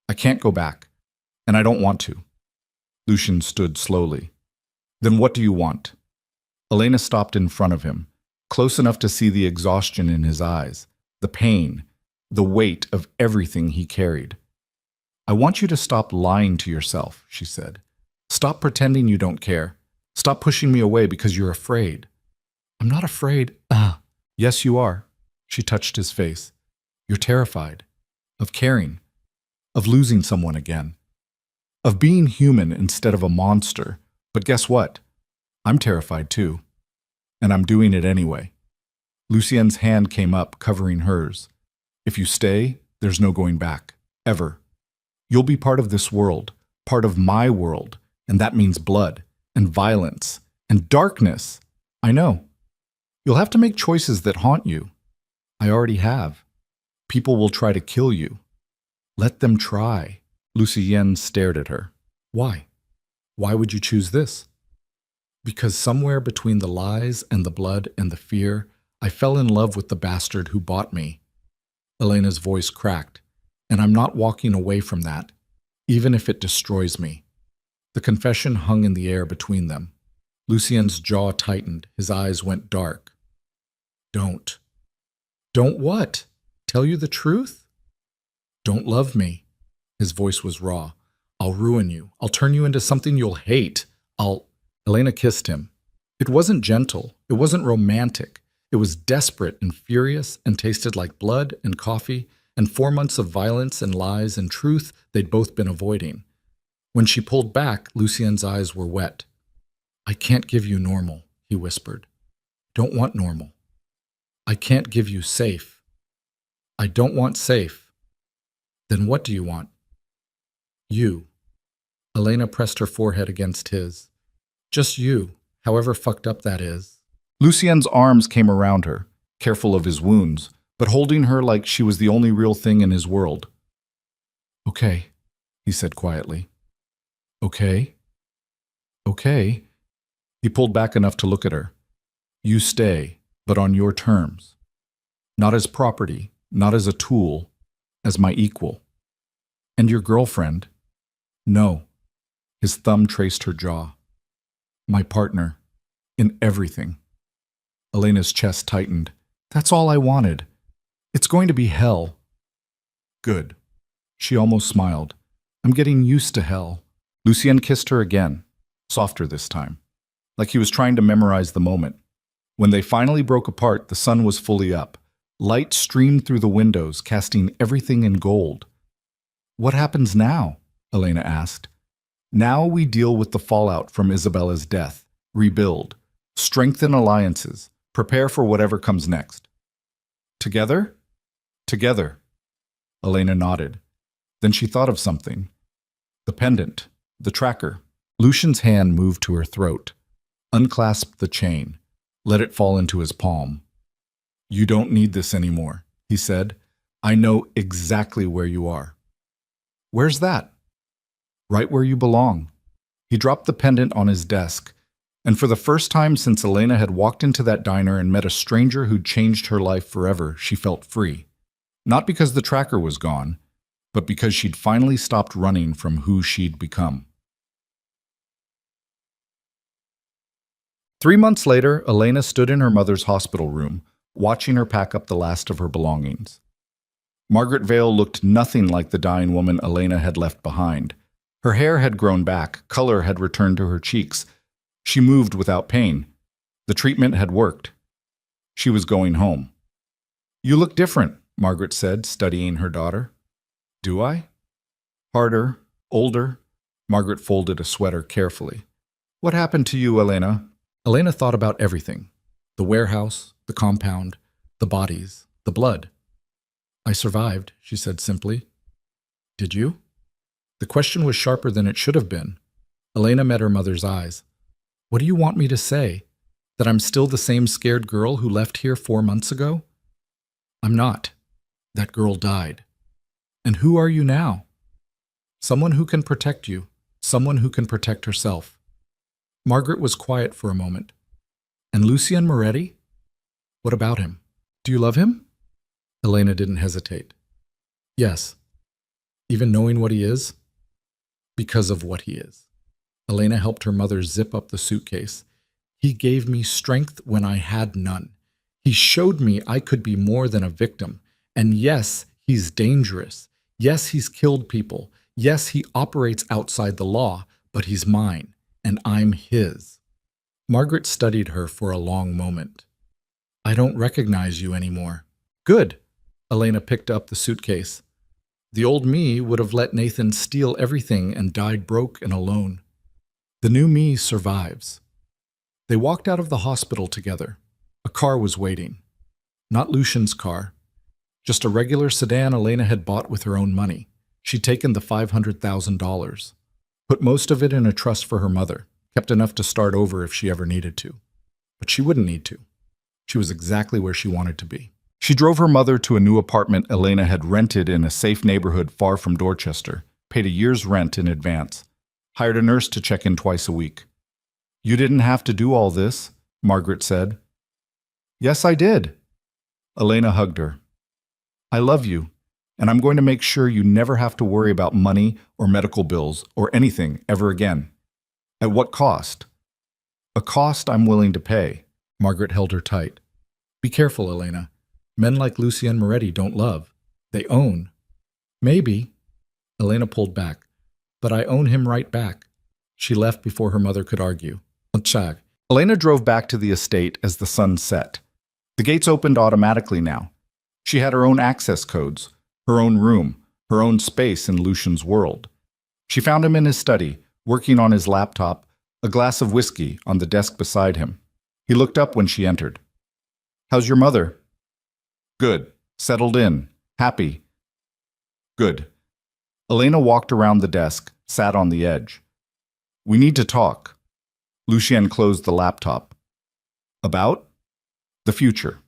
A: I can't go back. And I don't want to. Lucian stood slowly. Then what do you want? Elena stopped in front of him, close enough to see the exhaustion in his eyes, the pain, the weight of everything he carried. I want you to stop lying to yourself, she said. Stop pretending you don't care. Stop pushing me away because you're afraid. I'm not afraid. Yes, you are. She touched his face. You're terrified. Of caring. Of losing someone again. Of being human instead of a monster. But guess what? I'm terrified too. And I'm doing it anyway. Lucien's hand came up, covering hers. If you stay, there's no going back. Ever. You'll be part of this world. Part of my world. And that means blood. And violence. And darkness. I know. You'll have to make choices that haunt you. I already have. People will try to kill you. Let them try. Lucien stared at her. Why? Why would you choose this? Because somewhere between the lies and the blood and the fear, I fell in love with the bastard who bought me. Elena's voice cracked, and I'm not walking away from that, even if it destroys me. The confession hung in the air between them. Lucien's jaw tightened, his eyes went dark. Don't. Don't what? Tell you the truth? Don't love me. His voice was raw. I'll ruin you. I'll turn you into something you'll hate. Elena kissed him. It wasn't gentle. It wasn't romantic. It was desperate and furious and tasted like blood and coffee and 4 months of violence and lies and truth they'd both been avoiding. When she pulled back, Lucien's eyes were wet. I can't give you normal, he whispered. Don't want normal. I can't give you safe. I don't want safe. Then what do you want? You. Elena pressed her forehead against his. Just you, however fucked up that is. Lucien's arms came around her, careful of his wounds, but holding her like she was the only real thing in his world. Okay, he said quietly. Okay. Okay. He pulled back enough to look at her. You stay, but on your terms. Not as property, not as a tool, as my equal. And your girlfriend? No. His thumb traced her jaw. My partner. In everything. Elena's chest tightened. That's all I wanted. It's going to be hell. Good. She almost smiled. I'm getting used to hell. Lucien kissed her again, softer this time, like he was trying to memorize the moment. When they finally broke apart, the sun was fully up. Light streamed through the windows, casting everything in gold. What happens now? Elena asked. Now we deal with the fallout from Isabella's death, rebuild, strengthen alliances, prepare for whatever comes next. Together? Together. Elena nodded. Then she thought of something. The pendant, the tracker. Lucian's hand moved to her throat, unclasped the chain, let it fall into his palm. You don't need this anymore, he said. I know exactly where you are. Where's that? Right where you belong. He dropped the pendant on his desk, and for the first time since Elena had walked into that diner and met a stranger who'd changed her life forever, she felt free. Not because the tracker was gone, but because she'd finally stopped running from who she'd become. 3 months later, Elena stood in her mother's hospital room, watching her pack up the last of her belongings. Margaret Vale looked nothing like the dying woman Elena had left behind. Her hair had grown back, color had returned to her cheeks. She moved without pain. The treatment had worked. She was going home. "You look different," Margaret said, studying her daughter. "Do I?" "Harder, older." Margaret folded a sweater carefully. "What happened to you, Elena?" Elena thought about everything. The warehouse, the compound, the bodies, the blood. "I survived," she said simply. "Did you?" The question was sharper than it should have been. Elena met her mother's eyes. "What do you want me to say? That I'm still the same scared girl who left here 4 months ago?" "I'm not. That girl died." "And who are you now?" "Someone who can protect you. Someone who can protect herself." Margaret was quiet for a moment. "And Lucien Moretti? What about him? Do you love him?" Elena didn't hesitate. "Yes. Even knowing what he is? Because of what he is." Elena helped her mother zip up the suitcase. "He gave me strength when I had none. He showed me I could be more than a victim. And yes, he's dangerous. Yes, he's killed people. Yes, he operates outside the law, but he's mine, and I'm his." Margaret studied her for a long moment. "I don't recognize you anymore." "Good." Elena picked up the suitcase. "The old me would have let Nathan steal everything and died broke and alone. The new me survives." They walked out of the hospital together. A car was waiting. Not Lucian's car. Just a regular sedan Elena had bought with her own money. She'd taken the $500,000. Put most of it in a trust for her mother. Kept enough to start over if she ever needed to. But she wouldn't need to. She was exactly where she wanted to be. She drove her mother to a new apartment Elena had rented in a safe neighborhood far from Dorchester, paid a year's rent in advance, hired a nurse to check in twice a week. "You didn't have to do all this," Margaret said. "Yes, I did." Elena hugged her. "I love you, and I'm going to make sure you never have to worry about money or medical bills or anything ever again." "At what cost?" "A cost I'm willing to pay." Margaret held her tight. "Be careful, Elena. Men like Lucien Moretti don't love. They own." "Maybe." Elena pulled back. "But I own him right back." She left before her mother could argue. Chag. Elena drove back to the estate as the sun set. The gates opened automatically now. She had her own access codes, her own room, her own space in Lucian's world. She found him in his study, working on his laptop, a glass of whiskey on the desk beside him. He looked up when she entered. "How's your mother?" "Good. Settled in. Happy." "Good." Elena walked around the desk, sat on the edge. "We need to talk." Lucien closed the laptop. "About?" "The future.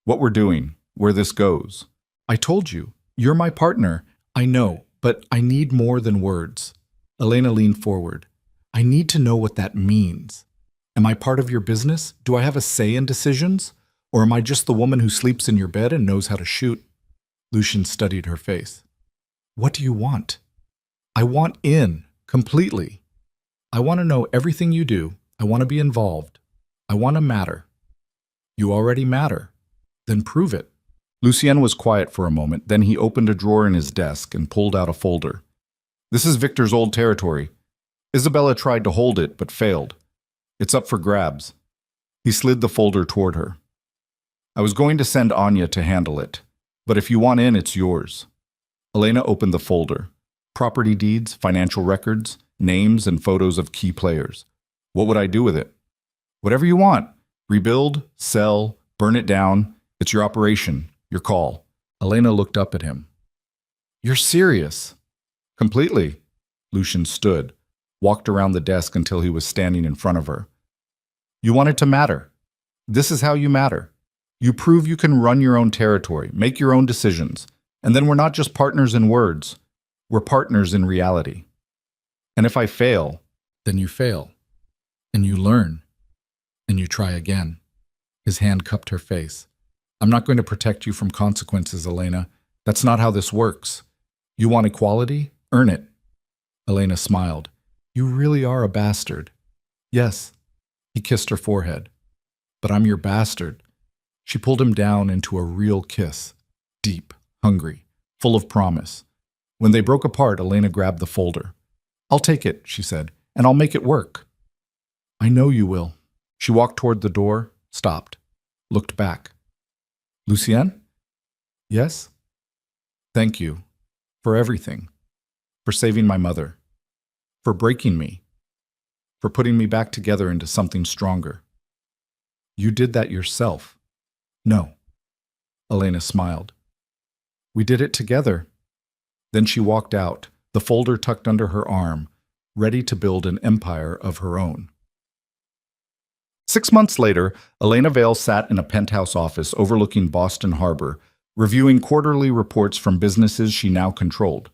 A: What we're doing. Where this goes." "I told you. You're my partner. I know, but I need more than words." Elena leaned forward. "I need to know what that means. Am I part of your business? Do I have a say in decisions? Or am I just the woman who sleeps in your bed and knows how to shoot?" Lucien studied her face. "What do you want?" "I want in, completely. I want to know everything you do. I want to be involved. I want to matter." "You already matter. Then prove it." Lucien was quiet for a moment, then he opened a drawer in his desk and pulled out a folder. "This is Victor's old territory. Isabella tried to hold it, but failed. It's up for grabs." He slid the folder toward her. "I was going to send Anya to handle it, but if you want in, it's yours." Elena opened the folder. Property deeds, financial records, names and photos of key players. "What would I do with it?" "Whatever you want. Rebuild, sell, burn it down. It's your operation, your call." Elena looked up at him. "You're serious?" "Completely." Lucien stood, walked around the desk until he was standing in front of her. "You want it to matter. This is how you matter. You prove you can run your own territory, make your own decisions, and then we're not just partners in words. We're partners in reality. And if I fail, then you fail. And you learn. And you try again." His hand cupped her face. "I'm not going to protect you from consequences, Elena. That's not how this works. You want equality? Earn it." Elena smiled. "You really are a bastard." "Yes. He kissed her forehead. But I'm your bastard. She pulled him down into a real kiss. Deep, hungry, full of promise. When they broke apart, Elena grabbed the folder. I'll take it, she said, and I'll make it work. I know you will. She walked toward the door, stopped, looked back. Lucien? Yes? Thank you. For everything. For saving my mother. For breaking me. For putting me back together into something stronger. You did that yourself. No. Elena smiled. We did it together. Then she walked out, the folder tucked under her arm, ready to build an empire of her own. 6 months later, Elena Vale sat in a penthouse office overlooking Boston Harbor, reviewing quarterly reports from businesses she now controlled.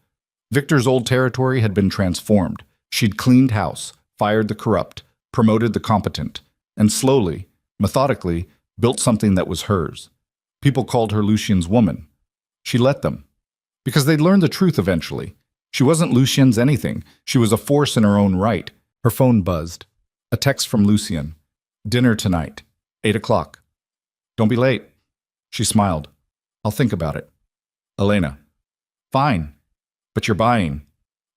A: Victor's old territory had been transformed. She'd cleaned house, fired the corrupt, promoted the competent, and slowly, methodically, built something that was hers. People called her Lucien's woman. She let them. Because they'd learn the truth eventually. She wasn't Lucien's anything. She was a force in her own right. Her phone buzzed. A text from Lucien. Dinner tonight, 8 o'clock. Don't be late. She smiled. I'll think about it. Elena. Fine. But you're buying.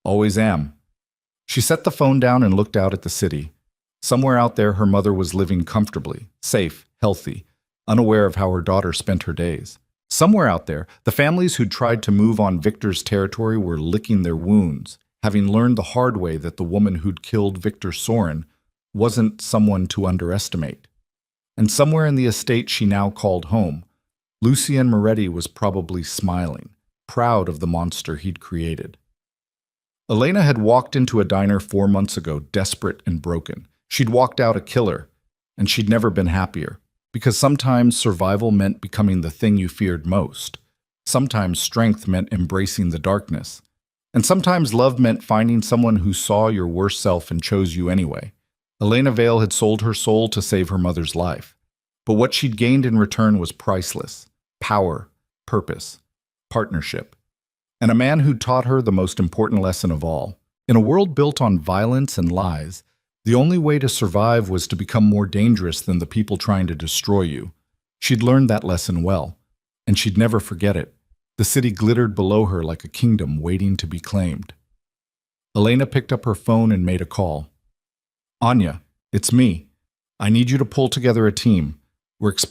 A: Always am. She set the phone down and looked out at the city. Somewhere out there, her mother was living comfortably, safe, healthy, unaware of how her daughter spent her days. Somewhere out there, the families who'd tried to move on Victor's territory were licking their wounds, having learned the hard way that the woman who'd killed Victor Sorin wasn't someone to underestimate. And somewhere in the estate she now called home, Lucien Moretti was probably smiling, proud of the monster he'd created. Elena had walked into a diner 4 months ago, desperate and broken. She'd walked out a killer, and she'd never been happier. Because sometimes survival meant becoming the thing you feared most. Sometimes strength meant embracing the darkness. And sometimes love meant finding someone who saw your worst self and chose you anyway. Elena Vale had sold her soul to save her mother's life. But what she'd gained in return was priceless. Power, purpose, partnership. And a man who taught her the most important lesson of all. In a world built on violence and lies, the only way to survive was to become more dangerous than the people trying to destroy you. She'd learned that lesson well, and she'd never forget it. The city glittered below her like a kingdom waiting to be claimed. Elena picked up her phone and made a call. Anya, it's me. I need you to pull together a team. We're expanding